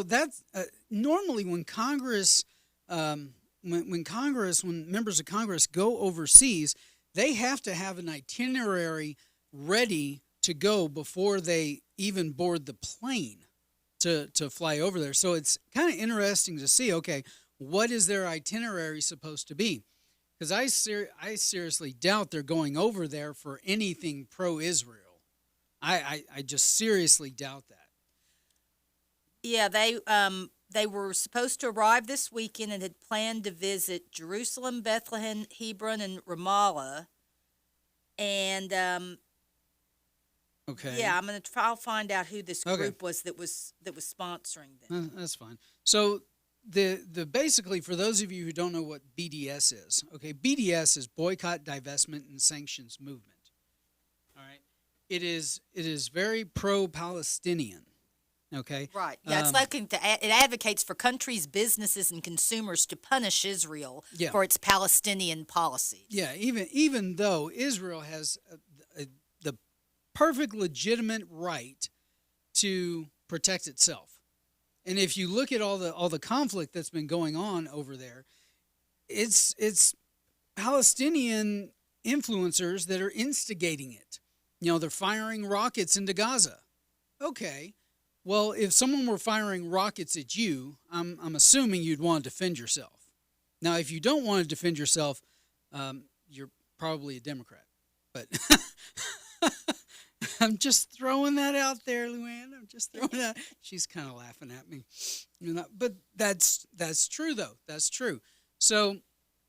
that's normally when Congress, when members of Congress go overseas, they have to have an itinerary ready to go before they even board the plane to fly over there. So it's kind of interesting to see, okay, what is their itinerary supposed to be? Because I seriously doubt they're going over there for anything pro-Israel. I just seriously doubt that. Yeah, they were supposed to arrive this weekend and had planned to visit Jerusalem, Bethlehem, Hebron, and Ramallah. And okay, yeah, I'm gonna try to find out who this group was that was sponsoring them. That's fine. So the basically, for those of you who don't know what BDS is, okay, BDS is Boycott, Divestment, and Sanctions Movement. All right, it is very pro-Palestinian. Okay, right. Yeah, it's it advocates for countries, businesses, and consumers to punish Israel for its Palestinian policy. Yeah, even though Israel has the perfect legitimate right to protect itself. And if you look at all the conflict that's been going on over there, it's Palestinian influencers that are instigating it. They're firing rockets into Gaza. Okay, well, if someone were firing rockets at you, I'm assuming you'd want to defend yourself. Now, if you don't want to defend yourself, you're probably a Democrat. But I'm just throwing that out there, Luann. I'm just throwing that. She's kind of laughing at me. But that's true, though. That's true. So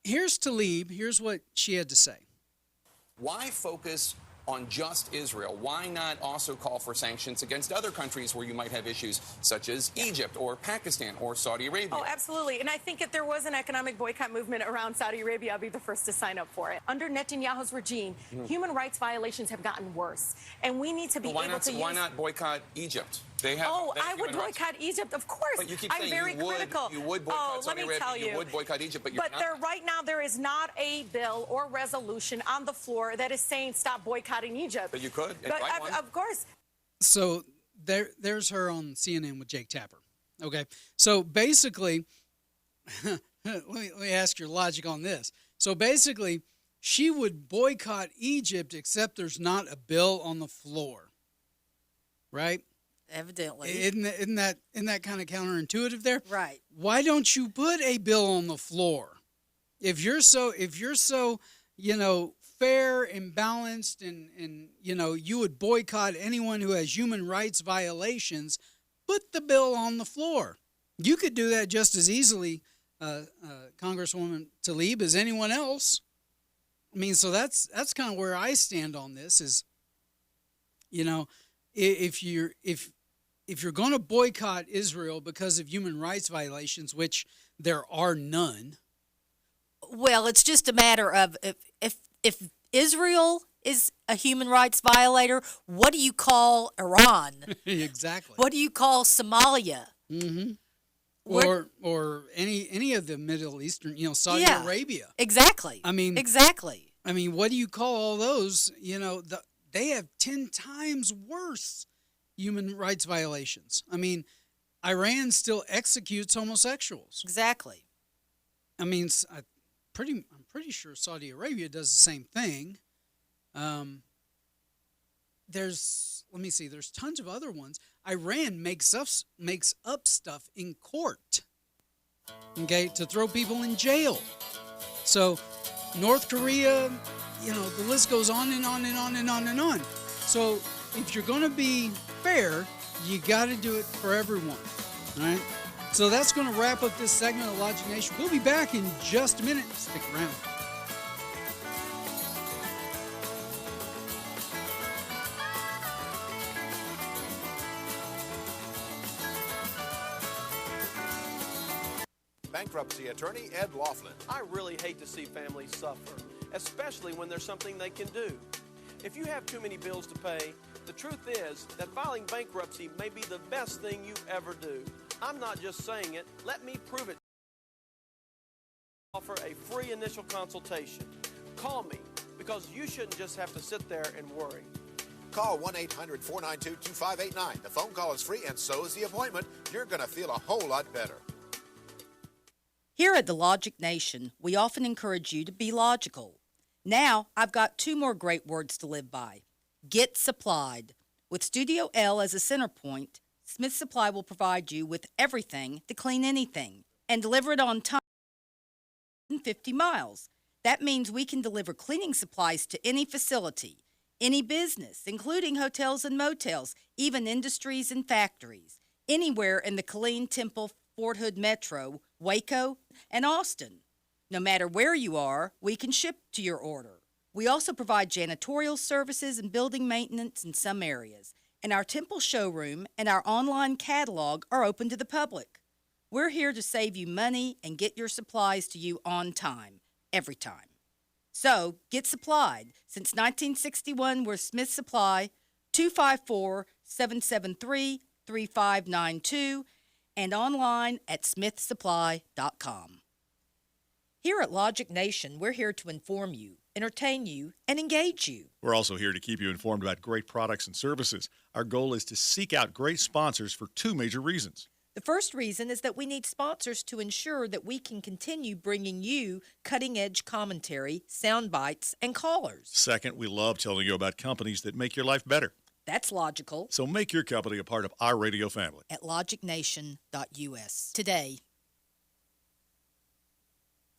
here's Tlaib. Here's what she had to say. Why focus on just Israel? Why not also call for sanctions against other countries where you might have issues, such as Egypt or Pakistan or Saudi Arabia? Oh, absolutely. And I think if there was an economic boycott movement around Saudi Arabia, I'll be the first to sign up for it. Under Netanyahu's regime, human rights violations have gotten worse. And we need to be able to use... Why not boycott Egypt? I would boycott Egypt, of course. But you keep saying I'm very critical. You would boycott Saudi Arabia. Tell you. You would boycott Egypt, but you're not. Right now, there is not a bill or resolution on the floor that is saying stop boycotting Egypt. But you could. Of course. So there's her on CNN with Jake Tapper. Okay. So basically, let me ask your logic on this. So basically, she would boycott Egypt except there's not a bill on the floor. Right? Evidently. Isn't that kind of counterintuitive there? Right. Why don't you put a bill on the floor? If you're so fair and balanced and you would boycott anyone who has human rights violations, put the bill on the floor. You could do that just as easily, Congresswoman Tlaib, as anyone else. I mean, so that's kind of where I stand on this is, if you're going to boycott Israel because of human rights violations, which there are none. Well, it's just a matter of if Israel is a human rights violator, what do you call Iran? Exactly. What do you call Somalia? Mm-hmm. Or any of the Middle Eastern, Saudi Arabia. Exactly. Exactly. I mean, what do you call all those? They have 10 times worse human rights violations. I mean, Iran still executes homosexuals. Exactly. I mean, I'm pretty sure Saudi Arabia does the same thing. There's tons of other ones. Iran makes up stuff in court, okay, to throw people in jail. So North Korea, the list goes on and on and on and on and on. So if you're going to be fair, you got to do it for everyone, all right? So that's going to wrap up this segment of Logic Nation. We'll be back in just a minute. Stick around. Bankruptcy attorney Ed Laughlin. I really hate to see families suffer, especially when there's something they can do. If you have too many bills to pay, The truth is that filing bankruptcy may be the best thing you ever do. I'm not just saying it. Let me prove it. Offer a free initial consultation. Call me, because you shouldn't just have to sit there and worry. Call 1-800-492-2589. The phone call is free, and so is the appointment. You're going to feel a whole lot better. Here at the Logic Nation, we often encourage you to be logical. Now, I've got 2 more great words to live by. Get supplied. With Studio L as a center point, Smith Supply will provide you with everything to clean anything and deliver it on time in 50 miles. That means we can deliver cleaning supplies to any facility, any business, including hotels and motels, even industries and factories, anywhere in the Killeen, Temple, Fort Hood Metro, Waco, and Austin. No matter where you are, we can ship to your order. We also provide janitorial services and building maintenance in some areas. And our Temple showroom and our online catalog are open to the public. We're here to save you money and get your supplies to you on time, every time. So, get supplied. Since 1961, we're Smith Supply, 254-773-3592, and online at smithsupply.com. Here at Logic Nation, we're here to inform you, entertain you, and engage you. We're also here to keep you informed about great products and services. Our goal is to seek out great sponsors for 2 major reasons. The first reason is that we need sponsors to ensure that we can continue bringing you cutting-edge commentary, sound bites, and callers. Second, we love telling you about companies that make your life better. That's logical. So make your company a part of our radio family. At logicnation.us. Today.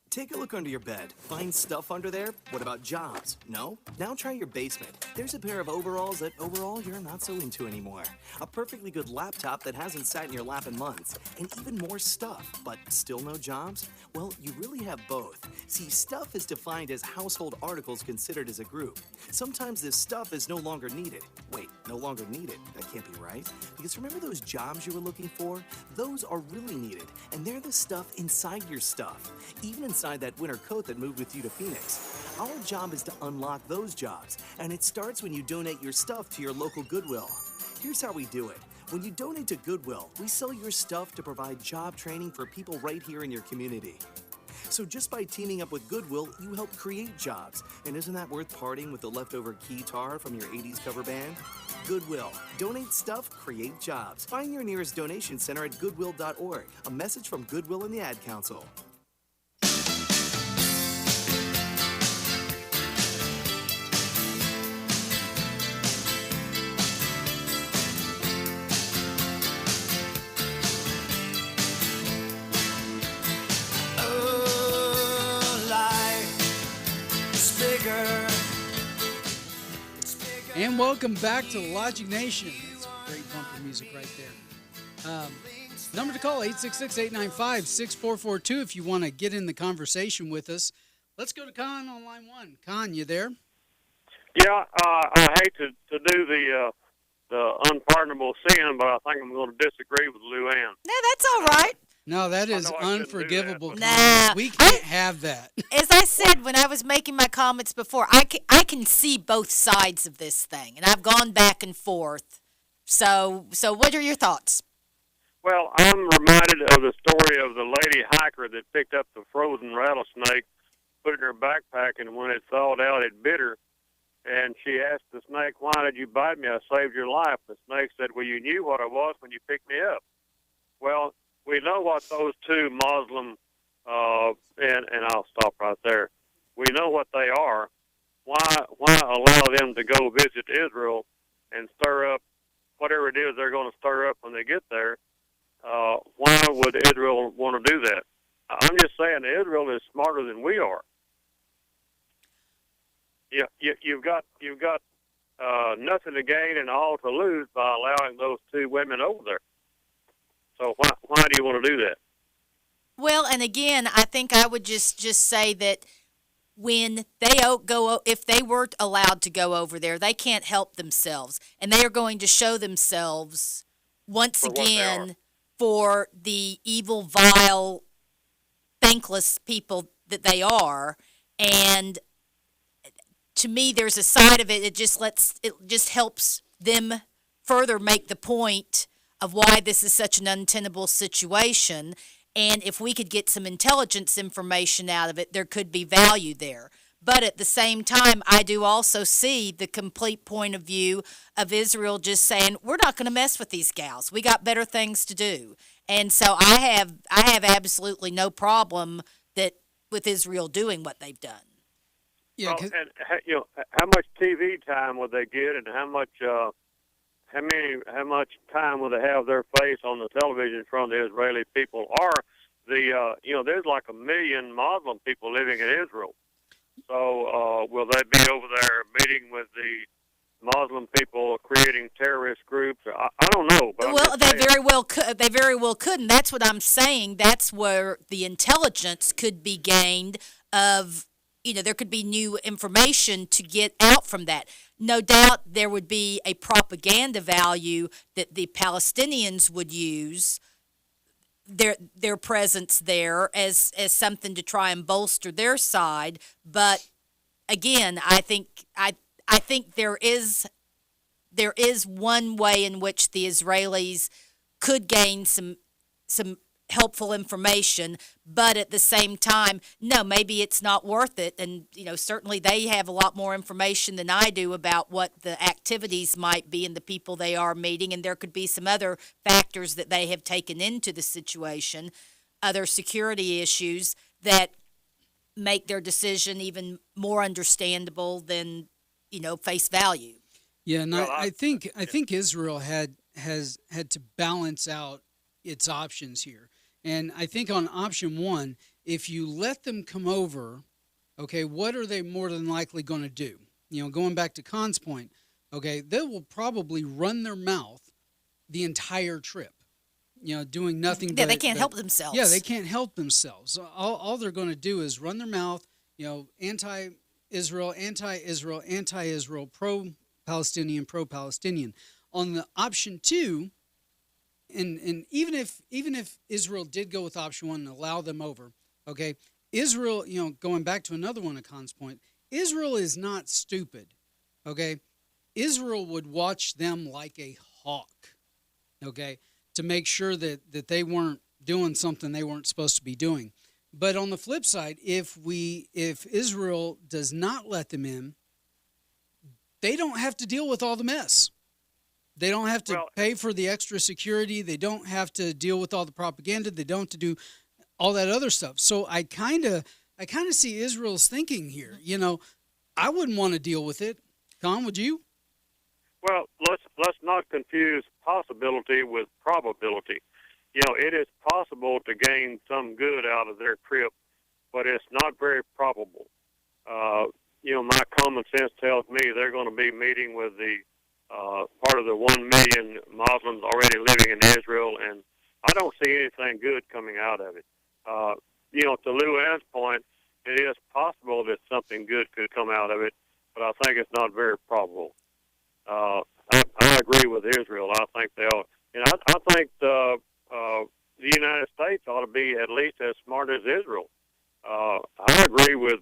Take a look under your bed. Find stuff under there? What about jobs? No? Now try your basement. There's a pair of overalls that overall you're not so into anymore. A perfectly good laptop that hasn't sat in your lap in months. And even more stuff, but still no jobs? Well, you really have both. See, stuff is defined as household articles considered as a group. Sometimes this stuff is no longer needed. Wait, no longer needed? That can't be right. Because remember those jobs you were looking for? Those are really needed. And they're the stuff inside your stuff. Even inside that winter coat that moved with you to Phoenix. Our job is to unlock those jobs, and it starts when you donate your stuff to your local Goodwill. Here's how we do it. When you donate to Goodwill, we sell your stuff to provide job training for people right here in your community. So just by teaming up with Goodwill, you help create jobs. And isn't that worth parting with the leftover keytar from your 80s cover band? Goodwill. Donate stuff, create jobs. Find your nearest donation center at goodwill.org. A message from Goodwill and the Ad Council. And welcome back to Logic Nation. It's great bumper music right there. Number to call, 866-895-6442 if you want to get in the conversation with us. Let's go to Con on line 1. Con, you there? Yeah, I hate to do the unpardonable sin, but I think I'm going to disagree with Luann. No, that's all right. No, that is I know I shouldn't do unforgivable. that, Nah. We can't have that. As I said when I was making my comments before, I can see both sides of this thing, and I've gone back and forth. So what are your thoughts? Well, I'm reminded of the story of the lady hiker that picked up the frozen rattlesnake, put it in her backpack, and when it thawed out, it bit her. And she asked the snake, "Why did you bite me? I saved your life." The snake said, "Well, you knew what I was when you picked me up." Well, we know what those two Muslim, and I'll stop right there. We know what they are. Why allow them to go visit Israel and stir up whatever it is they're going to stir up when they get there? Why would Israel want to do that? I'm just saying Israel is smarter than we are. Yeah, you've got nothing to gain and all to lose by allowing those two women over there. So why do you want to do that? Well, and again, I think I would just say that when they go, if they were allowed to go over there, they can't help themselves, and they are going to show themselves once again for the evil, vile, thankless people that they are. And to me, there's a side of it. It just helps them further make the point of why this is such an untenable situation. And if we could get some intelligence information out of it, there could be value there. But at the same time, I do also see the complete point of view of Israel just saying, we're not going to mess with these gals. We got better things to do. And so I have absolutely no problem with Israel doing what they've done. Yeah, and how much TV time would they get, and how much time will they have their face on the television from the Israeli people? Or there's like 1 million Muslim people living in Israel. So will they be over there meeting with the Muslim people, creating terrorist groups? I don't know. But Well, they very well could. They very well could, and that's what I'm saying. That's where the intelligence could be gained. There could be new information to get out from that. No doubt, there would be a propaganda value that the Palestinians would use their presence there as something to try and bolster their side. But again, I think there is one way in which the Israelis could gain some helpful information, but at the same time, no, maybe it's not worth it. And certainly they have a lot more information than I do about what the activities might be and the people they are meeting, and there could be some other factors that they have taken into the situation, other security issues that make their decision even more understandable than face value. Yeah, and I think Israel has had to balance out its options here. And I think on option one, if you let them come over, okay, what are they more than likely going to do? Going back to Khan's point, okay, they will probably run their mouth the entire trip, doing nothing. Yeah, they can't help themselves. Yeah, they can't help themselves. All they're going to do is run their mouth, anti-Israel, anti-Israel, anti-Israel, pro-Palestinian, pro-Palestinian. On the option two, and even if Israel did go with option one and allow them over, okay, Israel, going back to another one of Khan's point, Israel is not stupid, okay? Israel would watch them like a hawk, okay, to make sure that they weren't doing something they weren't supposed to be doing. But on the flip side, if Israel does not let them in, they don't have to deal with all the mess. They don't have to pay for the extra security. They don't have to deal with all the propaganda. They don't have to do all that other stuff. So I kind of see Israel's thinking here. I wouldn't want to deal with it. Khan, would you? Well, let's not confuse possibility with probability. It is possible to gain some good out of their trip, but it's not very probable. My common sense tells me they're going to be meeting with the part of the 1 million Muslims already living in Israel, and I don't see anything good coming out of it. To Lou Ann's point, it is possible that something good could come out of it, but I think it's not very probable. I agree with Israel. I think they'll, and I think the United States ought to be at least as smart as Israel. I agree with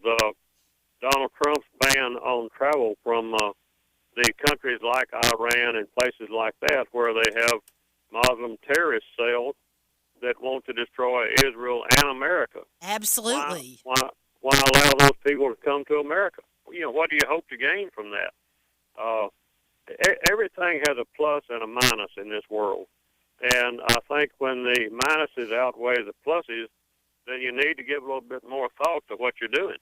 Donald Trump's ban on travel from the countries like Iran and places like that, where they have Muslim terrorist cells that want to destroy Israel and America. Absolutely. Why allow those people to come to America? What do you hope to gain from that? Everything has a plus and a minus in this world. And I think when the minuses outweigh the pluses, then you need to give a little bit more thought to what you're doing.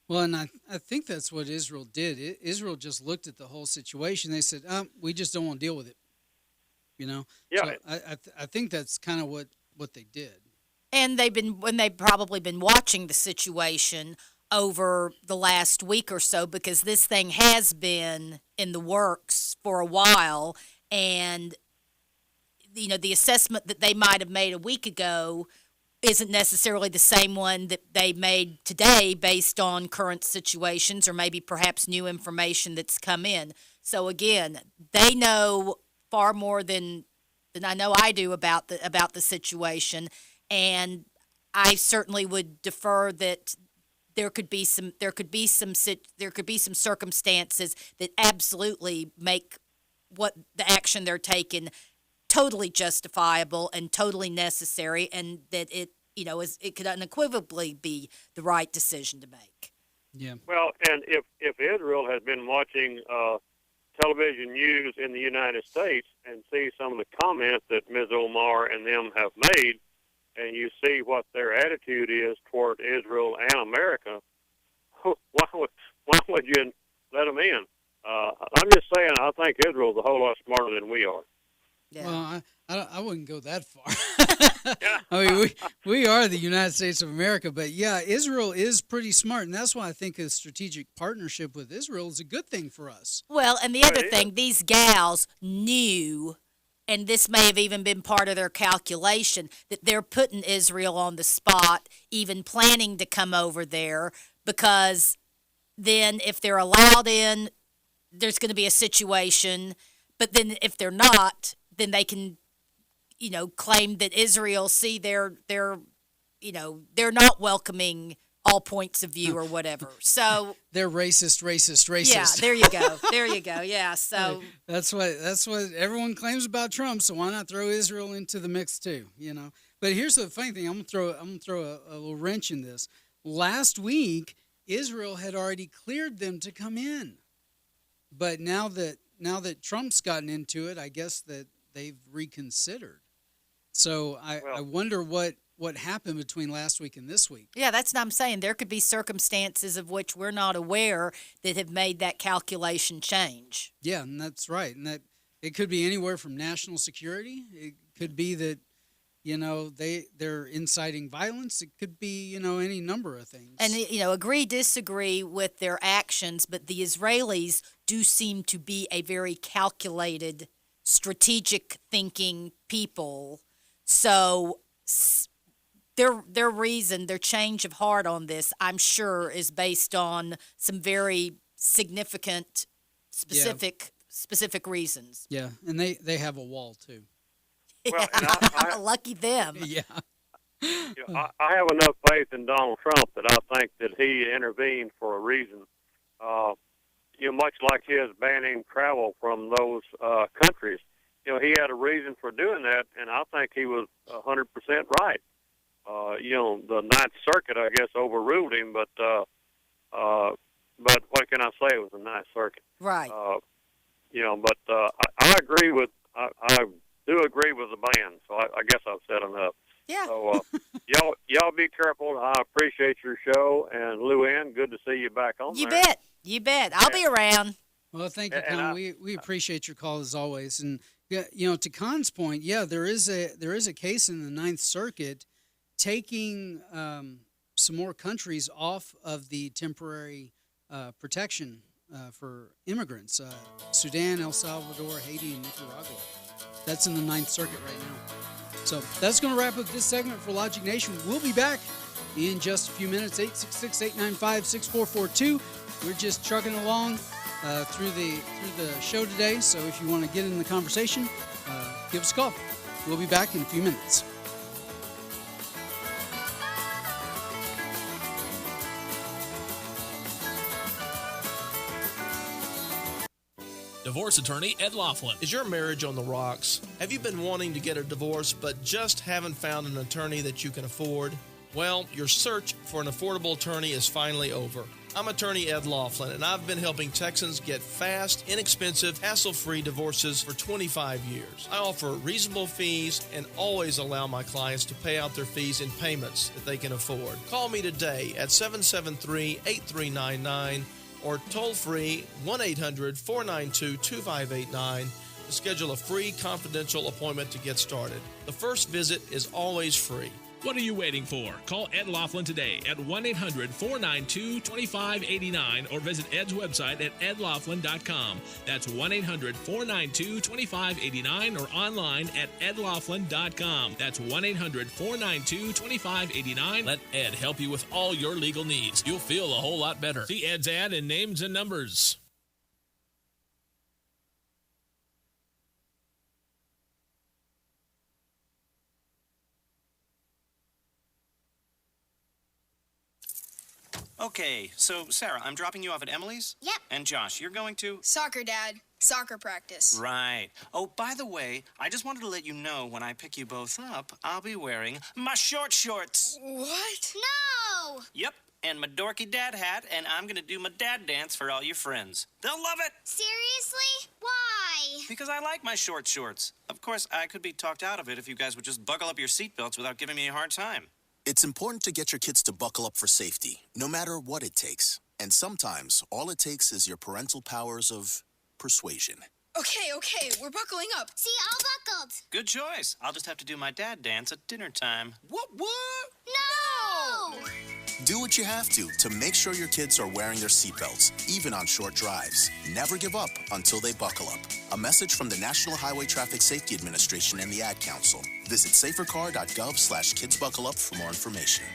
Well, and I think that's what Israel did. Israel just looked at the whole situation. They said, we just don't want to deal with it. Yeah. So I think that's kind of what they did. And they've probably been watching the situation over the last week or so, because this thing has been in the works for a while. And, the assessment that they might have made a week ago isn't necessarily the same one that they made today based on current situations or maybe perhaps new information that's come in. So again, they know far more than I know I do about the situation, and I certainly would defer that there could be some circumstances that absolutely make what the action they're taking totally justifiable and totally necessary, and that it it could unequivocally be the right decision to make. Yeah. Well, and if Israel has been watching television news in the United States and see some of the comments that Ms. Omar and them have made, and you see what their attitude is toward Israel and America, why would you let them in? I'm just saying, I think Israel's a whole lot smarter than we are. Yeah. Well, I wouldn't go that far. I mean, we are the United States of America, but yeah, Israel is pretty smart, and that's why I think a strategic partnership with Israel is a good thing for us. Well, and the other thing, these gals knew, and this may have even been part of their calculation, that they're putting Israel on the spot, even planning to come over there, because then if they're allowed in, there's going to be a situation, but then if they're not, then they can, claim that Israel, see, they're not welcoming all points of view or whatever. So they're racist. Yeah, there you go. There you go. Yeah. So that's what everyone claims about Trump. So why not throw Israel into the mix too? But here's the funny thing. I'm gonna throw a little wrench in this. Last week, Israel had already cleared them to come in, but now that Trump's gotten into it, I guess that they've reconsidered. So I wonder what happened between last week and this week. Yeah, that's what I'm saying. There could be circumstances of which we're not aware that have made that calculation change. Yeah, and that's right. And that it could be anywhere from national security. It could be that, they're inciting violence. It could be, any number of things. And, agree, disagree with their actions, but the Israelis do seem to be a very calculated, strategic thinking people. So their reason, their change of heart on this, I'm sure, is based on some very significant, specific reasons. Yeah, and they have a wall too. Well, and lucky them. Yeah. I have enough faith in Donald Trump that I think that he intervened for a reason. Much like his banning travel from those countries, he had a reason for doing that, and I think he was 100% right. The Ninth Circuit, I guess, overruled him, but what can I say? It was the Ninth Circuit, right? But I agree with I do agree with the ban, so I guess I've said enough. Yeah. So y'all be careful. I appreciate your show, and Luann, good to see you back on. You there. bet. You bet. I'll be around. Well, thank you, Con. We appreciate your call as always. And to Con's point, there is a case in the Ninth Circuit taking some more countries off of the temporary protection for immigrants: Sudan, El Salvador, Haiti, and Nicaragua. That's in the Ninth Circuit right now. So that's going to wrap up this segment for Logic Nation. We'll be back in just a few minutes. 866-895-6442. We're just trucking along through the show today. So if you want to get in the conversation, give us a call. We'll be back in a few minutes. Divorce attorney Ed Laughlin. Is your marriage on the rocks? Have you been wanting to get a divorce but just haven't found an attorney that you can afford? Well, your search for an affordable attorney is finally over. I'm attorney Ed Laughlin, and I've been helping Texans get fast, inexpensive, hassle-free divorces for 25 years. I offer reasonable fees and always allow my clients to pay out their fees in payments that they can afford. Call me today at 773-8399 or toll-free 1-800-492-2589 to schedule a free confidential appointment to get started. The first visit is always free. What are you waiting for? Call Ed Laughlin today at 1-800-492-2589 or visit Ed's website at edlaughlin.com. That's 1-800-492-2589 or online at edlaughlin.com. That's 1-800-492-2589. Let Ed help you with all your legal needs. You'll feel a whole lot better. See Ed's ad in Names and Numbers. Okay, so Sarah, I'm dropping you off at Emily's? Yep. And Josh, you're going to? Soccer, Dad. Soccer practice. Right. Oh, by the way, I just wanted to let you know when I pick you both up, I'll be wearing my short shorts. What? No! Yep, and my dorky dad hat, and I'm gonna do my dad dance for all your friends. They'll love it! Seriously? Why? Because I like my short shorts. Of course, I could be talked out of it if you guys would just buckle up your seatbelts without giving me a hard time. It's important to get your kids to buckle up for safety, no matter what it takes. And sometimes, all it takes is your parental powers of persuasion. Okay, we're buckling up. See, all buckled. Good choice. I'll just have to do my dad dance at dinner time. What? No! Do what you have to make sure your kids are wearing their seatbelts, even on short drives. Never give up until they buckle up. A message from the National Highway Traffic Safety Administration and the Ad Council. Visit safercar.gov/kidsbuckleup for more information.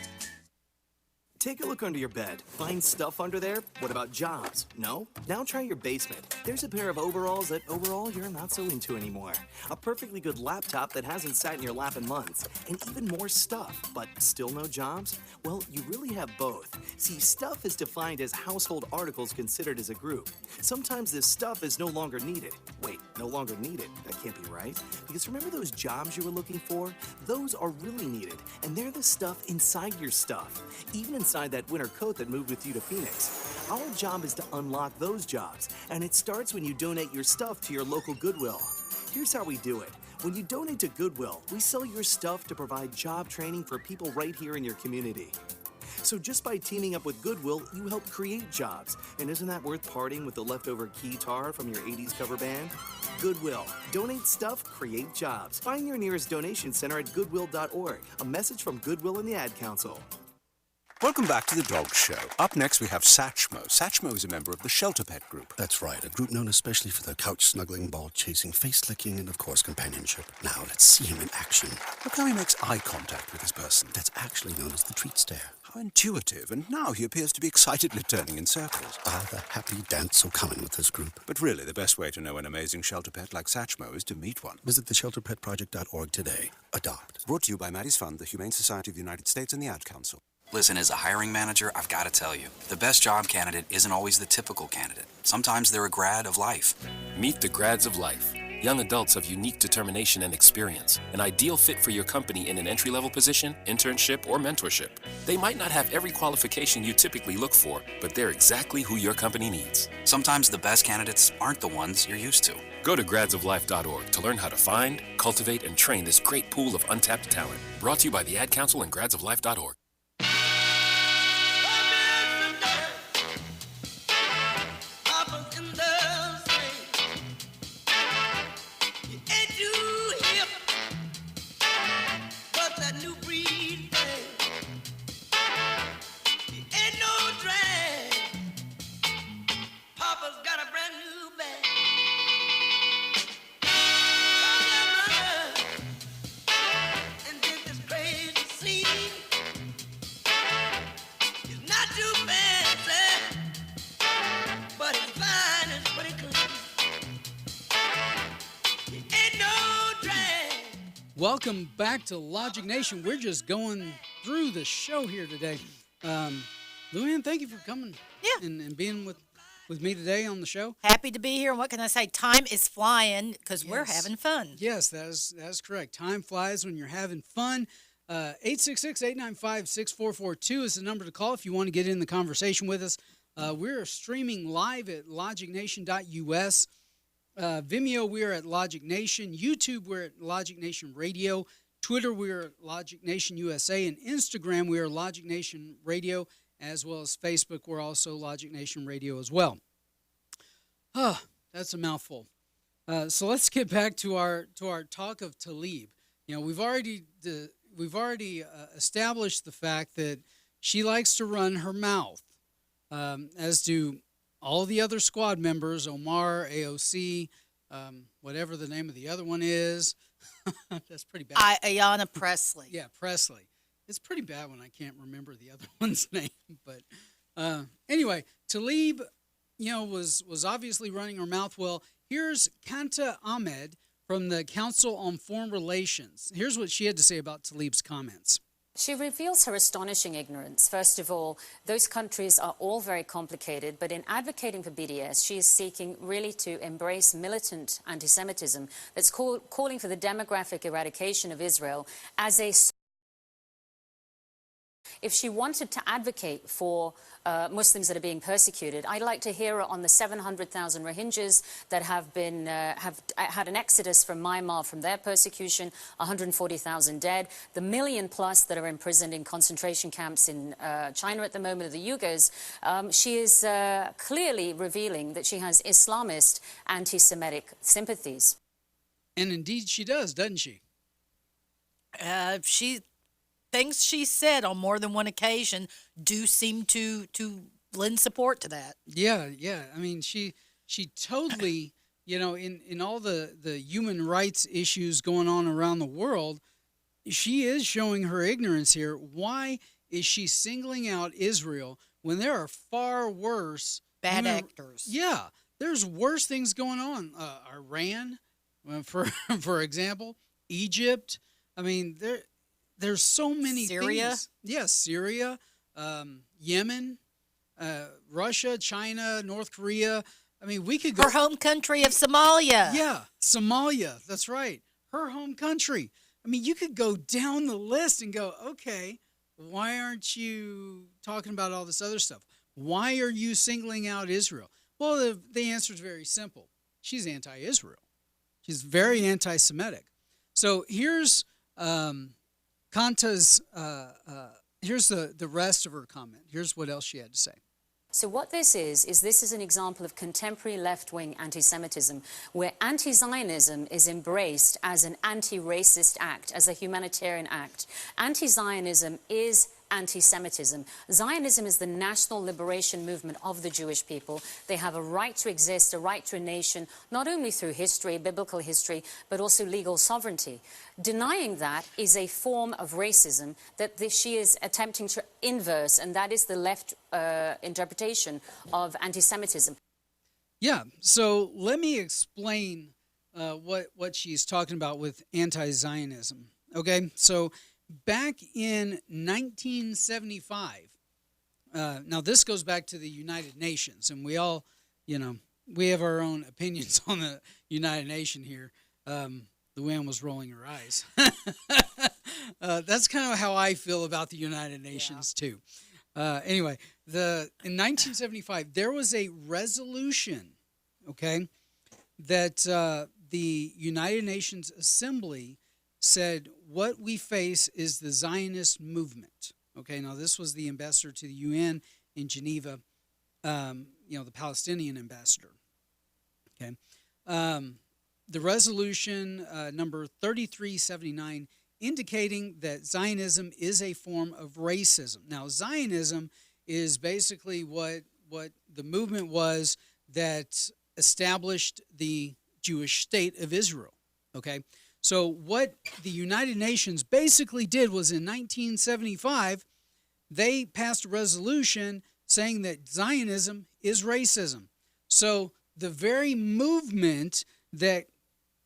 Take a look under your bed. Find stuff under there? What about jobs? No? Now try your basement. There's a pair of overalls that overall you're not so into anymore. A perfectly good laptop that hasn't sat in your lap in months. And even more stuff, but still no jobs? Well, you really have both. See, stuff is defined as household articles considered as a group. Sometimes this stuff is no longer needed. Wait, no longer needed? That can't be right. Because remember those jobs you were looking for? Those are really needed. And they're the stuff inside your stuff. Even inside that winter coat that moved with you to Phoenix. Our job is to unlock those jobs, and it starts when you donate your stuff to your local Goodwill. Here's how we do it. When you donate to Goodwill, we sell your stuff to provide job training for people right here in your community. So just by teaming up with Goodwill, you help create jobs. And isn't that worth parting with the leftover guitar from your 80s cover band? Goodwill. Donate stuff, create jobs. Find your nearest donation center at goodwill.org. A message from Goodwill and the Ad Council. Welcome back to the Dog Show. Up next, we have Satchmo. Satchmo is a member of the Shelter Pet Group. That's right, a group known especially for their couch-snuggling, ball-chasing, face-licking, and, of course, companionship. Now, let's see him in action. Look how he makes eye contact with his person. That's actually known as the treat stare. How intuitive, and now he appears to be excitedly turning in circles. Ah, the happy dance so common with this group. But really, the best way to know an amazing shelter pet like Satchmo is to meet one. Visit theshelterpetproject.org today. Adopt. Brought to you by Maddie's Fund, the Humane Society of the United States, and the Ad Council. Listen, as a hiring manager, I've got to tell you, the best job candidate isn't always the typical candidate. Sometimes they're a grad of life. Meet the grads of life. Young adults of unique determination and experience. An ideal fit for your company in an entry-level position, internship, or mentorship. They might not have every qualification you typically look for, but they're exactly who your company needs. Sometimes the best candidates aren't the ones you're used to. Go to gradsoflife.org to learn how to find, cultivate, and train this great pool of untapped talent. Brought to you by the Ad Council and gradsoflife.org. Welcome back to Logic Nation. We're just going through the show here today. Luann, thank you for coming and being with me today on the show. Happy to be here. And what can I say? Time is flying because we're having fun. Yes, that is correct. Time flies when you're having fun. 866-895-6442 is the number to call if you want to get in the conversation with us. We're streaming live at logicnation.us. Vimeo, we're at Logic Nation. YouTube, we're at Logic Nation Radio. Twitter, we're at Logic Nation USA. And Instagram, we are Logic Nation Radio, as well as Facebook, we're also Logic Nation Radio as well. That's a mouthful. So let's get back to our talk of Tlaib. You know, we've already established the fact that she likes to run her mouth, as do all the other squad members, Omar, AOC, whatever the name of the other one is. That's pretty bad. Ayanna Presley. Yeah, Presley. It's pretty bad when I can't remember the other one's name. But anyway, Tlaib, was obviously running her mouth. Well, here's Kanta Ahmed from the Council on Foreign Relations. Here's what she had to say about Tlaib's comments. She reveals her astonishing ignorance. First of all, those countries are all very complicated, but in advocating for BDS, she is seeking really to embrace militant anti-Semitism that's calling for the demographic eradication of Israel as a... If she wanted to advocate for Muslims that are being persecuted, I'd like to hear her on the 700,000 Rohingyas that have been have had an exodus from Myanmar from their persecution, 140,000 dead, the million plus that are imprisoned in concentration camps in China at the moment of the Uyghurs. She is clearly revealing that she has Islamist anti-Semitic sympathies. And indeed she does, doesn't she? Things she said on more than one occasion do seem to lend support to that. Yeah. I mean, she totally, in all the human rights issues going on around the world, she is showing her ignorance here. Why is she singling out Israel when there are far worse bad actors? Yeah, there's worse things going on. Iran, for example, Egypt. I mean, there's so many Syria? things. Yes, Syria, Yemen, Russia, China, North Korea. I mean, we could go... Her home country of Somalia. Yeah, Somalia. That's right. Her home country. I mean, you could go down the list and go, okay, why aren't you talking about all this other stuff? Why are you singling out Israel? Well, the answer is very simple. She's anti-Israel. She's very anti-Semitic. So here's... Kanta's, here's the rest of her comment. Here's what else she had to say. So what this is an example of contemporary left-wing anti-Semitism, where anti-Zionism is embraced as an anti-racist act, as a humanitarian act. Anti-Zionism is anti-Semitism. Zionism is the national liberation movement of the Jewish people. They have a right to exist, a right to a nation, not only through history, biblical history, but also legal sovereignty. Denying that is a form of racism that she is attempting to inverse, and that is the left interpretation of anti-Semitism. Yeah, so let me explain what she's talking about with anti-Zionism. Okay, so back in 1975, now this goes back to the United Nations, and we all, we have our own opinions on the United Nation here. Luann was rolling her eyes. That's kind of how I feel about the United Nations, too. Anyway, in 1975, there was a resolution, okay, that the United Nations Assembly said, what we face is the Zionist movement. Okay, now this was the ambassador to the UN in Geneva, the Palestinian ambassador. Okay. The resolution number 3379 indicating that Zionism is a form of racism. Now, Zionism is basically what the movement was that established the Jewish state of Israel. Okay. So what the United Nations basically did was in 1975, they passed a resolution saying that Zionism is racism. So the very movement that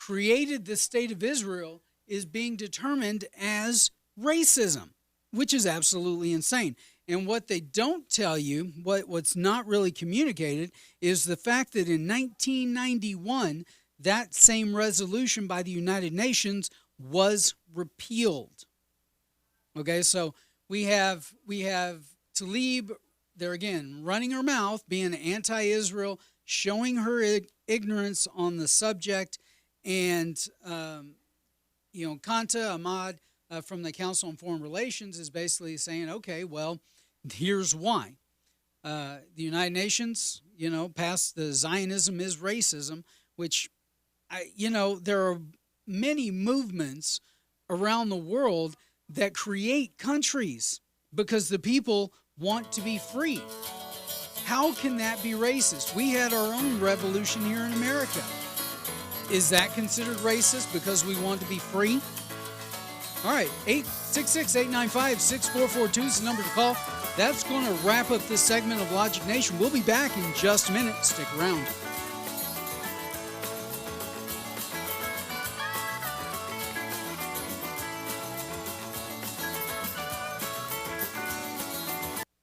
created the state of Israel is being determined as racism, which is absolutely insane. And what they don't tell you, what's not really communicated, is the fact that in 1991, that same resolution by the United Nations was repealed. Okay, so we have Tlaib there again, running her mouth, being anti-Israel, showing her ignorance on the subject, and Kanta Ahmad from the Council on Foreign Relations is basically saying, okay, well, here's why. The United Nations, passed the Zionism is racism, which there are many movements around the world that create countries because the people want to be free. How can that be racist? We had our own revolution here in America. Is that considered racist because we want to be free? All right, 866-895-6442 is the number to call. That's going to wrap up this segment of Logic Nation. We'll be back in just a minute. Stick around.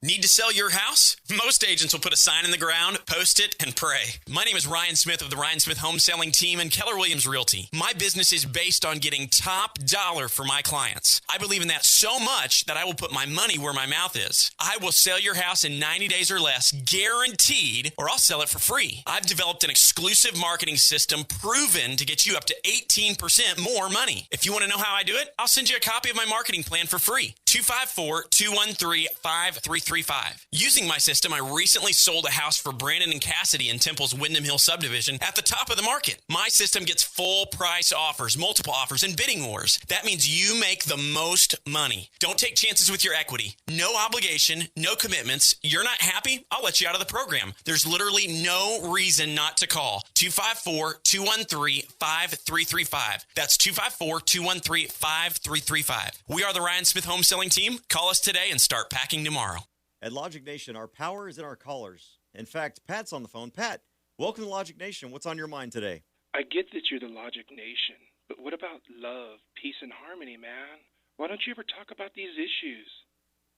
Need to sell your house? Most agents will put a sign in the ground, post it, and pray. My name is Ryan Smith of the Ryan Smith Home Selling Team and Keller Williams Realty. My business is based on getting top dollar for my clients. I believe in that so much that I will put my money where my mouth is. I will sell your house in 90 days or less, guaranteed, or I'll sell it for free. I've developed an exclusive marketing system proven to get you up to 18% more money. If you want to know how I do it, I'll send you a copy of my marketing plan for free. 254-213-5335. Using my system, I recently sold a house for Brandon and Cassidy in Temple's Windham Hill subdivision at the top of the market. My system gets full price offers, multiple offers, and bidding wars. That means you make the most money. Don't take chances with your equity. No obligation, no commitments. You're not happy? I'll let you out of the program. There's literally no reason not to call. 254-213-5335. That's 254-213-5335. We are the Ryan Smith Home Selling Team. Call us today and start packing tomorrow. At Logic Nation, our power is in our callers. In fact, Pat's on the phone. Pat, welcome to Logic Nation. What's on your mind today? I get that you're the Logic Nation, but what about love, peace, and harmony, man? Why don't you ever talk about these issues?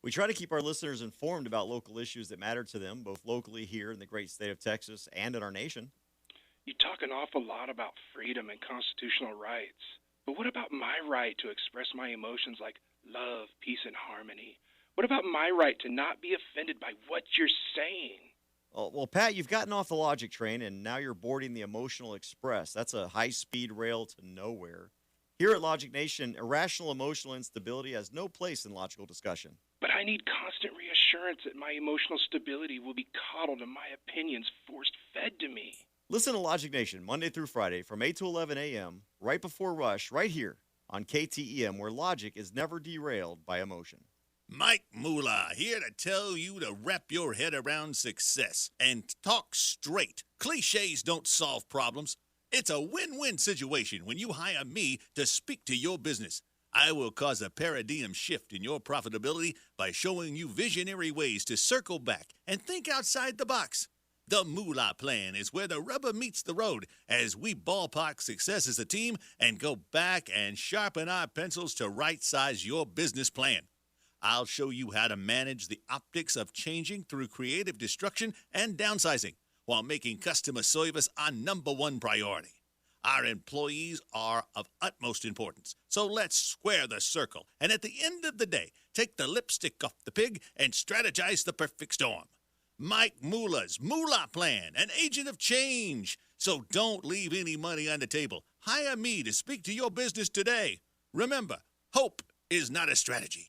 We try to keep our listeners informed about local issues that matter to them, both locally here in the great state of Texas and in our nation. You talk an awful lot about freedom and constitutional rights, but what about my right to express my emotions like love, peace, and harmony? What about my right to not be offended by what you're saying? Well, Pat, you've gotten off the Logic train, and now you're boarding the Emotional Express. That's a high-speed rail to nowhere. Here at Logic Nation, irrational emotional instability has no place in logical discussion. But I need constant reassurance that my emotional stability will be coddled and my opinions force-fed to me. Listen to Logic Nation Monday through Friday from 8 to 11 a.m., right before Rush, right here on KTEM, where logic is never derailed by emotion. Mike Moolah here to tell you to wrap your head around success and talk straight. Cliches don't solve problems. It's a win-win situation when you hire me to speak to your business. I will cause a paradigm shift in your profitability by showing you visionary ways to circle back and think outside the box. The Moolah Plan is where the rubber meets the road as we ballpark success as a team and go back and sharpen our pencils to right-size your business plan. I'll show you how to manage the optics of changing through creative destruction and downsizing while making customer service our number one priority. Our employees are of utmost importance, so let's square the circle and at the end of the day, take the lipstick off the pig and strategize the perfect storm. Mike Moolah's Moolah Plan, an agent of change. So don't leave any money on the table. Hire me to speak to your business today. Remember, hope is not a strategy.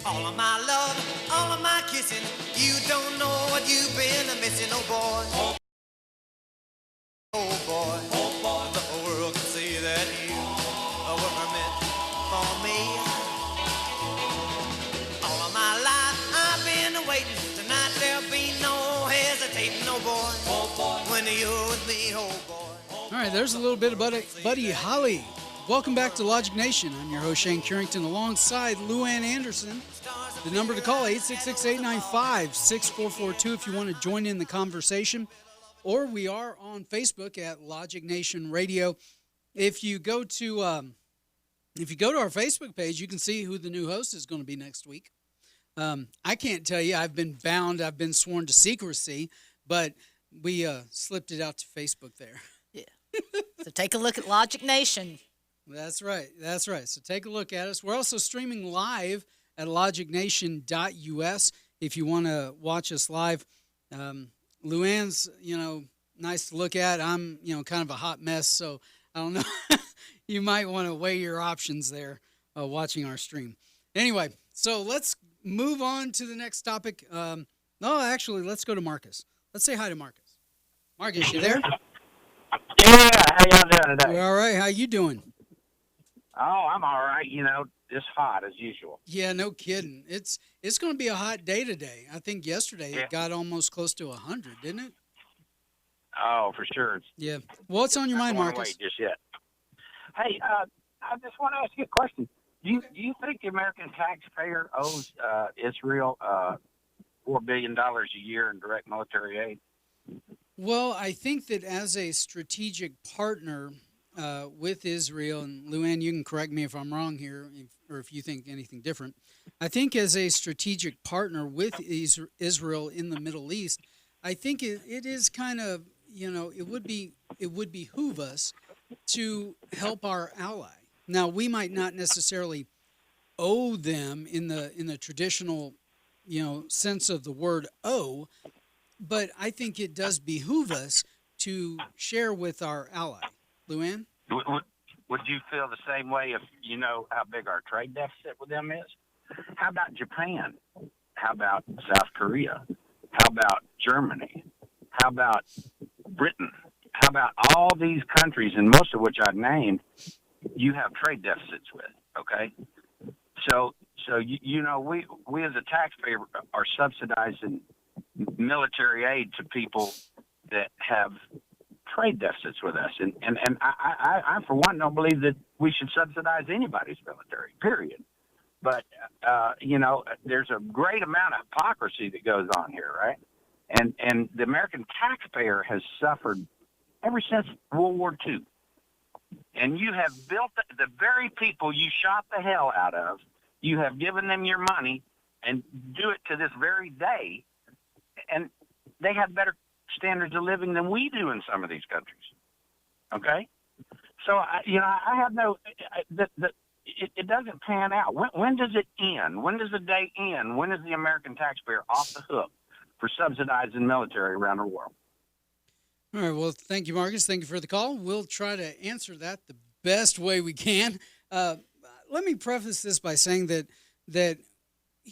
All of my love, all of my kissing, you don't know what you've been missing, oh boy. Oh boy, oh boy, the world can see that you were meant for me. All of my life I've been waiting, tonight there'll be no hesitating, oh boy. Oh boy, when you're with me, oh boy. All right, there's a little bit of Buddy Holly. Welcome back to Logic Nation. I'm your host, Shane Carrington, alongside Luann Anderson. The number to call, 866-895-6442 if you want to join in the conversation. Or we are on Facebook at Logic Nation Radio. If you go to our Facebook page, you can see who the new host is going to be next week. I can't tell you. I've been sworn to secrecy, but we slipped it out to Facebook there. Yeah. So take a look at Logic Nation. That's right. So take a look at us. We're also streaming live at logicnation.us if you want to watch us live. Luann's, nice to look at. I'm, kind of a hot mess, so I don't know. You might want to weigh your options there watching our stream. Anyway, so let's move on to the next topic. Let's go to Marcus. Let's say hi to Marcus. Marcus, you there? Yeah, how y'all doing today? We're all right. How you doing? Oh, I'm all right. Just hot as usual. Yeah, no kidding. It's going to be a hot day today. I think yesterday it got almost close to 100, didn't it? Oh, for sure. Yeah. What's on your mind, Marcus? Wait just yet. Hey, I just want to ask you a question. Do you think the American taxpayer owes Israel $4 billion a year in direct military aid? Well, I think that as a strategic partner, with Israel, and Luann, you can correct me if I'm wrong here, or if you think anything different. I think as a strategic partner with Israel in the Middle East, I think it is kind of, it would behoove us to help our ally. Now, we might not necessarily owe them in the traditional, sense of the word owe, but I think it does behoove us to share with our ally. Luann? Would you feel the same way if you know how big our trade deficit with them is? How about Japan? How about South Korea? How about Germany? How about Britain? How about all these countries, and most of which I've named, you have trade deficits with, okay? So we as a taxpayer are subsidizing military aid to people that have trade deficits with us. And I, for one, don't believe that we should subsidize anybody's military, period. But, there's a great amount of hypocrisy that goes on here, right? And the American taxpayer has suffered ever since World War II. And you have built the very people you shot the hell out of, you have given them your money and do it to this very day, and they have better standards of living than we do in some of these countries. Okay? So, I have no, it doesn't pan out. When does it end? When does the day end? When is the American taxpayer off the hook for subsidizing military around the world? All right. Well, thank you, Marcus. Thank you for the call. We'll try to answer that the best way we can. Let me preface this by saying that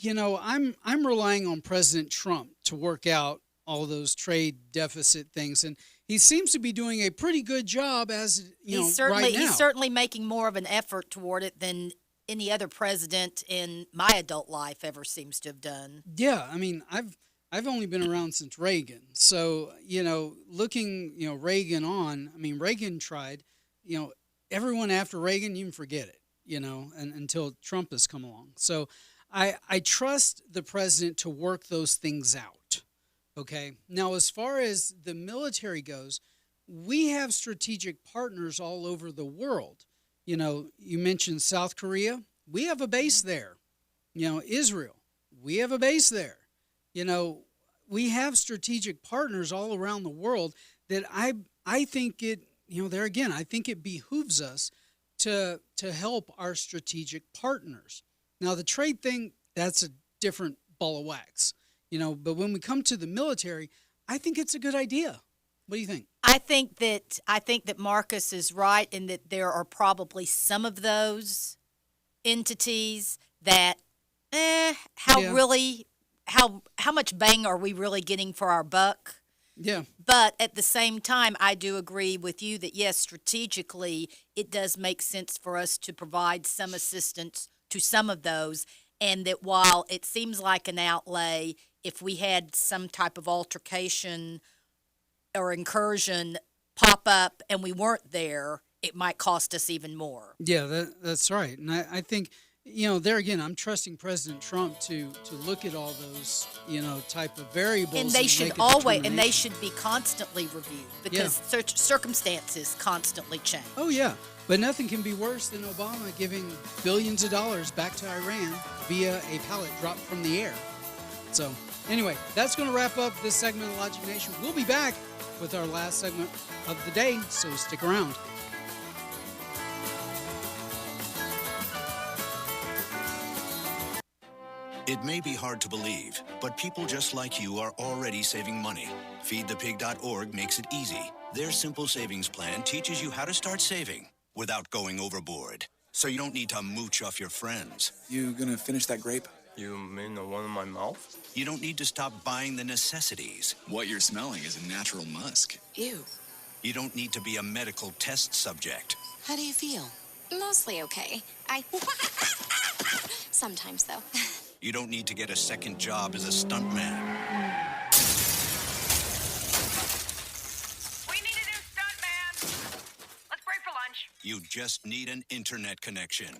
I'm relying on President Trump to work out all those trade deficit things, and he seems to be doing a pretty good job as right now. He's certainly making more of an effort toward it than any other president in my adult life ever seems to have done. Yeah, I mean, I've only been around since Reagan, so looking Reagan on. I mean, Reagan tried. Everyone after Reagan, you can forget it. Until Trump has come along. So I trust the president to work those things out. Okay. Now, as far as the military goes, we have strategic partners all over the world. You mentioned South Korea. We have a base there. Israel. We have a base there. We have strategic partners all around the world that I think it, there again, I think it behooves us to help our strategic partners. Now, the trade thing, that's a different ball of wax, but when we come to the military, I think it's a good idea. What do you think? I think that Marcus is right in that there are probably some of those entities that how much bang are we really getting for our buck? Yeah. But at the same time, I do agree with you that, yes, strategically, it does make sense for us to provide some assistance to some of those, and that while it seems like an outlay, if we had some type of altercation or incursion pop up and we weren't there, it might cost us even more. Yeah, that's right. And I think, there again, I'm trusting President Trump to look at all those, type of variables. And they should they should be constantly reviewed because circumstances constantly change. Oh, yeah. But nothing can be worse than Obama giving billions of dollars back to Iran via a pallet dropped from the air. So, anyway, that's going to wrap up this segment of Logic Nation. We'll be back with our last segment of the day, so stick around. It may be hard to believe, but people just like you are already saving money. FeedThePig.org makes it easy. Their simple savings plan teaches you how to start saving without going overboard. So you don't need to mooch off your friends. You gonna finish that grape? You mean the one in my mouth? You don't need to stop buying the necessities. What you're smelling is a natural musk. Ew. You don't need to be a medical test subject. How do you feel? Mostly okay. Sometimes, though. You don't need to get a second job as a stuntman. We need a new stuntman. Let's break for lunch. You just need an internet connection.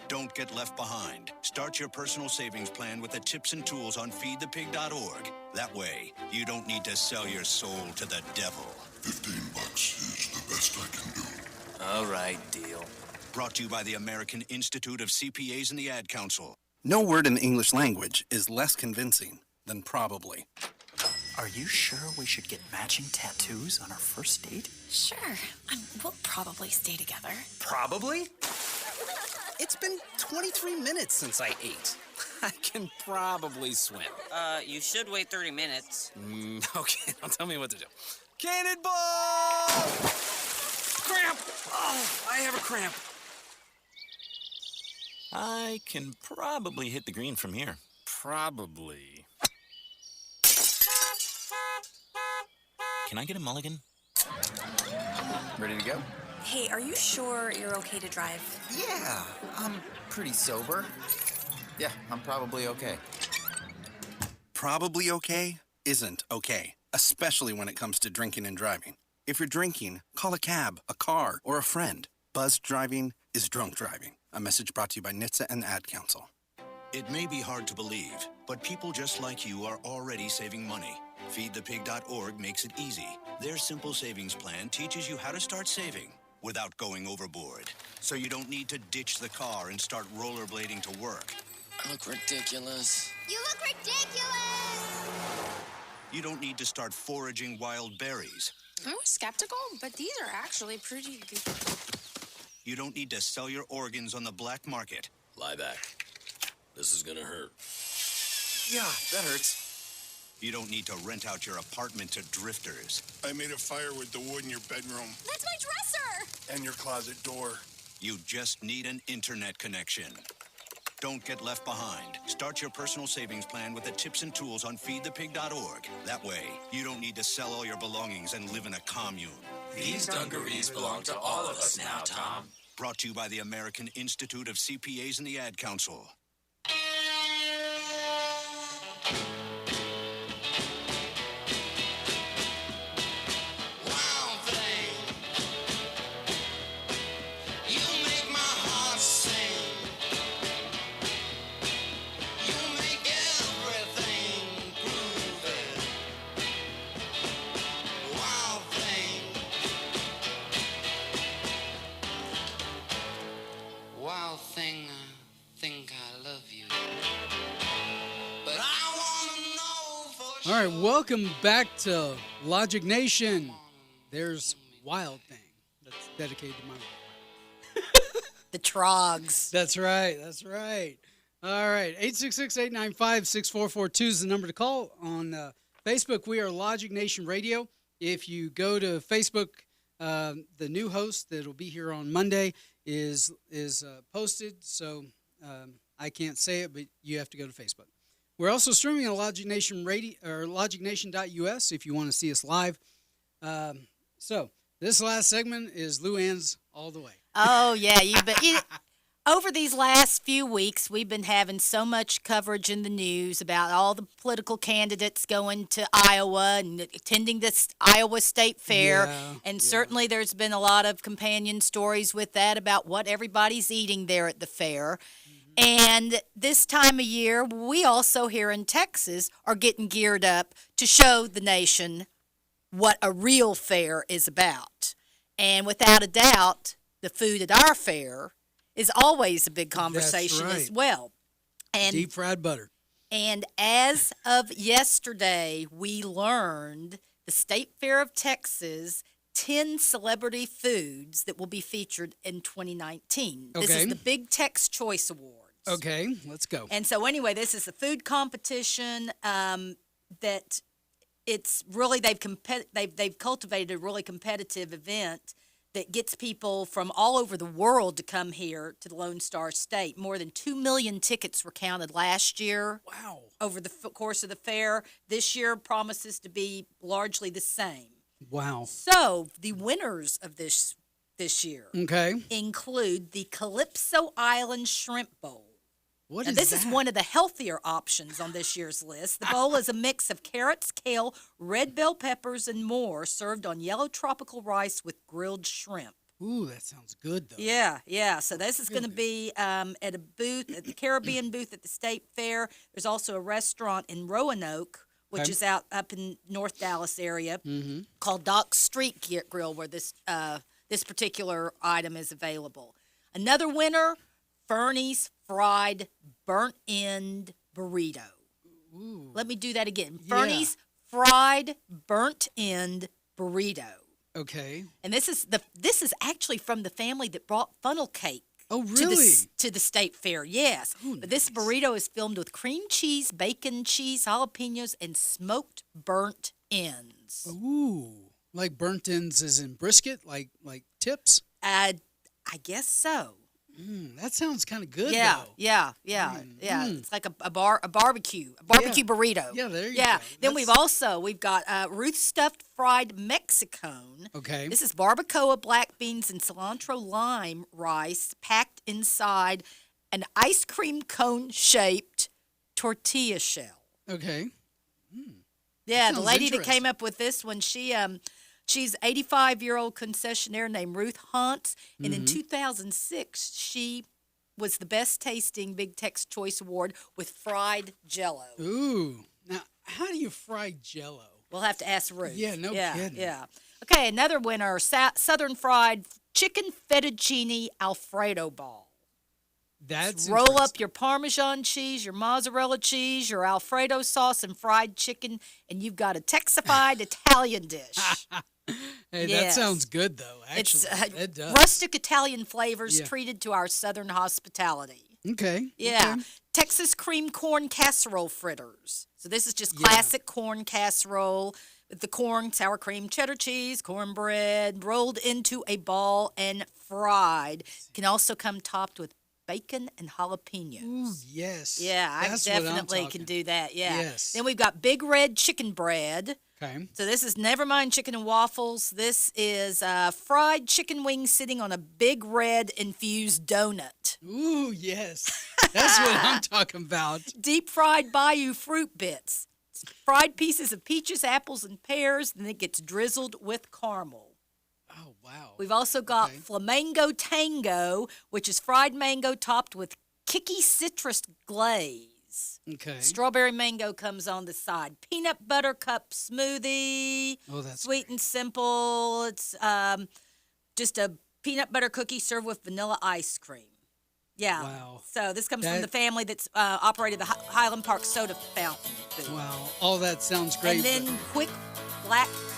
Don't get left behind. Start your personal savings plan with the tips and tools on feedthepig.org. That way, you don't need to sell your soul to the devil. $15 is the best I can do. All right, deal. Brought to you by the American Institute of CPAs and the Ad Council. No word in the English language is less convincing than probably. Are you sure we should get matching tattoos on our first date? Sure. We'll probably stay together. Probably? It's been 23 minutes since I ate. I can probably swim. You should wait 30 minutes. Okay, now tell me what to do. Cannonball! Cramp! Oh, I have a cramp. I can probably hit the green from here. Probably. Can I get a mulligan? Ready to go? Hey, are you sure you're okay to drive? Yeah, I'm pretty sober. Yeah, I'm probably okay. Probably okay isn't okay, especially when it comes to drinking and driving. If you're drinking, call a cab, a car, or a friend. Buzzed driving is drunk driving. A message brought to you by NHTSA and the Ad Council. It may be hard to believe, but people just like you are already saving money. FeedThePig.org makes it easy. Their simple savings plan teaches you how to start saving without going overboard. So you don't need to ditch the car and start rollerblading to work. I look ridiculous. You look ridiculous! You don't need to start foraging wild berries. I was skeptical, but these are actually pretty good. You don't need to sell your organs on the black market. Lie back. This is gonna hurt. Yeah, that hurts. You don't need to rent out your apartment to drifters. I made a fire with the wood in your bedroom. That's my dresser! And your closet door. You just need an internet connection. Don't get left behind. Start your personal savings plan with the tips and tools on feedthepig.org. That way, you don't need to sell all your belongings and live in a commune. These dungarees belong to all of us now, Tom. Brought to you by the American Institute of CPAs and the Ad Council. All right, welcome back to Logic Nation. There's Wild Thing that's dedicated to my wife. The Trogs. That's right. That's right. All right, 866-895-6442 is the number to call. On Facebook, we are Logic Nation Radio. If you go to Facebook, the new host that'll be here on Monday is posted, so I can't say it, but you have to go to Facebook. We're also streaming on Logic Nation Radio or logicnation.us if you want to see us live. So this last segment is Luann's All the Way. Oh yeah, over these last few weeks, we've been having so much coverage in the news about all the political candidates going to Iowa and attending this Iowa State Fair. And certainly there's been a lot of companion stories with that about what everybody's eating there at the fair. And this time of year, we also here in Texas are getting geared up to show the nation what a real fair is about. And without a doubt, the food at our fair is always a big conversation as well. And deep fried butter. And as of yesterday, we learned the State Fair of Texas 10 celebrity foods that will be featured in 2019. Okay. This is the Big Tex Choice Awards. Okay, let's go. And so anyway, this is a food competition that it's really they've cultivated a really competitive event that gets people from all over the world to come here to the Lone Star State. More than 2 million tickets were counted last year. Wow. Over the course of the fair. This year promises to be largely the same. Wow. So the winners of this year include the Calypso Island Shrimp Bowl. What now, is this that? is one of the healthier options on this year's list. The bowl is a mix of carrots, kale, red bell peppers, and more, served on yellow tropical rice with grilled shrimp. Ooh, that sounds good, though. Yeah. So this is going to be at a booth, at the Caribbean booth at the State Fair. There's also a restaurant in Roanoke, which is up in North Dallas area, called Doc's Street Grill, where this this particular item is available. Another winner, Fernie's Fried Burnt End Burrito. Ooh. Let me do that again. Yeah. Fernie's Fried Burnt End Burrito. Okay. And this is actually from the family that brought funnel cake. Oh, really? To the state fair, yes. Ooh, but this burrito is filled with cream cheese, bacon, cheese, jalapenos, and smoked burnt ends. Ooh, like burnt ends as in brisket, like tips. I guess so. That sounds kind of good. Yeah, though. yeah. It's like a barbecue burrito. Yeah, there you Yeah. go. Then we've got Ruth's Stuffed Fried Mexicone. Okay. This is barbacoa, black beans, and cilantro lime rice packed inside an ice cream cone shaped tortilla shell. Okay. Yeah, the sounds lady that interesting. came up with this one, she's 85-year-old concessionaire named Ruth Huntz, and in 2006 she was the best tasting Big Tex Choice Award with fried Jello. Ooh. Now, how do you fry Jello? We'll have to ask Ruth. Yeah, no kidding. Yeah. Okay, another winner, Southern Fried Chicken Fettuccine Alfredo Ball. That's Roll impressive. up your Parmesan cheese, your mozzarella cheese, your Alfredo sauce, and fried chicken, and you've got a Texified Italian dish. Hey, that Yes. sounds good though. Actually, It's it does. rustic Italian flavors Yeah. treated to our Southern hospitality. Okay. Yeah. okay. Texas cream corn casserole fritters. So this is just classic corn casserole with the corn, sour cream, cheddar cheese, cornbread rolled into a ball and fried. Can also come topped with bacon and jalapenos. Ooh, yes. Yeah, That's I what I'm definitely can talking. do that. Yeah. Yes. Then we've got big red chicken bread. Okay. So this is never mind chicken and waffles. This is fried chicken wings sitting on a big red infused donut. Ooh, yes. That's what I'm talking about. Deep fried Bayou fruit bits. Fried pieces of peaches, apples, and pears, and it gets drizzled with caramel. Oh, wow. We've also got Flamingo Tango, which is fried mango topped with kicky citrus glaze. Okay. Strawberry mango comes on the side. Peanut butter cup smoothie. Oh, that's sweet and simple. It's just a peanut butter cookie served with vanilla ice cream. Yeah. Wow. So this comes from That- the family that's operated the Highland Park soda fountain. Food. Wow. All that sounds great. And then quick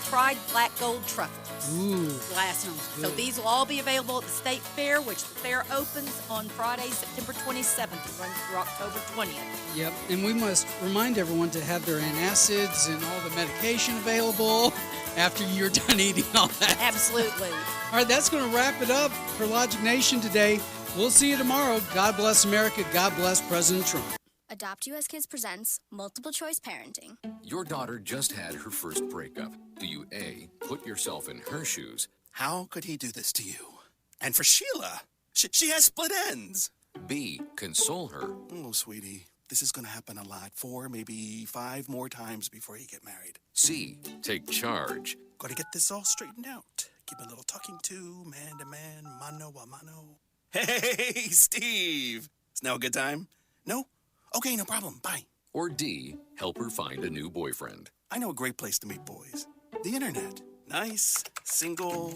fried black gold truffles. Ooh. Last one. So good. these will all be available at the State Fair, which the fair opens on Friday, September 27th and runs through October 20th. Yep, and we must remind everyone to have their antacids and all the medication available after you're done eating all that. Absolutely. All right, that's going to wrap it up for Logic Nation today. We'll see you tomorrow. God bless America. God bless President Trump. Adopt US Kids presents Multiple Choice Parenting. Your daughter just had her first breakup. Do you A, put yourself in her shoes? How could he do this to you? And for Sheila, she has split ends. B, console her? Oh, sweetie, this is going to happen a lot. 4, maybe 5 more times before you get married. C, take charge? Got to get this all straightened out. Give a little talking to, man to man, mano a mano. Hey, Steve! Is now a good time? No? Okay, no problem. Bye. Or D, help her find a new boyfriend? I know a great place to meet boys. The internet. Nice, single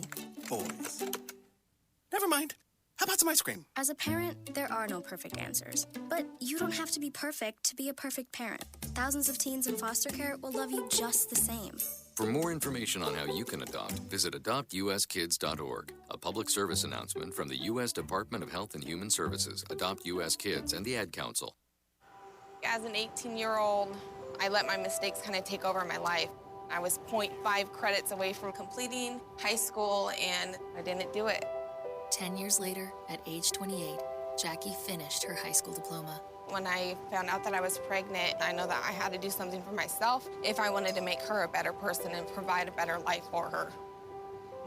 boys. Never mind. How about some ice cream? As a parent, there are no perfect answers. But you don't have to be perfect to be a perfect parent. Thousands of teens in foster care will love you just the same. For more information on how you can adopt, visit adoptuskids.org. A public service announcement from the U.S. Department of Health and Human Services, Adopt U.S. Kids, and the Ad Council. As an 18-year-old, I let my mistakes kind of take over my life. I was 0.5 credits away from completing high school, and I didn't do it. 10 years later, at age 28, Jackie finished her high school diploma. When I found out that I was pregnant, I know that I had to do something for myself if I wanted to make her a better person and provide a better life for her.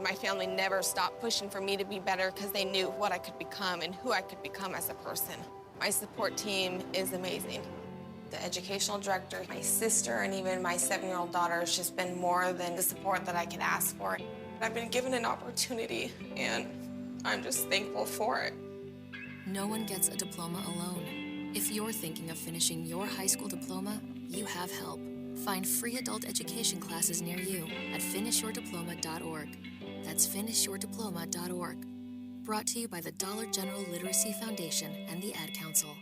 My family never stopped pushing for me to be better because they knew what I could become and who I could become as a person. My support team is amazing. The educational director, my sister, and even my 7-year-old daughter has just been more than the support that I could ask for. I've been given an opportunity, and I'm just thankful for it. No one gets a diploma alone. If you're thinking of finishing your high school diploma, you have help. Find free adult education classes near you at finishyourdiploma.org. That's finishyourdiploma.org. Brought to you by the Dollar General Literacy Foundation and the Ad Council.